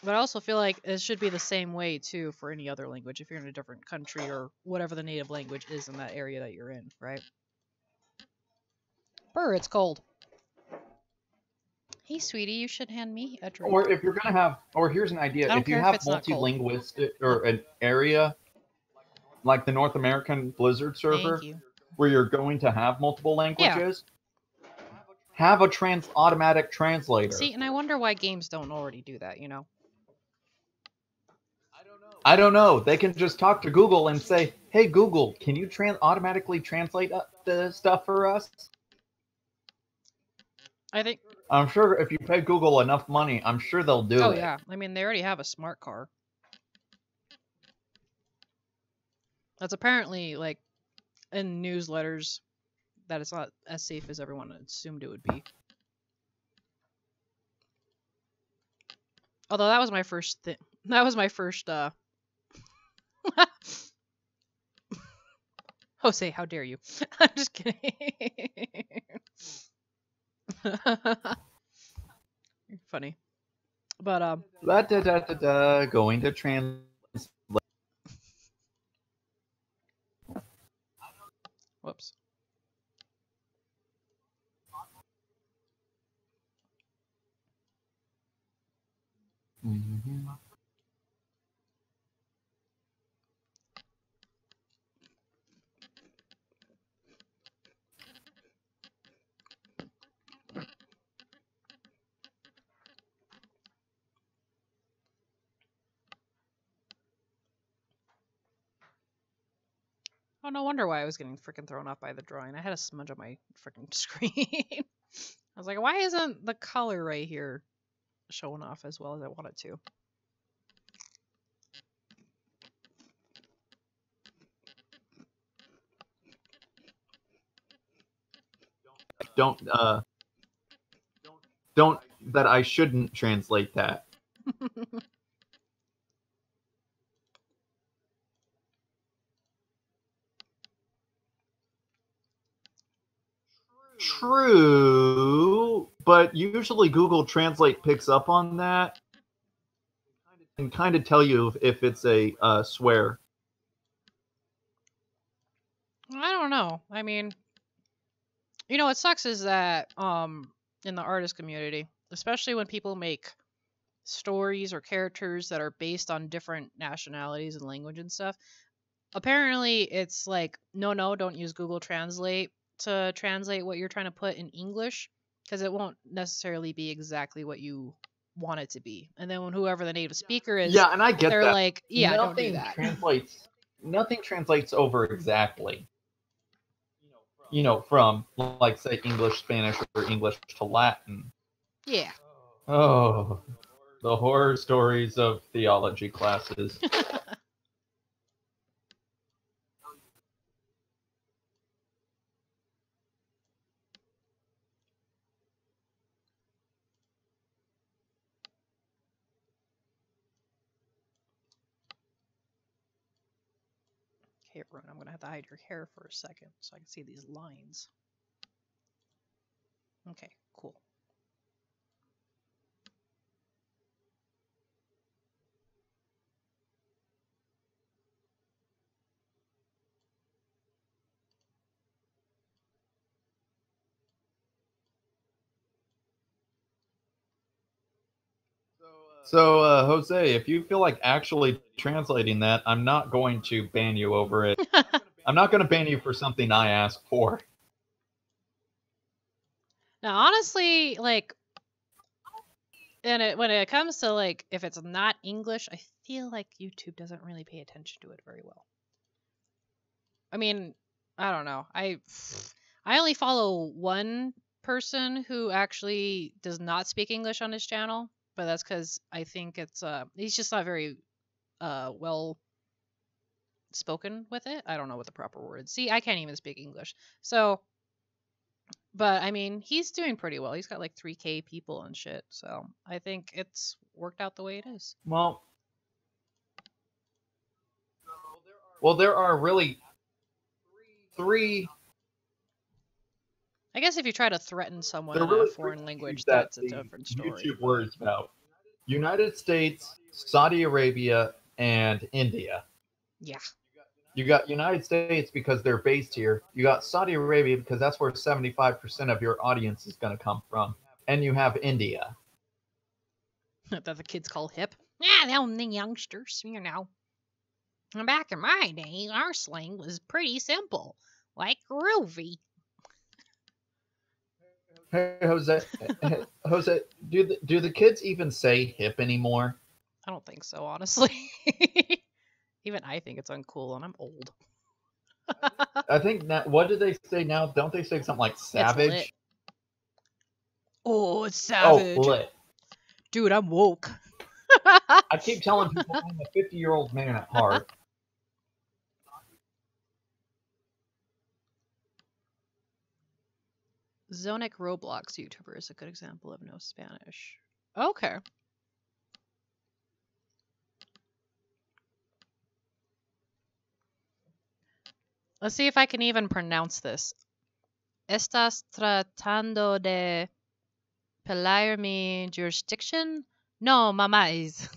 Speaker 1: But I also feel like it should be the same way too for any other language if you're in a different country or whatever the native language is in that area that you're in, right? Brr, it's cold. Hey, sweetie, you should hand me a drink.
Speaker 2: Or if you're going to have, or here's an idea, if you have multilinguistic or an area like the North American Blizzard server, where you're going to have multiple languages, have a automatic translator.
Speaker 1: See, and I wonder why games don't already do that, you know?
Speaker 2: I don't know. They can just talk to Google and say, "Hey Google, can you automatically translate the stuff for us?" I'm sure if you pay Google enough money, I'm sure they'll do it.
Speaker 1: Oh yeah, I mean they already have a smart car. That's apparently like in newsletters that it's not as safe as everyone assumed it would be. Although that was my first thing. That was my first Jose, how dare you? I'm just kidding. You're funny. But
Speaker 2: La da da da da. Going to translate.
Speaker 1: whoops.
Speaker 2: Mm-hmm.
Speaker 1: Oh, no wonder why I was getting freaking thrown off by the drawing. I had a smudge on my freaking screen. I was like, why isn't the color right here showing off as well as I want it to?
Speaker 2: Don't that I shouldn't translate that. True, but usually Google Translate picks up on that and kind of tell you if it's a swear.
Speaker 1: I don't know. I mean, you know what sucks is that in the artist community, especially when people make stories or characters that are based on different nationalities and language and stuff, apparently it's like no, don't use Google Translate to translate what you're trying to put in English because it won't necessarily be exactly what you want it to be. And then when whoever the native speaker is,
Speaker 2: Yeah, and I get
Speaker 1: they're
Speaker 2: that.
Speaker 1: like, yeah, don't do that.
Speaker 2: Nothing translates over exactly. You know, from like say English, Spanish, or English to Latin.
Speaker 1: Yeah.
Speaker 2: Oh, the horror stories of theology classes.
Speaker 1: Okay, everyone, I'm gonna have to hide your hair for a second so I can see these lines. Okay, cool.
Speaker 2: So, Jose, if you feel like actually translating that, I'm not going to ban you over it. I'm not going to ban you for something I asked for.
Speaker 1: Now, honestly, like, when it comes to like if it's not English, I feel like YouTube doesn't really pay attention to it very well. I mean, I don't know. I only follow one person who actually does not speak English on his channel, but that's because I think it's he's just not very well spoken with it. I don't know what the proper word is. See, I can't even speak English. So, but I mean, he's doing pretty well. He's got like 3K people and shit. So I think it's worked out the way it is.
Speaker 2: Well, there are really three.
Speaker 1: I guess if you try to threaten someone
Speaker 2: There are
Speaker 1: in a
Speaker 2: really
Speaker 1: foreign language,
Speaker 2: that
Speaker 1: that's a
Speaker 2: the
Speaker 1: different story.
Speaker 2: YouTube words about United States, Saudi Arabia, and India.
Speaker 1: Yeah.
Speaker 2: You got United States because they're based here. You got Saudi Arabia because that's where 75% of your audience is going to come from. And you have India.
Speaker 1: That the kids call hip. Yeah, them the youngsters, you know. Back in my day, our slang was pretty simple, like groovy.
Speaker 2: Hey, Jose, Jose, do the kids even say hip anymore?
Speaker 1: I don't think so, honestly. Even I think it's uncool, and I'm old.
Speaker 2: I think that. What do they say now? Don't they say something like savage?
Speaker 1: Oh, it's savage.
Speaker 2: Oh, lit.
Speaker 1: Dude, I'm woke.
Speaker 2: I keep telling people I'm a 50-year-old man at heart.
Speaker 1: Zonic Roblox YouTuber is a good example of no Spanish. Okay. Let's see if I can even pronounce this. Estás tratando de pelar mi jurisdiction? No, mamáis.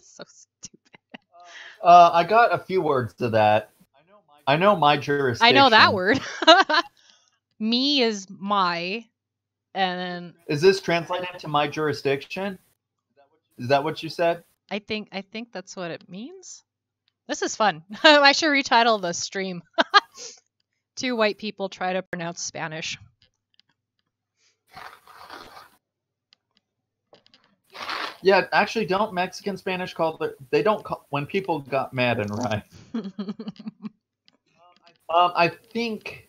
Speaker 1: So stupid.
Speaker 2: I got a few words to that. I know my jurisdiction.
Speaker 1: I know that word. Me is my, and then
Speaker 2: Is this translated to my jurisdiction? Is that what you said?
Speaker 1: I think that's what it means. This is fun. I should retitle the stream. Two white people try to pronounce Spanish.
Speaker 2: Yeah, actually, don't Mexican Spanish call it? They don't call when people got mad and right. I think.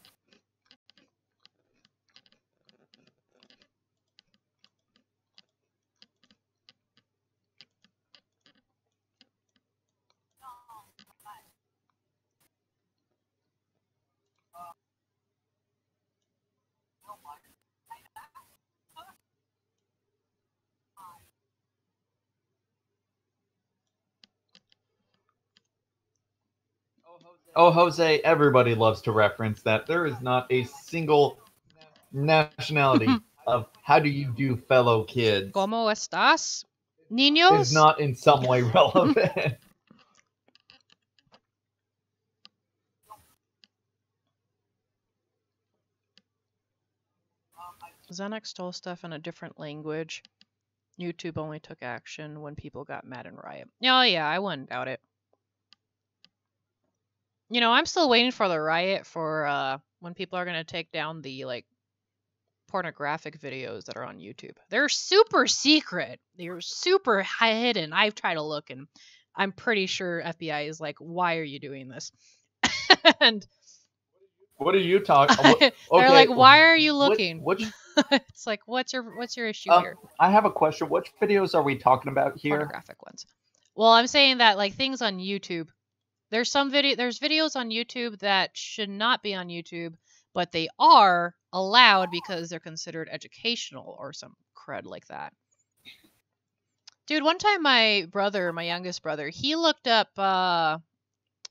Speaker 2: Oh, Jose, everybody loves to reference that. There is not a single nationality of how do you do, fellow kids?
Speaker 1: ¿Cómo estás, niños?
Speaker 2: Is not in some way relevant.
Speaker 1: Xanax stole stuff in a different language. YouTube only took action when people got mad and riot. Oh yeah, I wouldn't doubt it. You know, I'm still waiting for the riot for when people are gonna take down the like pornographic videos that are on YouTube. They're super secret. They're super hidden. I've tried to look, and I'm pretty sure FBI is like, "Why are you doing this?" And
Speaker 2: what are you talking?
Speaker 1: They're like, "Why are you looking?"
Speaker 2: Which
Speaker 1: It's like, what's your issue here?
Speaker 2: I have a question. Which videos are we talking about here?
Speaker 1: Pornographic ones. Well, I'm saying that like things on YouTube. There's videos on YouTube that should not be on YouTube, but they are allowed because they're considered educational or some crud like that. Dude, one time my youngest brother, he looked up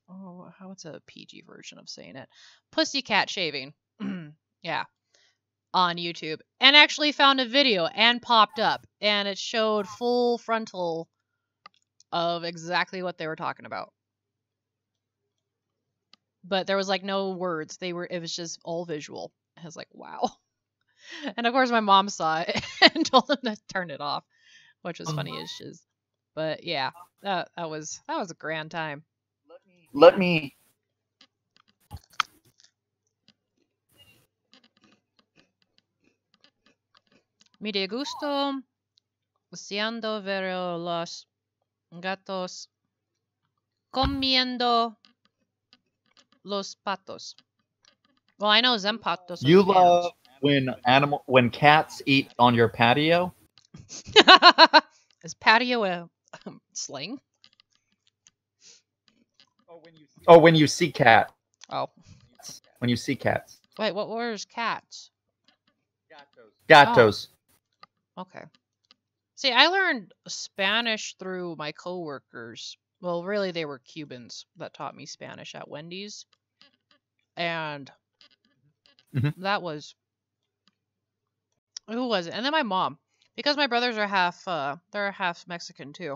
Speaker 1: what's a PG version of saying it? Pussycat shaving. Yeah. On YouTube, and actually found a video and popped up, and it showed full frontal of exactly what they were talking about. But there was like no words. It was just all visual. I was like, wow. And of course my mom saw it and told them to turn it off, which was funny as shiz. But yeah, that was a grand time.
Speaker 2: Let me
Speaker 1: Mi gusto siendo ver los gatos comiendo los patos. Well, I know them patos.
Speaker 2: You love when cats eat on your patio?
Speaker 1: Is patio a slang?
Speaker 2: Oh, when you see cat.
Speaker 1: Oh.
Speaker 2: When you see cats.
Speaker 1: Wait, what were cats?
Speaker 2: Gatos.
Speaker 1: Oh. Okay. See, I learned Spanish through my coworkers. Well, really, they were Cubans that taught me Spanish at Wendy's. And that was... Who was it? And then my mom. Because my brothers are they're half Mexican too.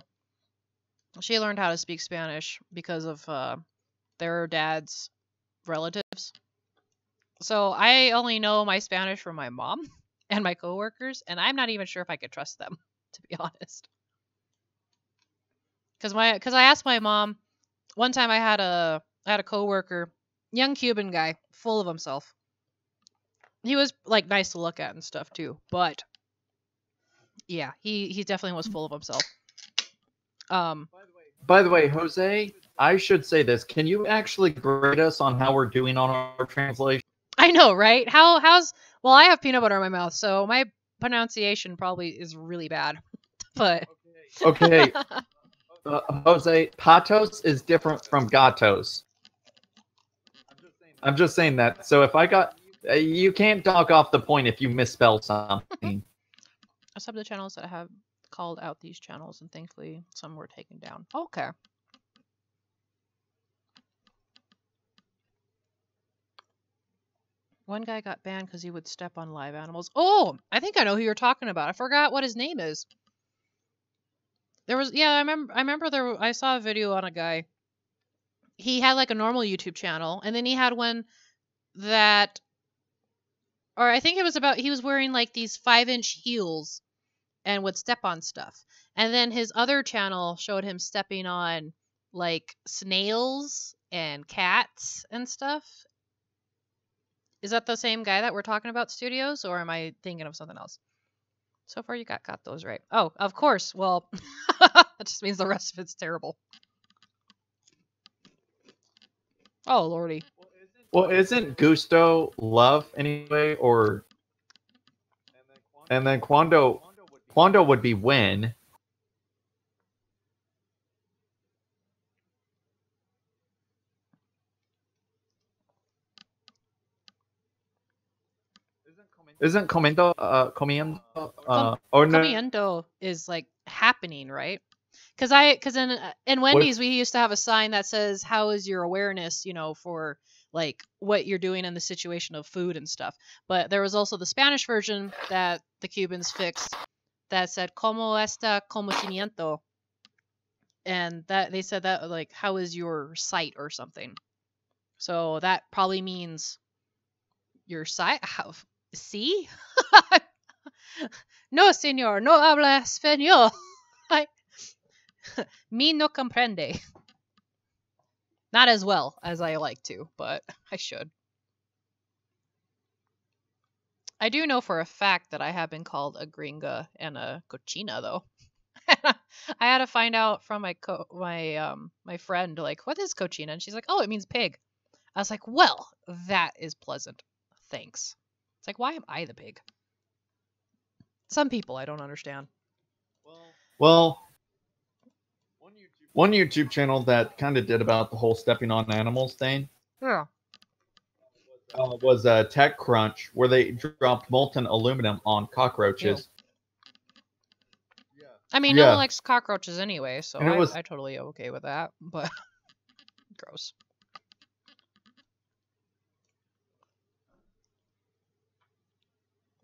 Speaker 1: She learned how to speak Spanish because of their dad's relatives. So I only know my Spanish from my mom and my coworkers, and I'm not even sure if I could trust them, to be honest. Because I asked my mom one time. I had a coworker, young Cuban guy, full of himself. He was like nice to look at and stuff too, but yeah, he definitely was full of himself.
Speaker 2: By the way, Jose, I should say this. Can you actually grade us on how we're doing on our translation?
Speaker 1: I know, right? Well, I have peanut butter in my mouth, so my pronunciation probably is really bad. But
Speaker 2: okay. Jose, patos is different from gatos. I'm just saying that. So if I got You can't talk off the point if you misspell something.
Speaker 1: I sub the channels that have called out these channels, and thankfully some were taken down. Okay. One guy got banned because he would step on live animals. Oh, I think I know who you're talking about. I forgot what his name is. There was, yeah, I remember I saw a video on a guy. He had like a normal YouTube channel, and then he had one that, or I think it was about, he was wearing like these 5-inch heels and would step on stuff. And then his other channel showed him stepping on like snails and cats and stuff. Is that the same guy that we're talking about, Studios, or am I thinking of something else? So far you got those right. Oh, of course. Well, that just means the rest of it's terrible. Oh, lordy.
Speaker 2: Well, isn't gusto love anyway, or and then cuando would be when? Isn't comiendo comiendo or no?
Speaker 1: Comiendo is like happening, right? Because in Wendy's we used to have a sign that says, "How is your awareness?" For like what you're doing in the situation of food and stuff. But there was also the Spanish version that the Cubans fixed that said, "Cómo está conocimiento," and that they said that like, "How is your sight?" or something. So that probably means your sight. See? No, señor, no habla español. Me no comprende. Not as well as I like to, but I should. I do know for a fact that I have been called a gringa and a cochina, though. I had to find out from my friend, like, what is cochina? And she's like, oh, it means pig. I was like, well, that is pleasant. Thanks. It's like, why am I the pig? Some people I don't understand.
Speaker 2: Well, one YouTube channel that kind of did about the whole stepping on animals thing.
Speaker 1: Yeah.
Speaker 2: Was Tech Crunch, where they dropped molten aluminum on cockroaches.
Speaker 1: Ew. I mean, no one likes cockroaches anyway, so I totally okay with that, but gross.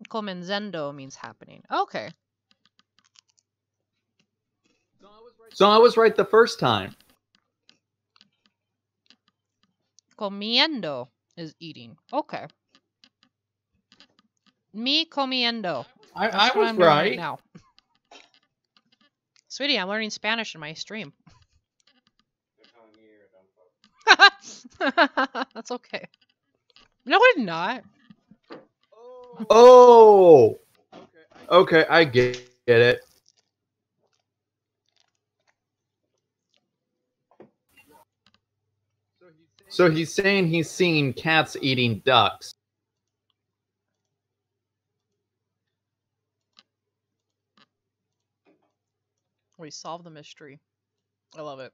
Speaker 1: Comenzendo means happening. Okay.
Speaker 2: So I was right the first time.
Speaker 1: Comiendo is eating. Okay. Me comiendo.
Speaker 2: I was right
Speaker 1: now. Sweetie, I'm learning Spanish in my stream. That's okay. No, I'm not.
Speaker 2: Oh. Okay, I get it. So he's saying he's seen cats eating ducks.
Speaker 1: We solved the mystery. I love it.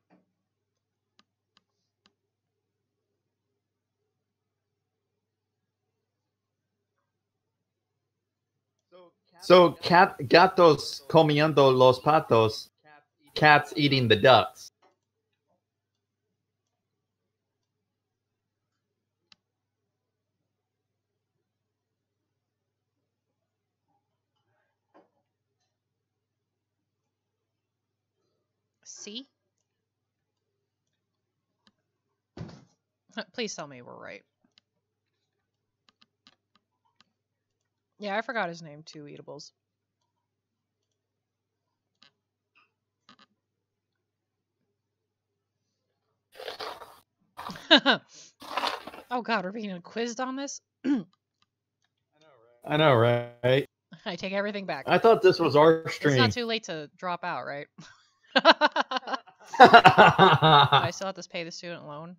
Speaker 2: So gatos comiendo los patos, cats eating the ducks.
Speaker 1: See? Please tell me we're right. Yeah, I forgot his name too, Eatables. Oh god, we're being quizzed on this?
Speaker 2: I know, right?
Speaker 1: I take everything back.
Speaker 2: I thought this was our stream.
Speaker 1: It's not too late to drop out, right? I still have to pay the student loan.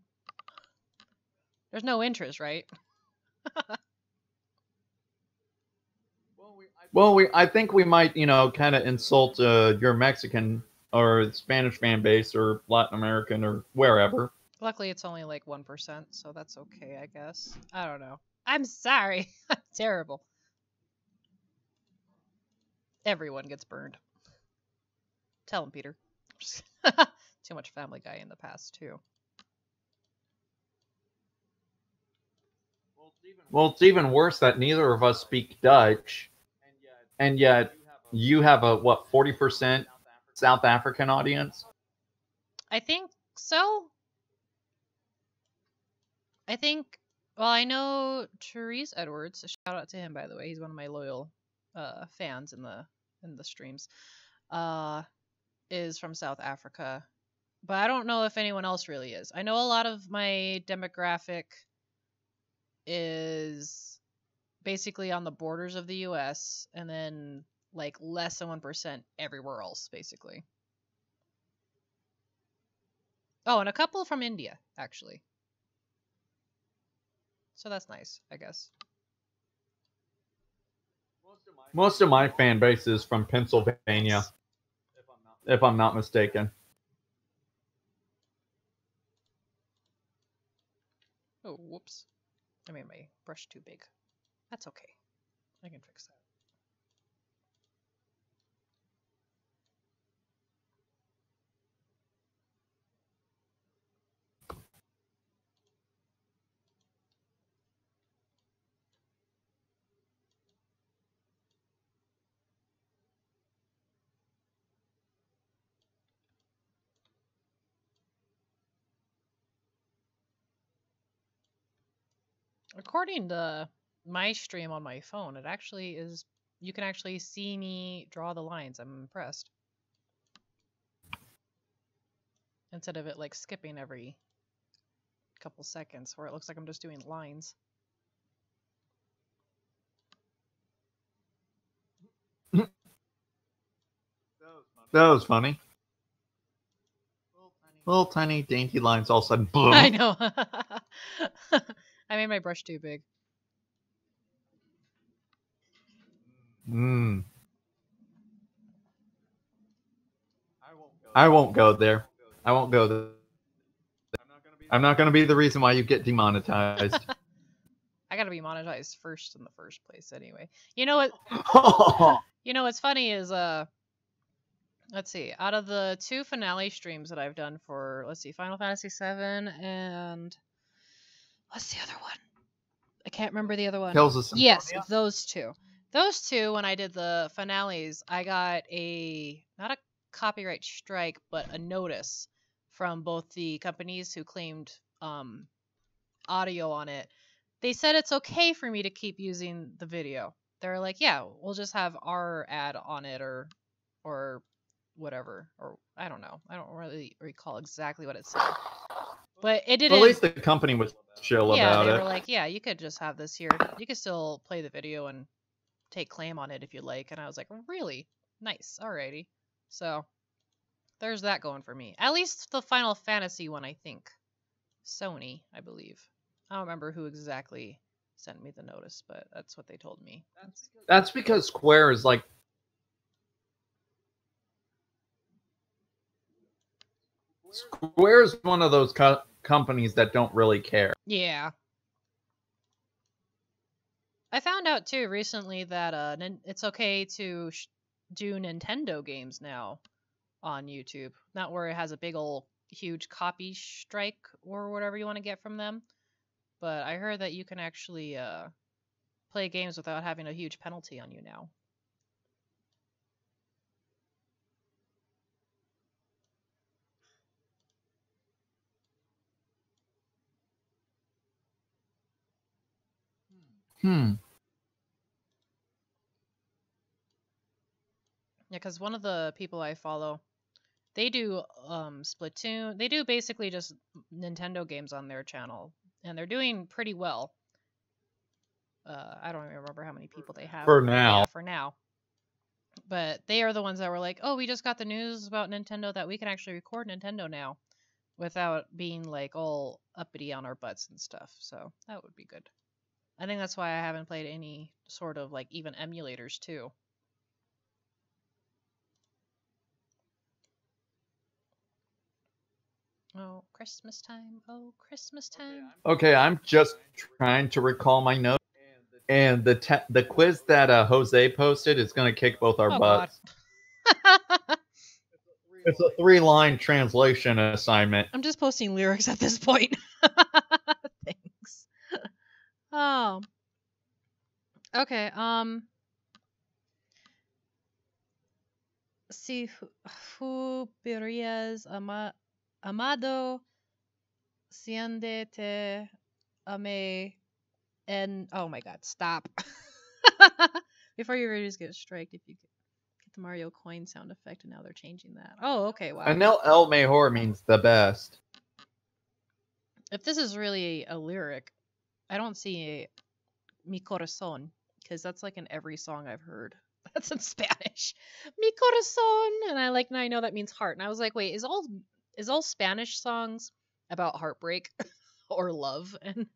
Speaker 1: There's no interest, right?
Speaker 2: Well, I think we might, kind of insult your Mexican or Spanish fan base or Latin American or wherever.
Speaker 1: Luckily, it's only like 1%, so that's okay, I guess. I don't know. I'm sorry. I'm terrible. Everyone gets burned. Tell him, Peter. Too much Family Guy in the past, too.
Speaker 2: Well, it's even worse that neither of us speak Dutch, and yet you have a, what, 40% South African audience?
Speaker 1: I think so. I think, well, I know Therese Edwards. Shout out to him, by the way. He's one of my loyal fans in the streams. Is from South Africa, but I don't know if anyone else really is. I know a lot of my demographic is basically on the borders of the US, and then like less than 1% everywhere else, basically. Oh, and a couple from India, actually. So that's nice, I guess.
Speaker 2: Most of my fan base is from Pennsylvania, if I'm not mistaken.
Speaker 1: Oh, whoops. I made my brush too big. That's okay. I can fix that. According to my stream on my phone, it actually is. You can actually see me draw the lines. I'm impressed. Instead of it like skipping every couple seconds where it looks like I'm just doing lines.
Speaker 2: That was funny. Little tiny dainty lines all of a sudden. Boom.
Speaker 1: I know. I made my brush too big.
Speaker 2: I won't go there. I won't go there. I'm not going to be the reason why you get demonetized.
Speaker 1: I gotta be monetized first in the first place, anyway. You know what? You know what's funny is let's see. Out of the 2 finale streams that I've done for, let's see, Final Fantasy VII and what's the other one? I can't remember the other one.
Speaker 2: Tales of Symphonia?
Speaker 1: Yes, those 2. Those 2, when I did the finales, I got not a copyright strike, but a notice from both the companies who claimed audio on it. They said it's okay for me to keep using the video. They're like, yeah, we'll just have our ad on it or whatever. Or I don't know. I don't really recall exactly what it said. But it didn't.
Speaker 2: Well, at least the company was chill about it.
Speaker 1: Yeah, they were like, yeah, you could just have this here. You could still play the video and take claim on it if you like. And I was like, really? Nice. Alrighty. So there's that going for me. At least the Final Fantasy one, I think. Sony, I believe. I don't remember who exactly sent me the notice, but that's what they told me.
Speaker 2: That's because Square is like... Square's one of those companies that don't really care.
Speaker 1: Yeah. I found out, too, recently that it's okay to do Nintendo games now on YouTube. Not where it has a big old huge copy strike or whatever you want to get from them. But I heard that you can actually play games without having a huge penalty on you now. Yeah, because one of the people I follow, they do Splatoon. They do basically just Nintendo games on their channel, and they're doing pretty well. I don't even remember how many people they have.
Speaker 2: For now.
Speaker 1: Yeah, for now. But they are the ones that were like, oh, we just got the news about Nintendo that we can actually record Nintendo now without being like all uppity on our butts and stuff. So that would be good. I think that's why I haven't played any sort of like even emulators too. Oh, Christmas time. Oh, Christmas time.
Speaker 2: Okay, I'm just trying to recall my notes. And the quiz that Jose posted is going to kick both our butts.
Speaker 1: God.
Speaker 2: It's a 3-line translation assignment.
Speaker 1: I'm just posting lyrics at this point. Thanks. Oh. Okay, si hubieras amado siende te amé and oh my god, stop. Before your videos get striked, if you get the Mario coin sound effect, and now they're changing that. Oh, okay, wow.
Speaker 2: Anel El Mejor means the best.
Speaker 1: If this is really a lyric, I don't see mi corazón, because that's like in every song I've heard. That's in Spanish. Mi corazón, and I know that means heart. And I was like, wait, is all Spanish songs about heartbreak or love? And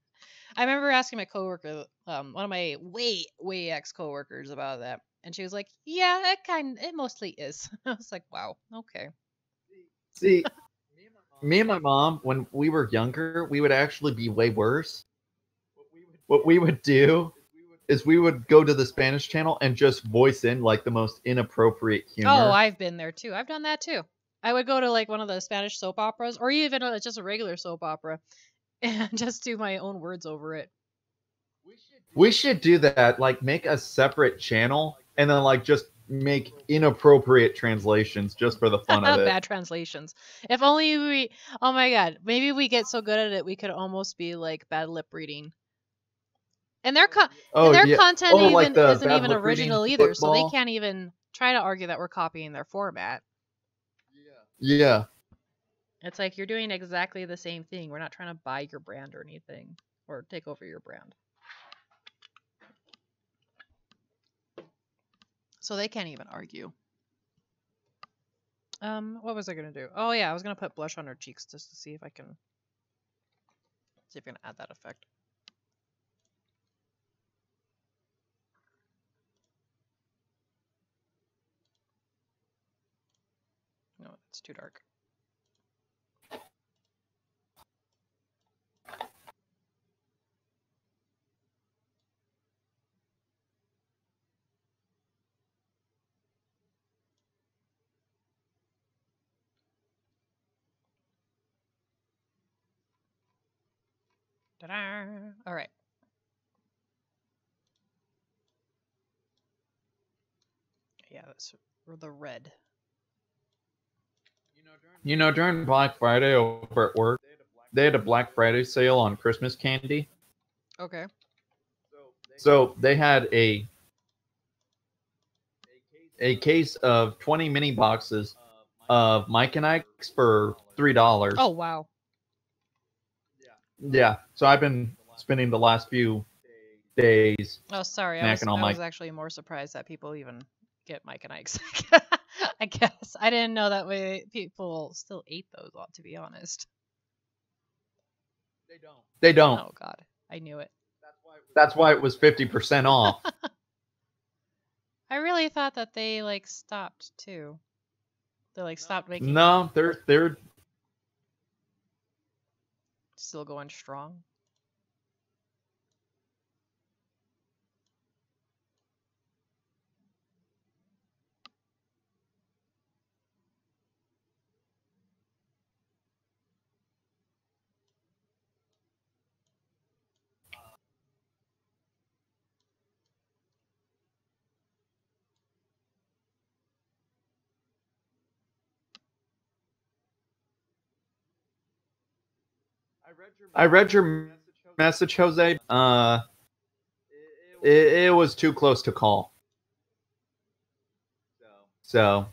Speaker 1: I remember asking my coworker, one of my way ex coworkers about that, and she was like, yeah, it mostly is. I was like, wow, okay.
Speaker 2: See, me and my mom, when we were younger, we would actually be way worse. What we would do is we would go to the Spanish channel and just voice in like the most inappropriate humor.
Speaker 1: Oh, I've been there too. I've done that too. I would go to like one of the Spanish soap operas, or even just a regular soap opera, and just do my own words over it.
Speaker 2: We should do that. Like, make a separate channel and then like just make inappropriate translations just for the fun of it.
Speaker 1: Bad translations. If only we. Oh my god, maybe we get so good at it we could almost be like bad lip reading. And their content isn't even original either, so they can't even try to argue that we're copying their format.
Speaker 2: Yeah.
Speaker 1: It's like you're doing exactly the same thing. We're not trying to buy your brand or anything, or take over your brand. So they can't even argue. What was I gonna do? Oh yeah, I was gonna put blush on her cheeks just to see if I can add that effect. No, it's too dark. Ta-da! All right. Yeah, that's the red.
Speaker 2: You know, during Black Friday over at work, they had a Black Friday sale on Christmas candy.
Speaker 1: Okay.
Speaker 2: So they had a case of 20 mini boxes of Mike and Ike's for $3.
Speaker 1: Oh wow.
Speaker 2: Yeah. So I've been spending the last few days.
Speaker 1: Oh, sorry. I was actually more surprised that people even get Mike and Ike's. I guess I didn't know that way people still ate those. To be honest,
Speaker 2: They don't.
Speaker 1: Oh God, I knew it.
Speaker 2: That's why it was 50% off.
Speaker 1: I really thought that they like stopped too. They like stopped making.
Speaker 2: No, they're
Speaker 1: still going strong.
Speaker 2: I read your message, Jose. It was too close to call. So.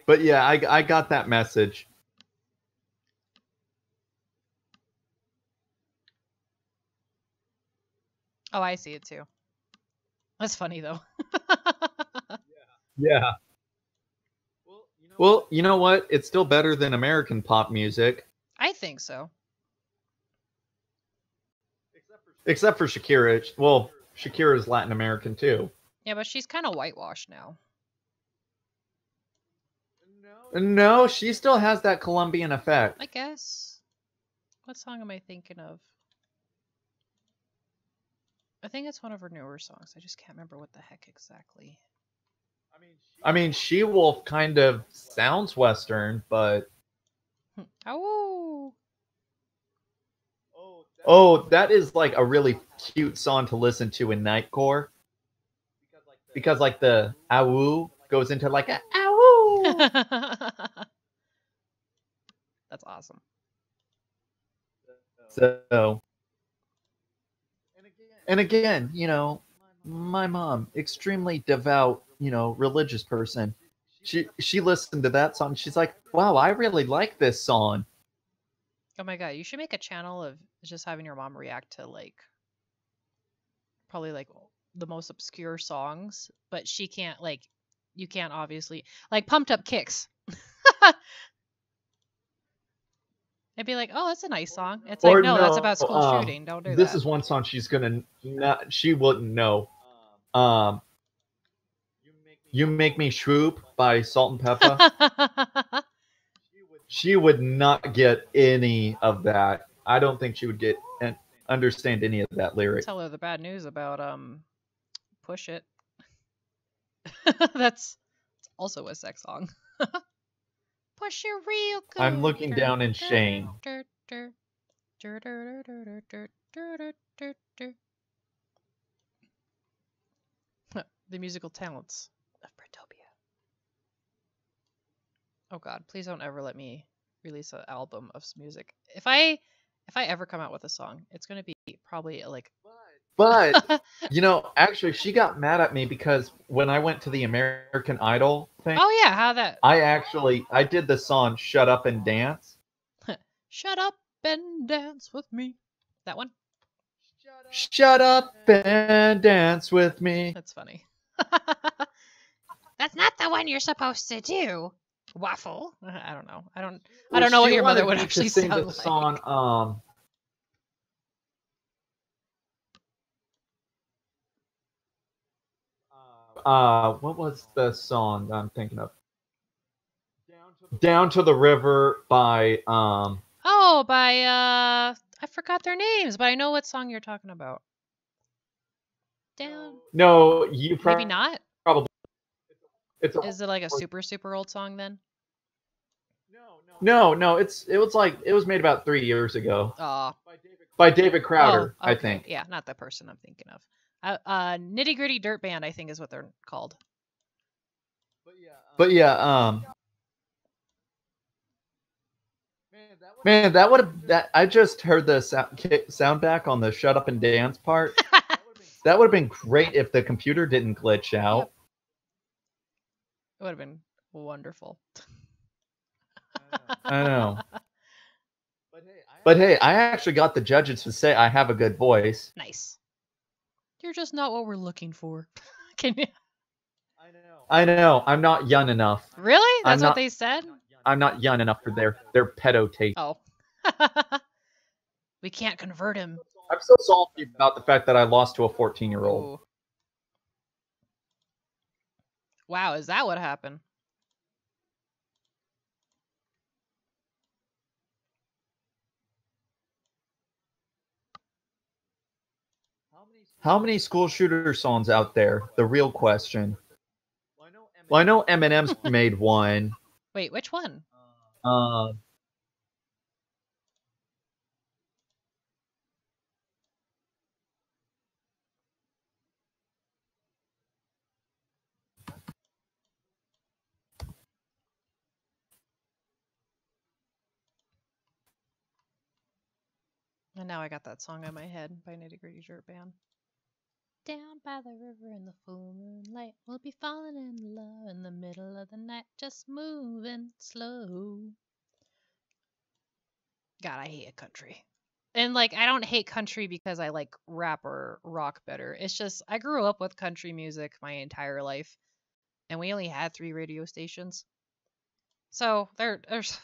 Speaker 2: But yeah, I got that message.
Speaker 1: Oh, I see it too. That's funny though.
Speaker 2: Yeah. Well, you know what? It's still better than American pop music.
Speaker 1: I think so.
Speaker 2: Except for Shakira. Well, Shakira's Latin American too.
Speaker 1: Yeah, but she's kind of whitewashed now.
Speaker 2: No, she still has that Colombian effect.
Speaker 1: I guess. What song am I thinking of? I think it's one of her newer songs. I just can't remember what the heck exactly.
Speaker 2: I mean, She-Wolf kind of sounds Western, but
Speaker 1: Oh,
Speaker 2: oh, that is like a really cute song to listen to in Nightcore. Because like the awoo goes into like a awoo.
Speaker 1: that's awesome.
Speaker 2: So, and again, my mom, extremely devout, religious person. She listened to that song. She's like, "Wow, I really like this song."
Speaker 1: Oh my god, you should make a channel of just having your mom react to like probably like the most obscure songs, but she can't like you can't obviously like Pumped Up Kicks. I'd be like, "Oh, that's a nice song." It's like,
Speaker 2: Or
Speaker 1: "No, that's
Speaker 2: no,
Speaker 1: about school shooting. Don't do
Speaker 2: this
Speaker 1: that."
Speaker 2: is one song she's gonna not. She wouldn't know. Um, "You Make Me Swoop" by Salt and Pepper. She would not get any of that. I don't think she would get and understand any of that lyric.
Speaker 1: Tell her the bad news about Push It. That's also a sex song. Push it real good.
Speaker 2: I'm looking down in shame.
Speaker 1: The musical talents of Brittopia. Oh god, please don't ever let me release an album of music. If I ever come out with a song, it's gonna be probably like
Speaker 2: But actually, she got mad at me because when I went to the American Idol thing,
Speaker 1: oh yeah, how that
Speaker 2: I did the song "Shut Up and Dance."
Speaker 1: Shut up and dance with me. That one?
Speaker 2: Shut up and dance with me.
Speaker 1: That's funny. That's not the one you're supposed to do. Waffle. I don't know. I don't know what your mother would actually
Speaker 2: sing
Speaker 1: sound
Speaker 2: the
Speaker 1: like.
Speaker 2: song. What was the song I'm thinking of? "Down to the River" by
Speaker 1: Oh, by I forgot their names, but I know what song you're talking about. Down.
Speaker 2: No, you
Speaker 1: Maybe not.
Speaker 2: probably. It's
Speaker 1: Is it like a super old song then?
Speaker 2: No. It was made about 3 years ago
Speaker 1: Oh.
Speaker 2: by David Crowder,
Speaker 1: okay.
Speaker 2: I think.
Speaker 1: Yeah, not the person I'm thinking of. Nitty Gritty Dirt Band, I think, is what they're called.
Speaker 2: But yeah, man, that I just heard the sound back on the "Shut Up and Dance" part. That would have been great if the computer didn't glitch out.
Speaker 1: It would have been wonderful.
Speaker 2: I know. But hey, I actually got the judges to say I have a good voice.
Speaker 1: Nice. You're just not what we're looking for. Can you?
Speaker 2: I know. I'm not young enough.
Speaker 1: Really? That's what they said?
Speaker 2: I'm not young enough for their pedo tape.
Speaker 1: Oh. We can't convert him.
Speaker 2: I'm so salty about the fact that I lost to a 14-year-old.
Speaker 1: Ooh. Wow, is that what happened?
Speaker 2: How many school shooter songs out there? The real question. Well, I know Eminem's made one.
Speaker 1: Wait, which one? And now I got that song in my head by Nitty Gritty Dirt Band. Down by the river in the full moonlight, we'll be falling in love in the middle of the night, just moving slow. God, I hate country. And like, I don't hate country because I like rap or rock better. It's just I grew up with country music my entire life, and we only had 3 radio stations. So there's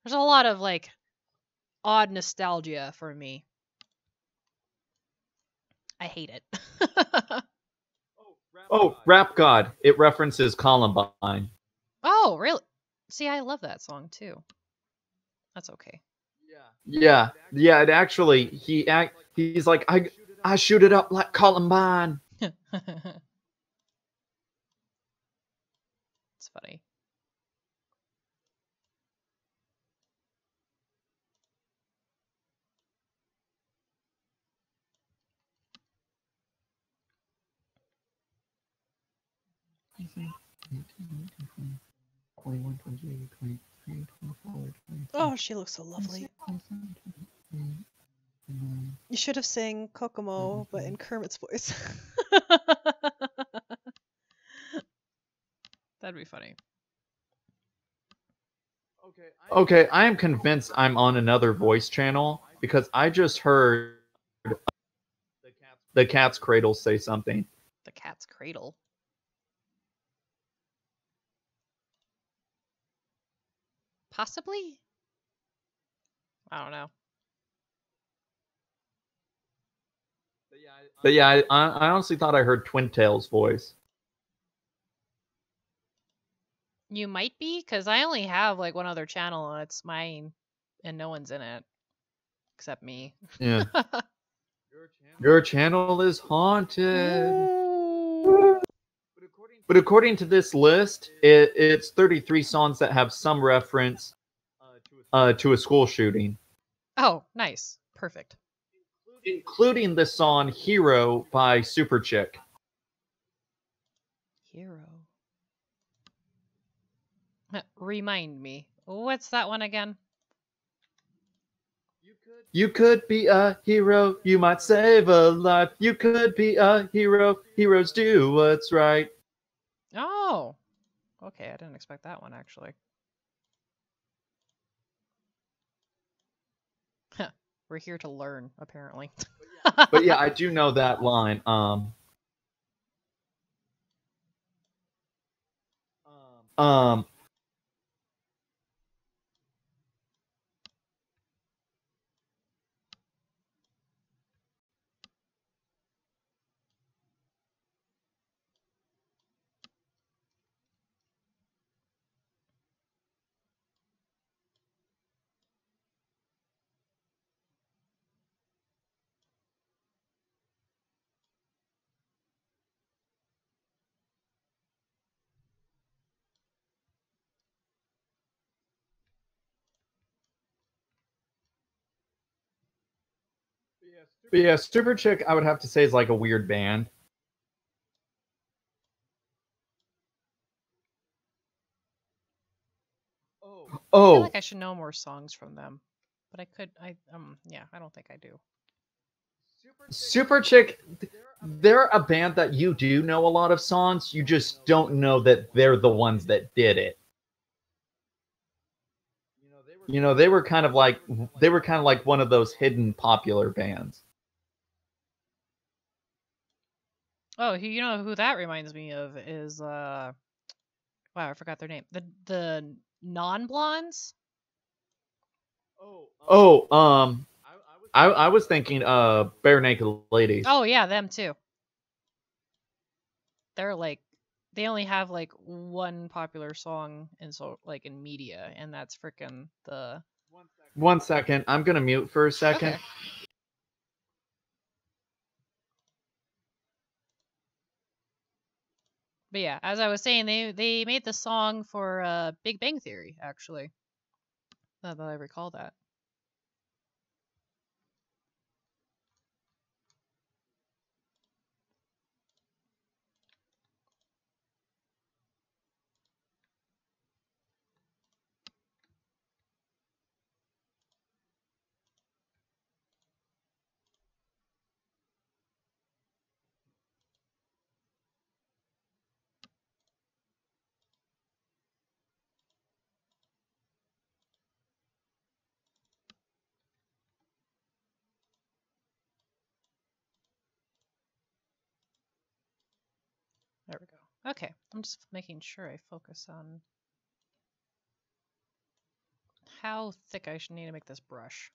Speaker 1: a lot of like odd nostalgia for me. I hate it.
Speaker 2: Oh, Rap God. It references Columbine.
Speaker 1: Oh, really? See, I love that song too. That's okay.
Speaker 2: Yeah. It actually he's like I shoot it up like Columbine.
Speaker 1: It's funny.
Speaker 3: Oh, she looks so lovely. You should have sang Kokomo, but in Kermit's voice.
Speaker 1: That'd be funny.
Speaker 2: Okay, I am convinced I'm on another voice channel because I just heard the cat's cradle say something.
Speaker 1: The cat's cradle. Possibly? I don't know.
Speaker 2: But yeah, I honestly thought I heard Twin Tails' voice.
Speaker 1: You might be, because I only have like one other channel and it's mine, and no one's in it except me.
Speaker 2: Yeah. Your channel is haunted.
Speaker 1: Ooh.
Speaker 2: But according to this list, it's 33 songs that have some reference to a school shooting,
Speaker 1: Oh, nice. Perfect.
Speaker 2: including the song Hero by Super Chick.
Speaker 1: Hero. Remind me. What's that one again?
Speaker 2: You could be a hero, you might save a life. You could be a hero, heroes do what's right.
Speaker 1: Oh. Okay, I didn't expect that one actually. We're here to learn, apparently.
Speaker 2: But yeah, I do know that line. Um, but yeah, Super Chick, I would have to say, is like a weird band.
Speaker 1: I feel
Speaker 2: Oh,
Speaker 1: like I should know more songs from them, but I could. Yeah, I don't think I do.
Speaker 2: Super Chick, they're a band that you do know a lot of songs. You just don't know that they're the ones that did it. You know, they were kind of like one of those hidden popular bands.
Speaker 1: Oh, you know who that reminds me of is wow, I forgot their name. The non-blondes.
Speaker 2: Oh, I was thinking Bare Naked Ladies.
Speaker 1: Oh yeah, them too. They're like they only have like one popular song in in media, and that's freaking the.
Speaker 2: 1 second, I'm gonna mute for a second.
Speaker 1: Okay. But yeah, as I was saying, they made the song for Big Bang Theory actually. Now that I recall that. There we go. Okay, I'm just making sure I focus on how thick I should need to make this brush.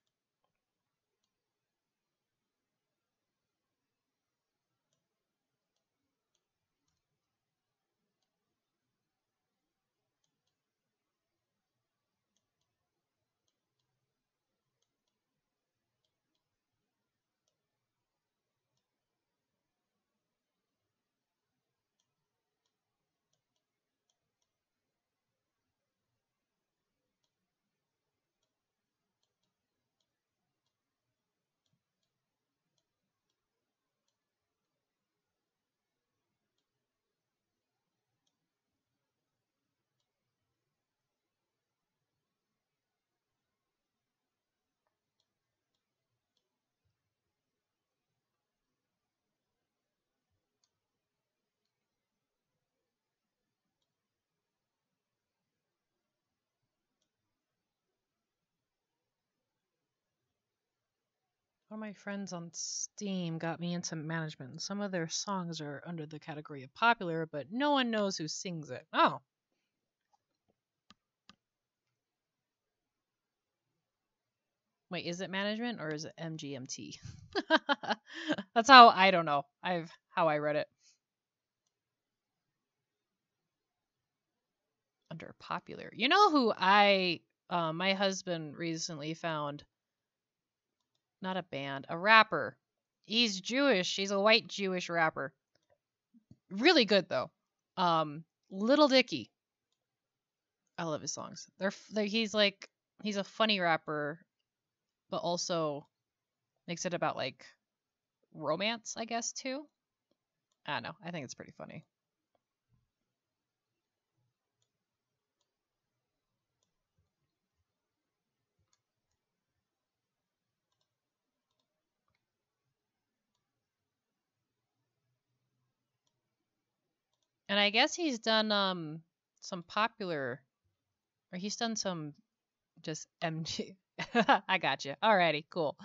Speaker 1: One of my friends on Steam got me into management, and some of their songs are under the category of popular, but no one knows who sings it. Oh. Wait, is it management or is it MGMT? That's how I don't know. How I read it. Under popular. You know who my husband recently found, not a band, a rapper. He's Jewish. He's a white Jewish rapper. Really good though. Little Dicky. I love his songs. He's a funny rapper, but also makes it about like romance, I guess, too. I don't know. I think it's pretty funny. And I guess he's done some popular, or he's done some just MG. I got you. Alrighty, cool.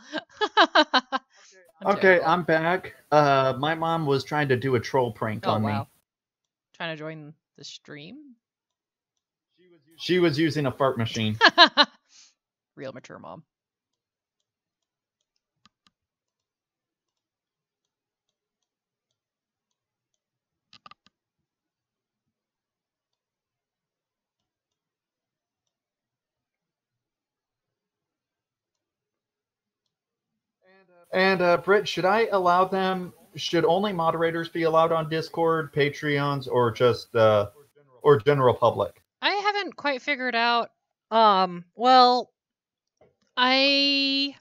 Speaker 2: Okay, I'm back. My mom was trying to do a troll prank on me.
Speaker 1: Trying to join the stream?
Speaker 2: She was using a fart machine.
Speaker 1: Real mature mom.
Speaker 2: And Britt, should only moderators be allowed on Discord, Patreons, or just or general public?
Speaker 1: I haven't quite figured out. Well, I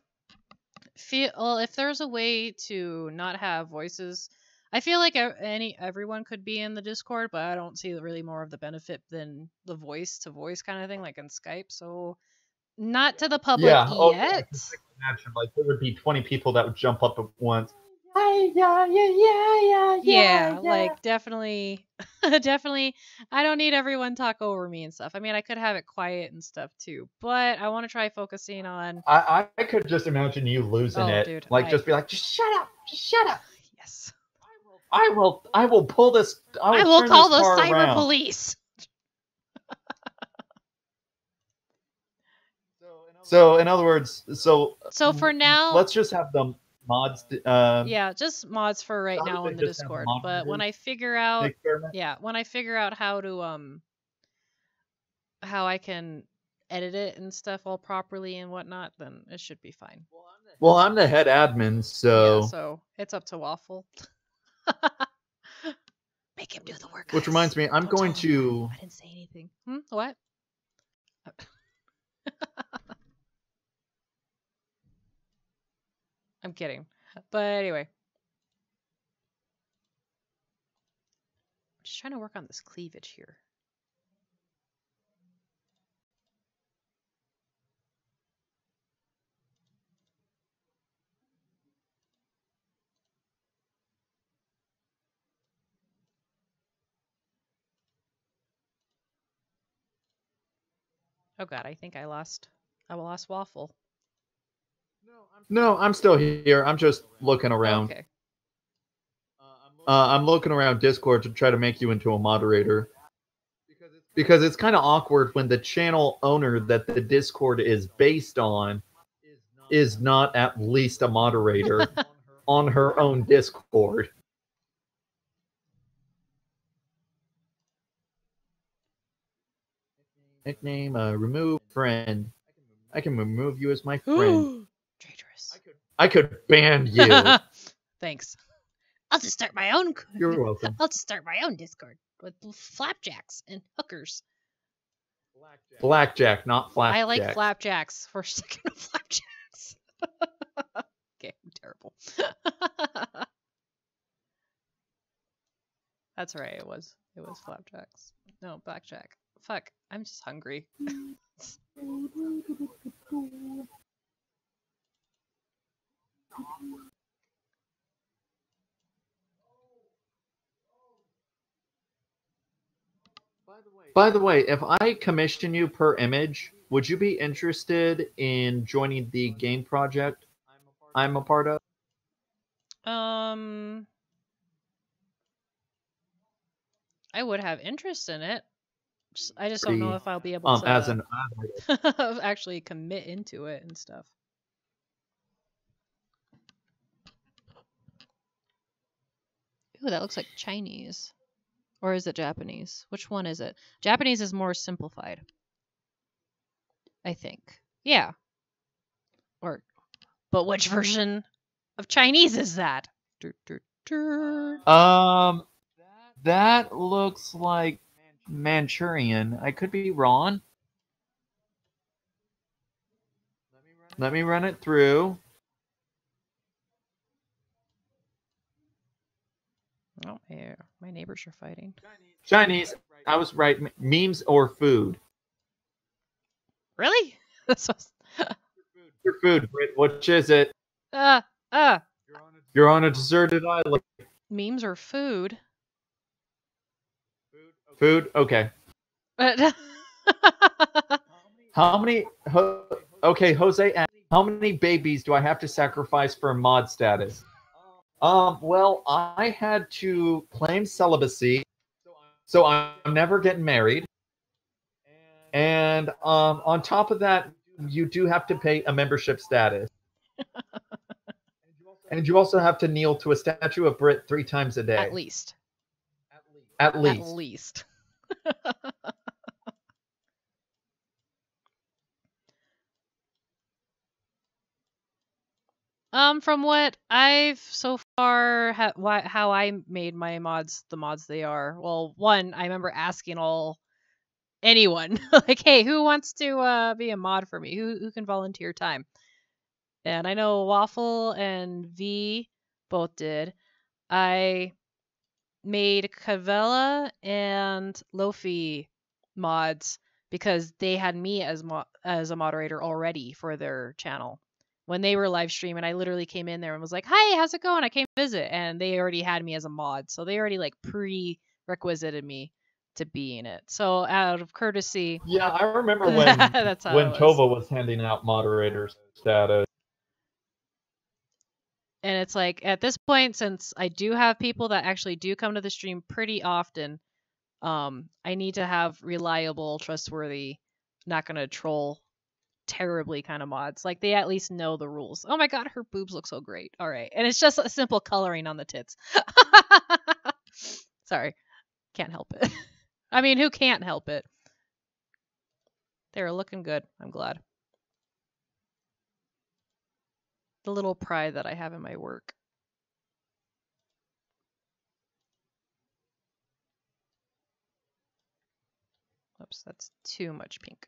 Speaker 1: feel if there's a way to not have voices, I feel like everyone could be in the Discord, but I don't see really more of the benefit than the voice to voice kind of thing, like in Skype. So not to the public yet.
Speaker 2: Imagine, like there would be 20 people that would jump up at once.
Speaker 1: Yeah, like definitely. I don't need everyone talk over me and stuff. I mean, I could have it quiet and stuff too, but I want to try focusing on.
Speaker 2: I could just imagine you losing it,
Speaker 1: dude,
Speaker 2: just be like, just shut up,
Speaker 1: Yes.
Speaker 2: I will pull this.
Speaker 1: I will call the cyber police.
Speaker 2: So in other words,
Speaker 1: so for now,
Speaker 2: let's just have the mods.
Speaker 1: Yeah, just mods for right now in the Discord. But when I figure out, how to how I can edit it and stuff all properly and whatnot, then it should be fine.
Speaker 2: Well, I'm the head admin, so
Speaker 1: yeah, so it's up to Waffle. Make him do the work.
Speaker 2: Which reminds me, I'm going to.
Speaker 1: I didn't say anything. What? I'm kidding. But anyway. I'm just trying to work on this cleavage here. Oh god, I think I lost Waffle.
Speaker 2: No, I'm still here. I'm just looking around.
Speaker 1: Okay.
Speaker 2: I'm looking around Discord to try to make you into a moderator. Because it's kind of awkward when the channel owner that the Discord is based on is not at least a moderator on her own Discord. Nickname, remove friend. I can remove you as my friend.
Speaker 1: Traitorous.
Speaker 2: I could ban you.
Speaker 1: Thanks. I'll just start my own.
Speaker 2: You're welcome.
Speaker 1: I'll just start my own Discord with flapjacks and hookers.
Speaker 2: Blackjack, not flapjack.
Speaker 1: I like flapjacks for sticking to flapjacks. Okay, I'm terrible. That's right. It was flapjacks. No, blackjack. Fuck. I'm just hungry.
Speaker 2: By the way, if I commission you per image, would you be interested in joining the game project? I'm a part of?
Speaker 1: I would have interest in it. I just don't know if I'll be able to
Speaker 2: As an
Speaker 1: actually commit into it and stuff. Ooh, that looks like Chinese. Or is it Japanese? Which one is it? Japanese is more simplified, I think. Yeah. But which version of Chinese is that?
Speaker 2: That looks like Manchurian. I could be wrong. Let me run it through.
Speaker 1: Oh, yeah. My neighbors are fighting.
Speaker 2: Chinese. I was right. Memes or food?
Speaker 1: Really?
Speaker 2: Your food, Britt. Which is it? You're on a deserted island.
Speaker 1: Memes or food?
Speaker 2: Food? Okay. How many... Okay, Jose asked, how many babies do I have to sacrifice for mod status? Well, I had to claim celibacy, so I'm never getting married. And on top of that, you do have to pay a membership status. And you also have to kneel to a statue of Britt 3 times a day.
Speaker 1: At least.
Speaker 2: At least.
Speaker 1: At least. From what I've so far, how I made my mods the mods they are. Well, one, I remember asking anyone like, hey, who wants to be a mod for me? Who can volunteer time? And I know Waffle and V both did. I made Kavella and Lofi mods because they had me as a moderator already for their channel. When they were live streaming, I literally came in there and was like, "Hi, how's it going? I came to visit," and they already had me as a mod, so they already like prerequisited me to be in it. So out of courtesy,
Speaker 2: yeah, I remember when when Tova was handing out moderator status.
Speaker 1: And it's like, at this point, since I do have people that actually do come to the stream pretty often, I need to have reliable, trustworthy, not gonna troll terribly kind of mods. Like, they at least know the rules. Oh my god, her boobs look so great. All right. And it's just a simple coloring on the tits. Sorry. Can't help it. I mean, who can't help it? They're looking good. I'm glad. The little pride that I have in my work. Oops, that's too much pink.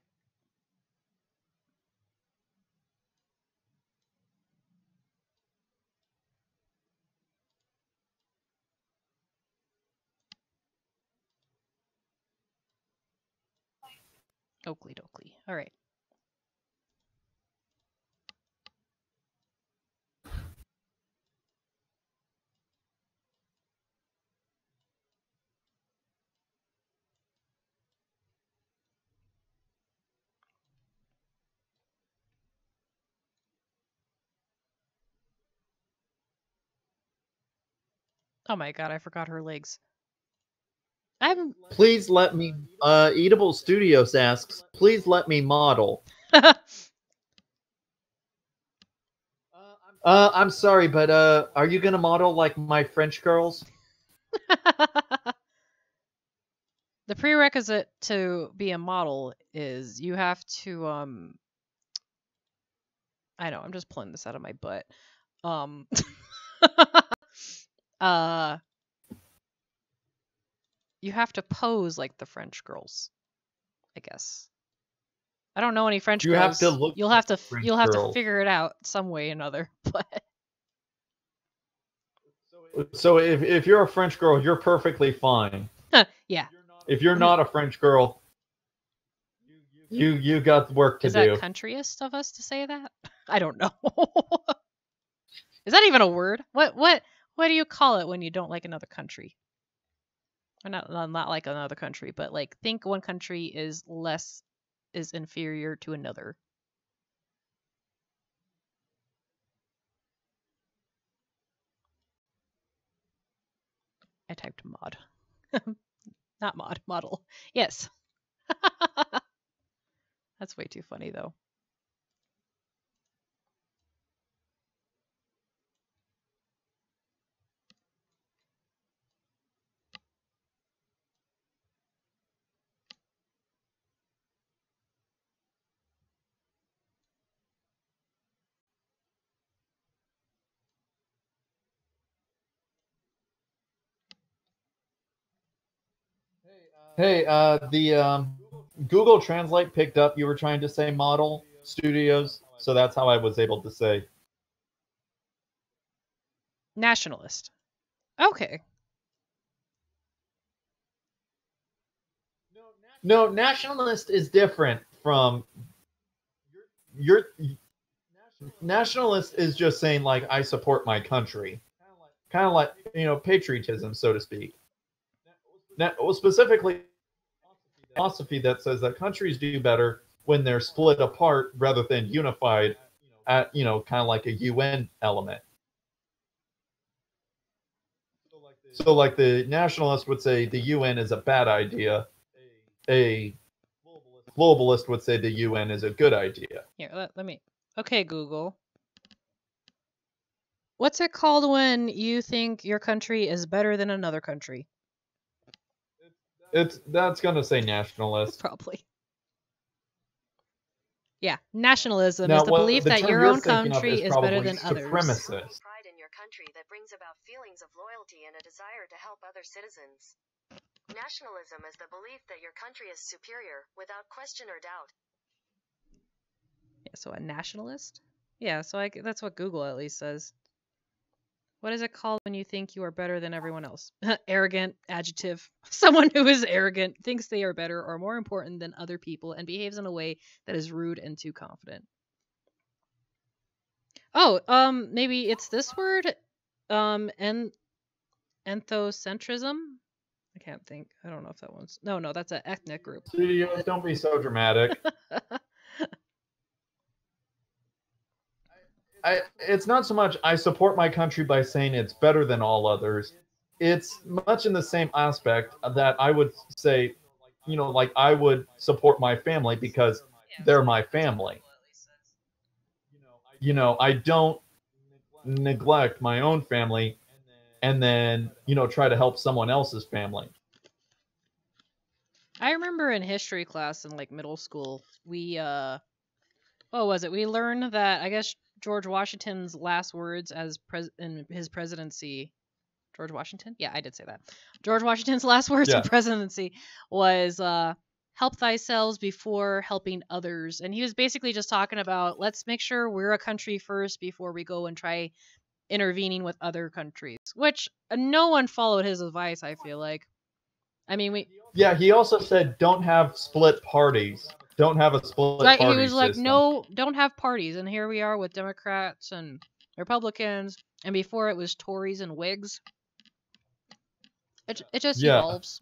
Speaker 1: Oakley dokley. All right. Oh my god, I forgot her legs.
Speaker 2: Please let me, Eatable Studios asks, please let me model. I'm sorry, but, are you gonna model like my French girls?
Speaker 1: The prerequisite to be a model is you have to, I know, I'm just pulling this out of my butt. You have to pose like the French girls, I guess. I don't know any French girls.
Speaker 2: Have to look.
Speaker 1: You'll have to figure it out some way or another. But
Speaker 2: so if you're a French girl, you're perfectly fine.
Speaker 1: Yeah.
Speaker 2: If you're not a French girl, you got work to do.
Speaker 1: Is that countryist of us to say that? I don't know. Is that even a word? What do you call it when you don't like another country? Or not like another country, but like, think one country is inferior to another. typed mod. Not mod, model. Yes. That's way too funny, though.
Speaker 2: Hey, the Google Translate picked up you were trying to say model studios, so that's how I was able to say.
Speaker 1: Nationalist. Okay.
Speaker 2: No, nationalist is different from your nationalist is just saying like I support my country, kind of like patriotism, so to speak. Now, specifically, philosophy that says that countries do better when they're split apart rather than unified, at kind of like a UN element. So, like the nationalist would say the UN is a bad idea. A globalist would say the UN is a good idea.
Speaker 1: Here, let me. Okay, Google. What's it called when you think your country is better than another country?
Speaker 2: That's gonna say nationalist.
Speaker 1: Probably. Yeah, nationalism
Speaker 2: Now,
Speaker 1: is the belief
Speaker 2: the
Speaker 1: that
Speaker 2: term
Speaker 1: your
Speaker 2: you're
Speaker 1: own
Speaker 2: thinking of
Speaker 1: country
Speaker 2: is
Speaker 1: is better
Speaker 2: probably
Speaker 1: than others.
Speaker 2: supremacist.
Speaker 4: Pride in your country that brings about feelings of loyalty and a desire to help other citizens. Nationalism is the belief that your country is superior, without question or doubt.
Speaker 1: Yeah, so a nationalist? Yeah, so that's what Google at least says. What is it called when you think you are better than everyone else? Arrogant, adjective. Someone who is arrogant, thinks they are better or more important than other people, and behaves in a way that is rude and too confident. Oh, maybe it's this word? Ethnocentrism? I can't think. I don't know if that one's... No, that's an ethnic group.
Speaker 2: Studios, don't be so dramatic. It's not so much I support my country by saying it's better than all others. It's much in the same aspect that I would say, like I would support my family because they're my family. I don't neglect my own family and then, try to help someone else's family.
Speaker 1: I remember in history class in like middle school, we what was it? We learned that I guess George Washington's last words as in his presidency. George Washington? Yeah, I did say that. George Washington's last words in presidency was help thyself before helping others. And he was basically just talking about let's make sure we're a country first before we go and try intervening with other countries, which no one followed his advice, I feel like. I mean,
Speaker 2: Yeah, he also said don't have split parties. Don't have a split party
Speaker 1: he was like,
Speaker 2: system.
Speaker 1: no, don't have parties. And here we are with Democrats and Republicans. And before it was Tories and Whigs. It just evolves.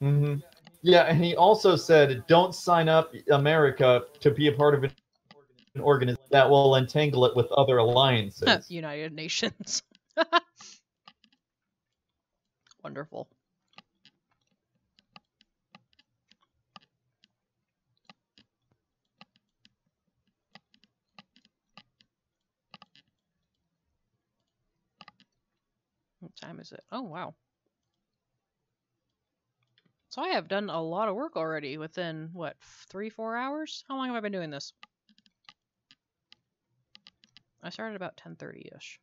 Speaker 2: Mm-hmm. Yeah, and he also said don't sign up America to be a part of an organization that will entangle it with other alliances.
Speaker 1: United Nations. Wonderful. What time is it? Oh, wow. So I have done a lot of work already within, what, 3-4 hours? How long have I been doing this? I started about 10:30-ish.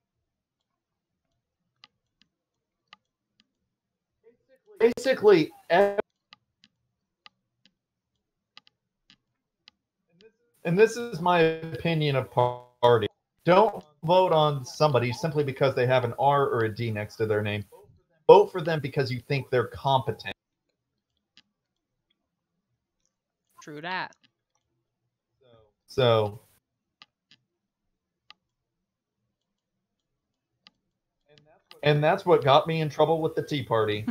Speaker 2: Basically, and this is my opinion of party. Don't vote on somebody simply because they have an R or a D next to their name. Vote for them because you think they're competent.
Speaker 1: True that.
Speaker 2: So, and that's what got me in trouble with the Tea Party.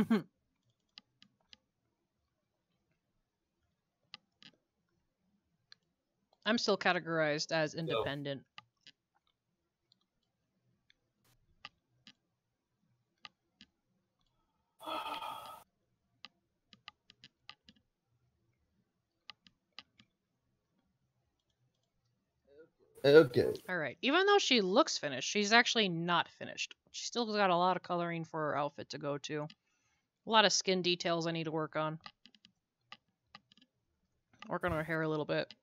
Speaker 1: I'm still categorized as independent.
Speaker 2: Okay.
Speaker 1: All right. Even though she looks finished, she's actually not finished. She still got a lot of coloring for her outfit to go to. A lot of skin details I need to work on. Work on her hair a little bit.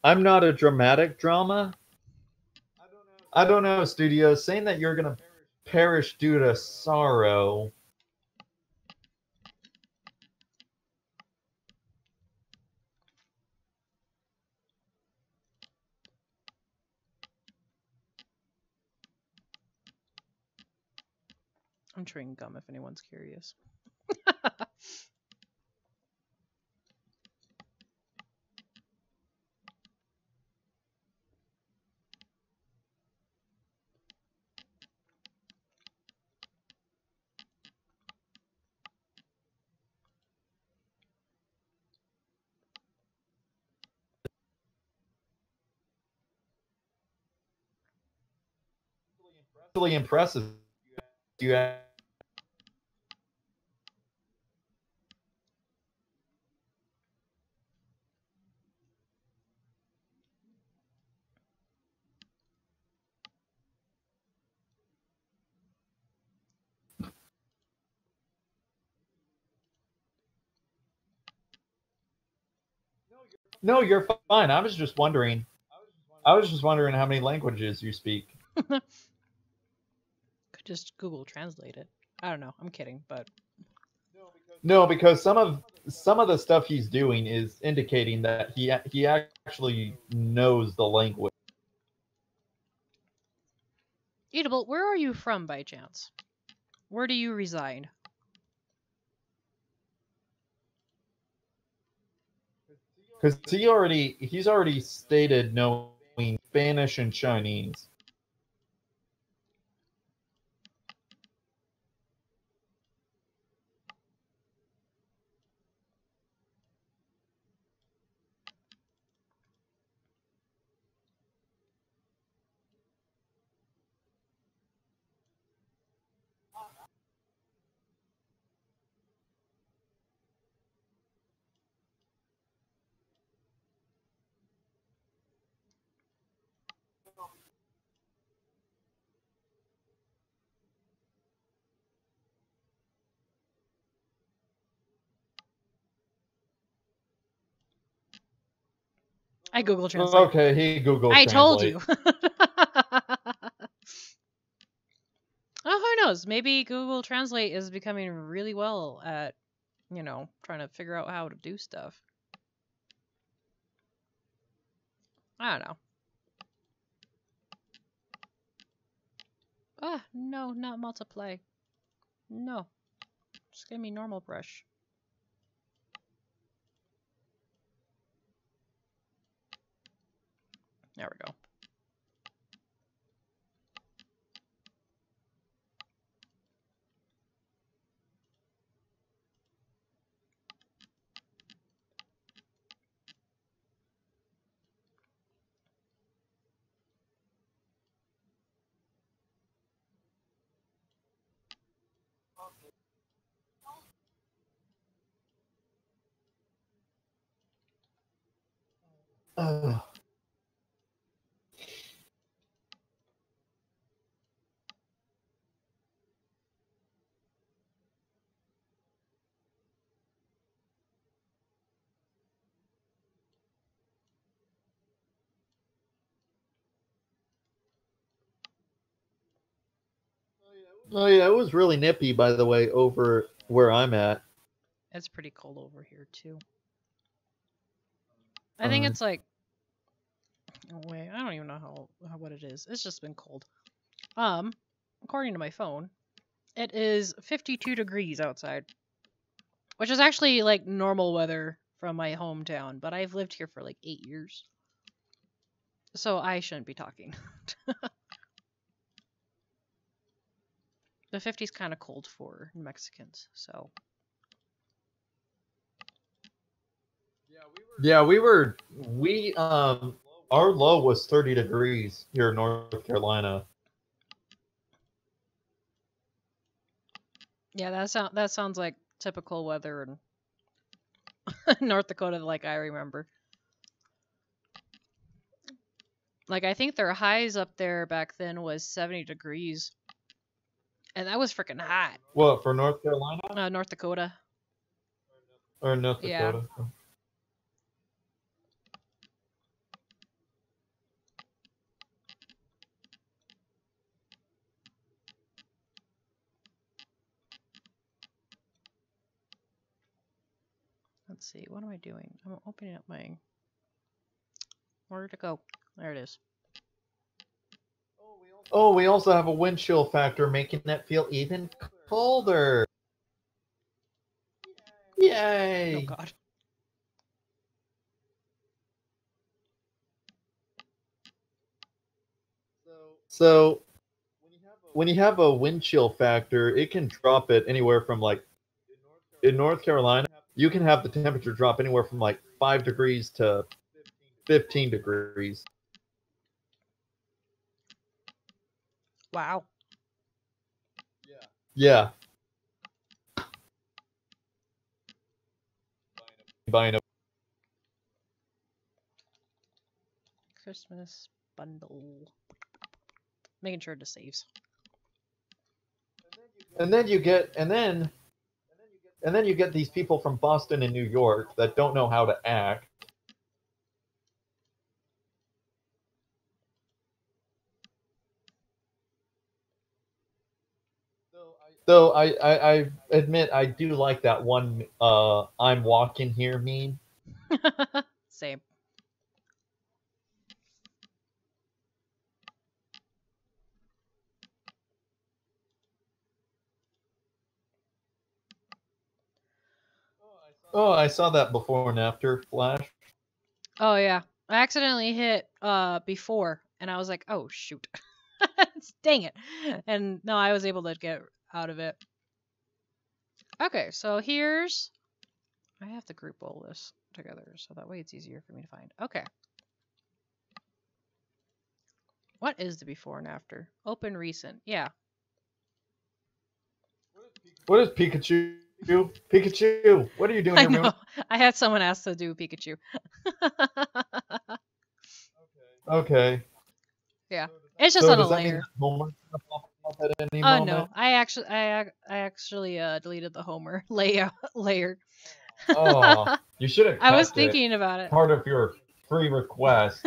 Speaker 2: I'm not a dramatic drama. I don't know, studio. Saying that you're gonna perish due to sorrow.
Speaker 1: I'm chewing gum if anyone's curious.
Speaker 2: Really impressive. You have No, you're fine. I was just wondering. I was just wondering how many languages you speak.
Speaker 1: Could just Google Translate it. I don't know. I'm kidding, but
Speaker 2: No, because some of the stuff he's doing is indicating that he actually knows the language.
Speaker 1: Eatable, where are you from by chance? Where do you reside?
Speaker 2: Because he's already stated knowing Spanish and Chinese.
Speaker 1: I Google Translate.
Speaker 2: Okay, he Google
Speaker 1: I
Speaker 2: Translate.
Speaker 1: told you. Oh, who knows? Maybe Google Translate is becoming really well at, trying to figure out how to do stuff. I don't know. Ah, no, not multiply. No. Just give me normal brush. There we go.
Speaker 2: Oh yeah, it was really nippy, by the way, over where I'm at.
Speaker 1: It's pretty cold over here, too. I think it's like... Oh, wait, I don't even know what it is. It's just been cold. According to my phone, it is 52 degrees outside. Which is actually, like, normal weather from my hometown. But I've lived here for, like, 8 years. So I shouldn't be talking. The 50's kind of cold for Mexicans, so...
Speaker 2: Yeah, our low was 30 degrees here in North Carolina.
Speaker 1: Yeah, that sounds like typical weather in North Dakota, like I remember. Like, I think their highs up there back then was 70 degrees. And that was freaking hot.
Speaker 2: What, for North Carolina?
Speaker 1: North Dakota.
Speaker 2: Or North
Speaker 1: Yeah.
Speaker 2: Dakota?
Speaker 1: Let's see. What am I doing? I'm opening up my... Where did it go? There it is.
Speaker 2: Oh, we also have a wind chill factor, making it feel even colder. Yay!
Speaker 1: Oh, God.
Speaker 2: So, when you have a wind chill factor, it can drop it anywhere from, like, in North Carolina, you can have the temperature drop anywhere from like 5 degrees to 15 degrees.
Speaker 1: Wow.
Speaker 2: Yeah. Buying a
Speaker 1: Christmas bundle. Making sure it saves.
Speaker 2: and then you get these people from Boston and New York that don't know how to act. Though I admit I do like that one I'm walking here meme.
Speaker 1: Same.
Speaker 2: Oh, I saw that before and after flash.
Speaker 1: Oh, yeah. I accidentally hit before, and I was like, oh, shoot. Dang it. And no, I was able to get out of it. Okay, so here's... I have to group all this together, so that way it's easier for me to find. Okay. What is the before and after? Open recent. Yeah.
Speaker 2: What is Pikachu? Pikachu, what are you doing
Speaker 1: I
Speaker 2: here, man?
Speaker 1: know. I had someone ask to do Pikachu.
Speaker 2: Okay.
Speaker 1: Yeah. It's just
Speaker 2: So
Speaker 1: on a
Speaker 2: does that mean
Speaker 1: layer.
Speaker 2: that Homer's gonna pop up at any
Speaker 1: Oh
Speaker 2: moment?
Speaker 1: no. I actually deleted the Homer layer.
Speaker 2: Oh, you should have.
Speaker 1: I was
Speaker 2: kept it.
Speaker 1: thinking about it.
Speaker 2: Part of your free request.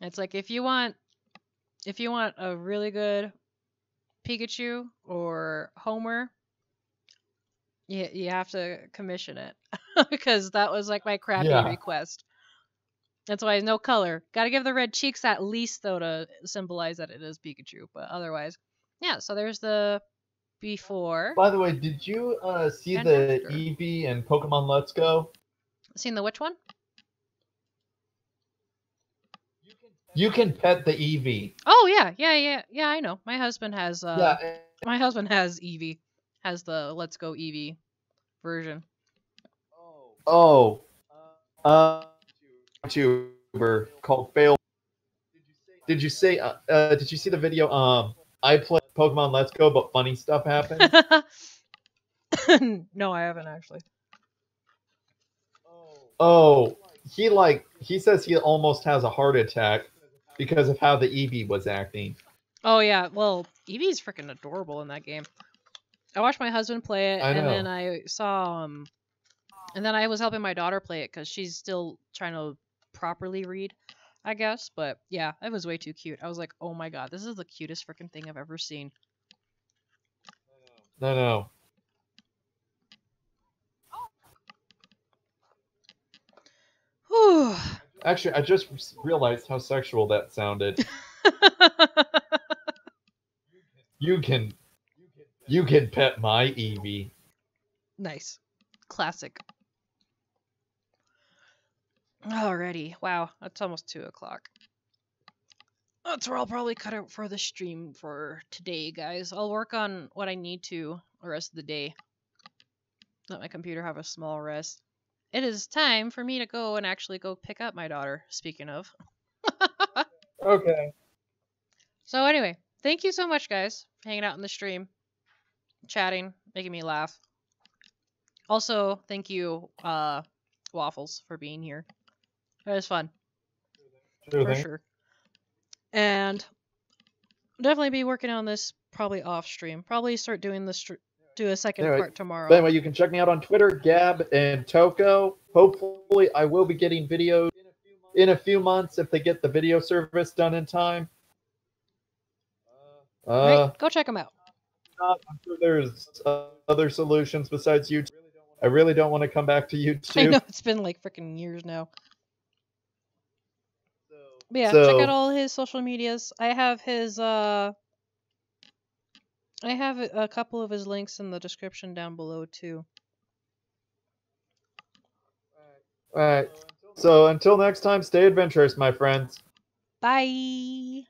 Speaker 1: It's like if you want a really good Pikachu or Homer, you have to commission it because that was like my crappy
Speaker 2: Yeah.
Speaker 1: request. That's why no color. Got to give the red cheeks at least though to symbolize that it is Pikachu, but otherwise, yeah. So there's the before.
Speaker 2: By the way, did you see
Speaker 1: And
Speaker 2: the
Speaker 1: after.
Speaker 2: Eevee and Pokemon Let's Go?
Speaker 1: Seen the which one?
Speaker 2: You can pet the Eevee.
Speaker 1: Oh yeah. I know. My husband has
Speaker 2: Yeah.
Speaker 1: my husband has Eevee, has the Let's Go Eevee version.
Speaker 2: Oh. YouTuber called Fail. Did you say? Did you see the video? I play Pokemon Let's Go, but funny stuff happens.
Speaker 1: No, I haven't actually.
Speaker 2: Oh, he says he almost has a heart attack because of how the Eevee was acting.
Speaker 1: Oh yeah, well, Eevee's freaking adorable in that game. I watched my husband play it,
Speaker 2: I
Speaker 1: and then
Speaker 2: know.
Speaker 1: I saw and then I was helping my daughter play it because she's still trying to properly read, I guess. But yeah, it was way too cute. I was like, oh my god, this is the cutest freaking thing I've ever seen.
Speaker 2: No.
Speaker 1: Whew.
Speaker 2: Actually, I just realized how sexual that sounded. You can pet my Eevee.
Speaker 1: Nice. Classic. Alrighty. Wow, that's almost 2 o'clock. That's where I'll probably cut out for the stream for today, guys. I'll work on what I need to the rest of the day. Let my computer have a small rest. It is time for me to go and actually go pick up my daughter, speaking of.
Speaker 2: Okay.
Speaker 1: So anyway, thank you so much, guys, for hanging out in the stream, chatting, making me laugh. Also, thank you, Waffles, for being here. It was fun.
Speaker 2: Sure
Speaker 1: For
Speaker 2: thing.
Speaker 1: sure. And definitely be working on this probably off stream. Probably start doing do a second
Speaker 2: Anyway,
Speaker 1: part tomorrow.
Speaker 2: But anyway, you can check me out on Twitter, Gab and Toko. Hopefully, I will be getting videos in a few months if they get the video service done in time.
Speaker 1: Right, go check them out.
Speaker 2: I'm sure there's other solutions besides YouTube. I really don't want to come back to YouTube.
Speaker 1: I know it's been like freaking years now. But yeah,
Speaker 2: So-
Speaker 1: check out all his social medias. I have his I have a couple of his links in the description down below too.
Speaker 2: All right. So until next time, stay adventurous, my friends.
Speaker 1: Bye.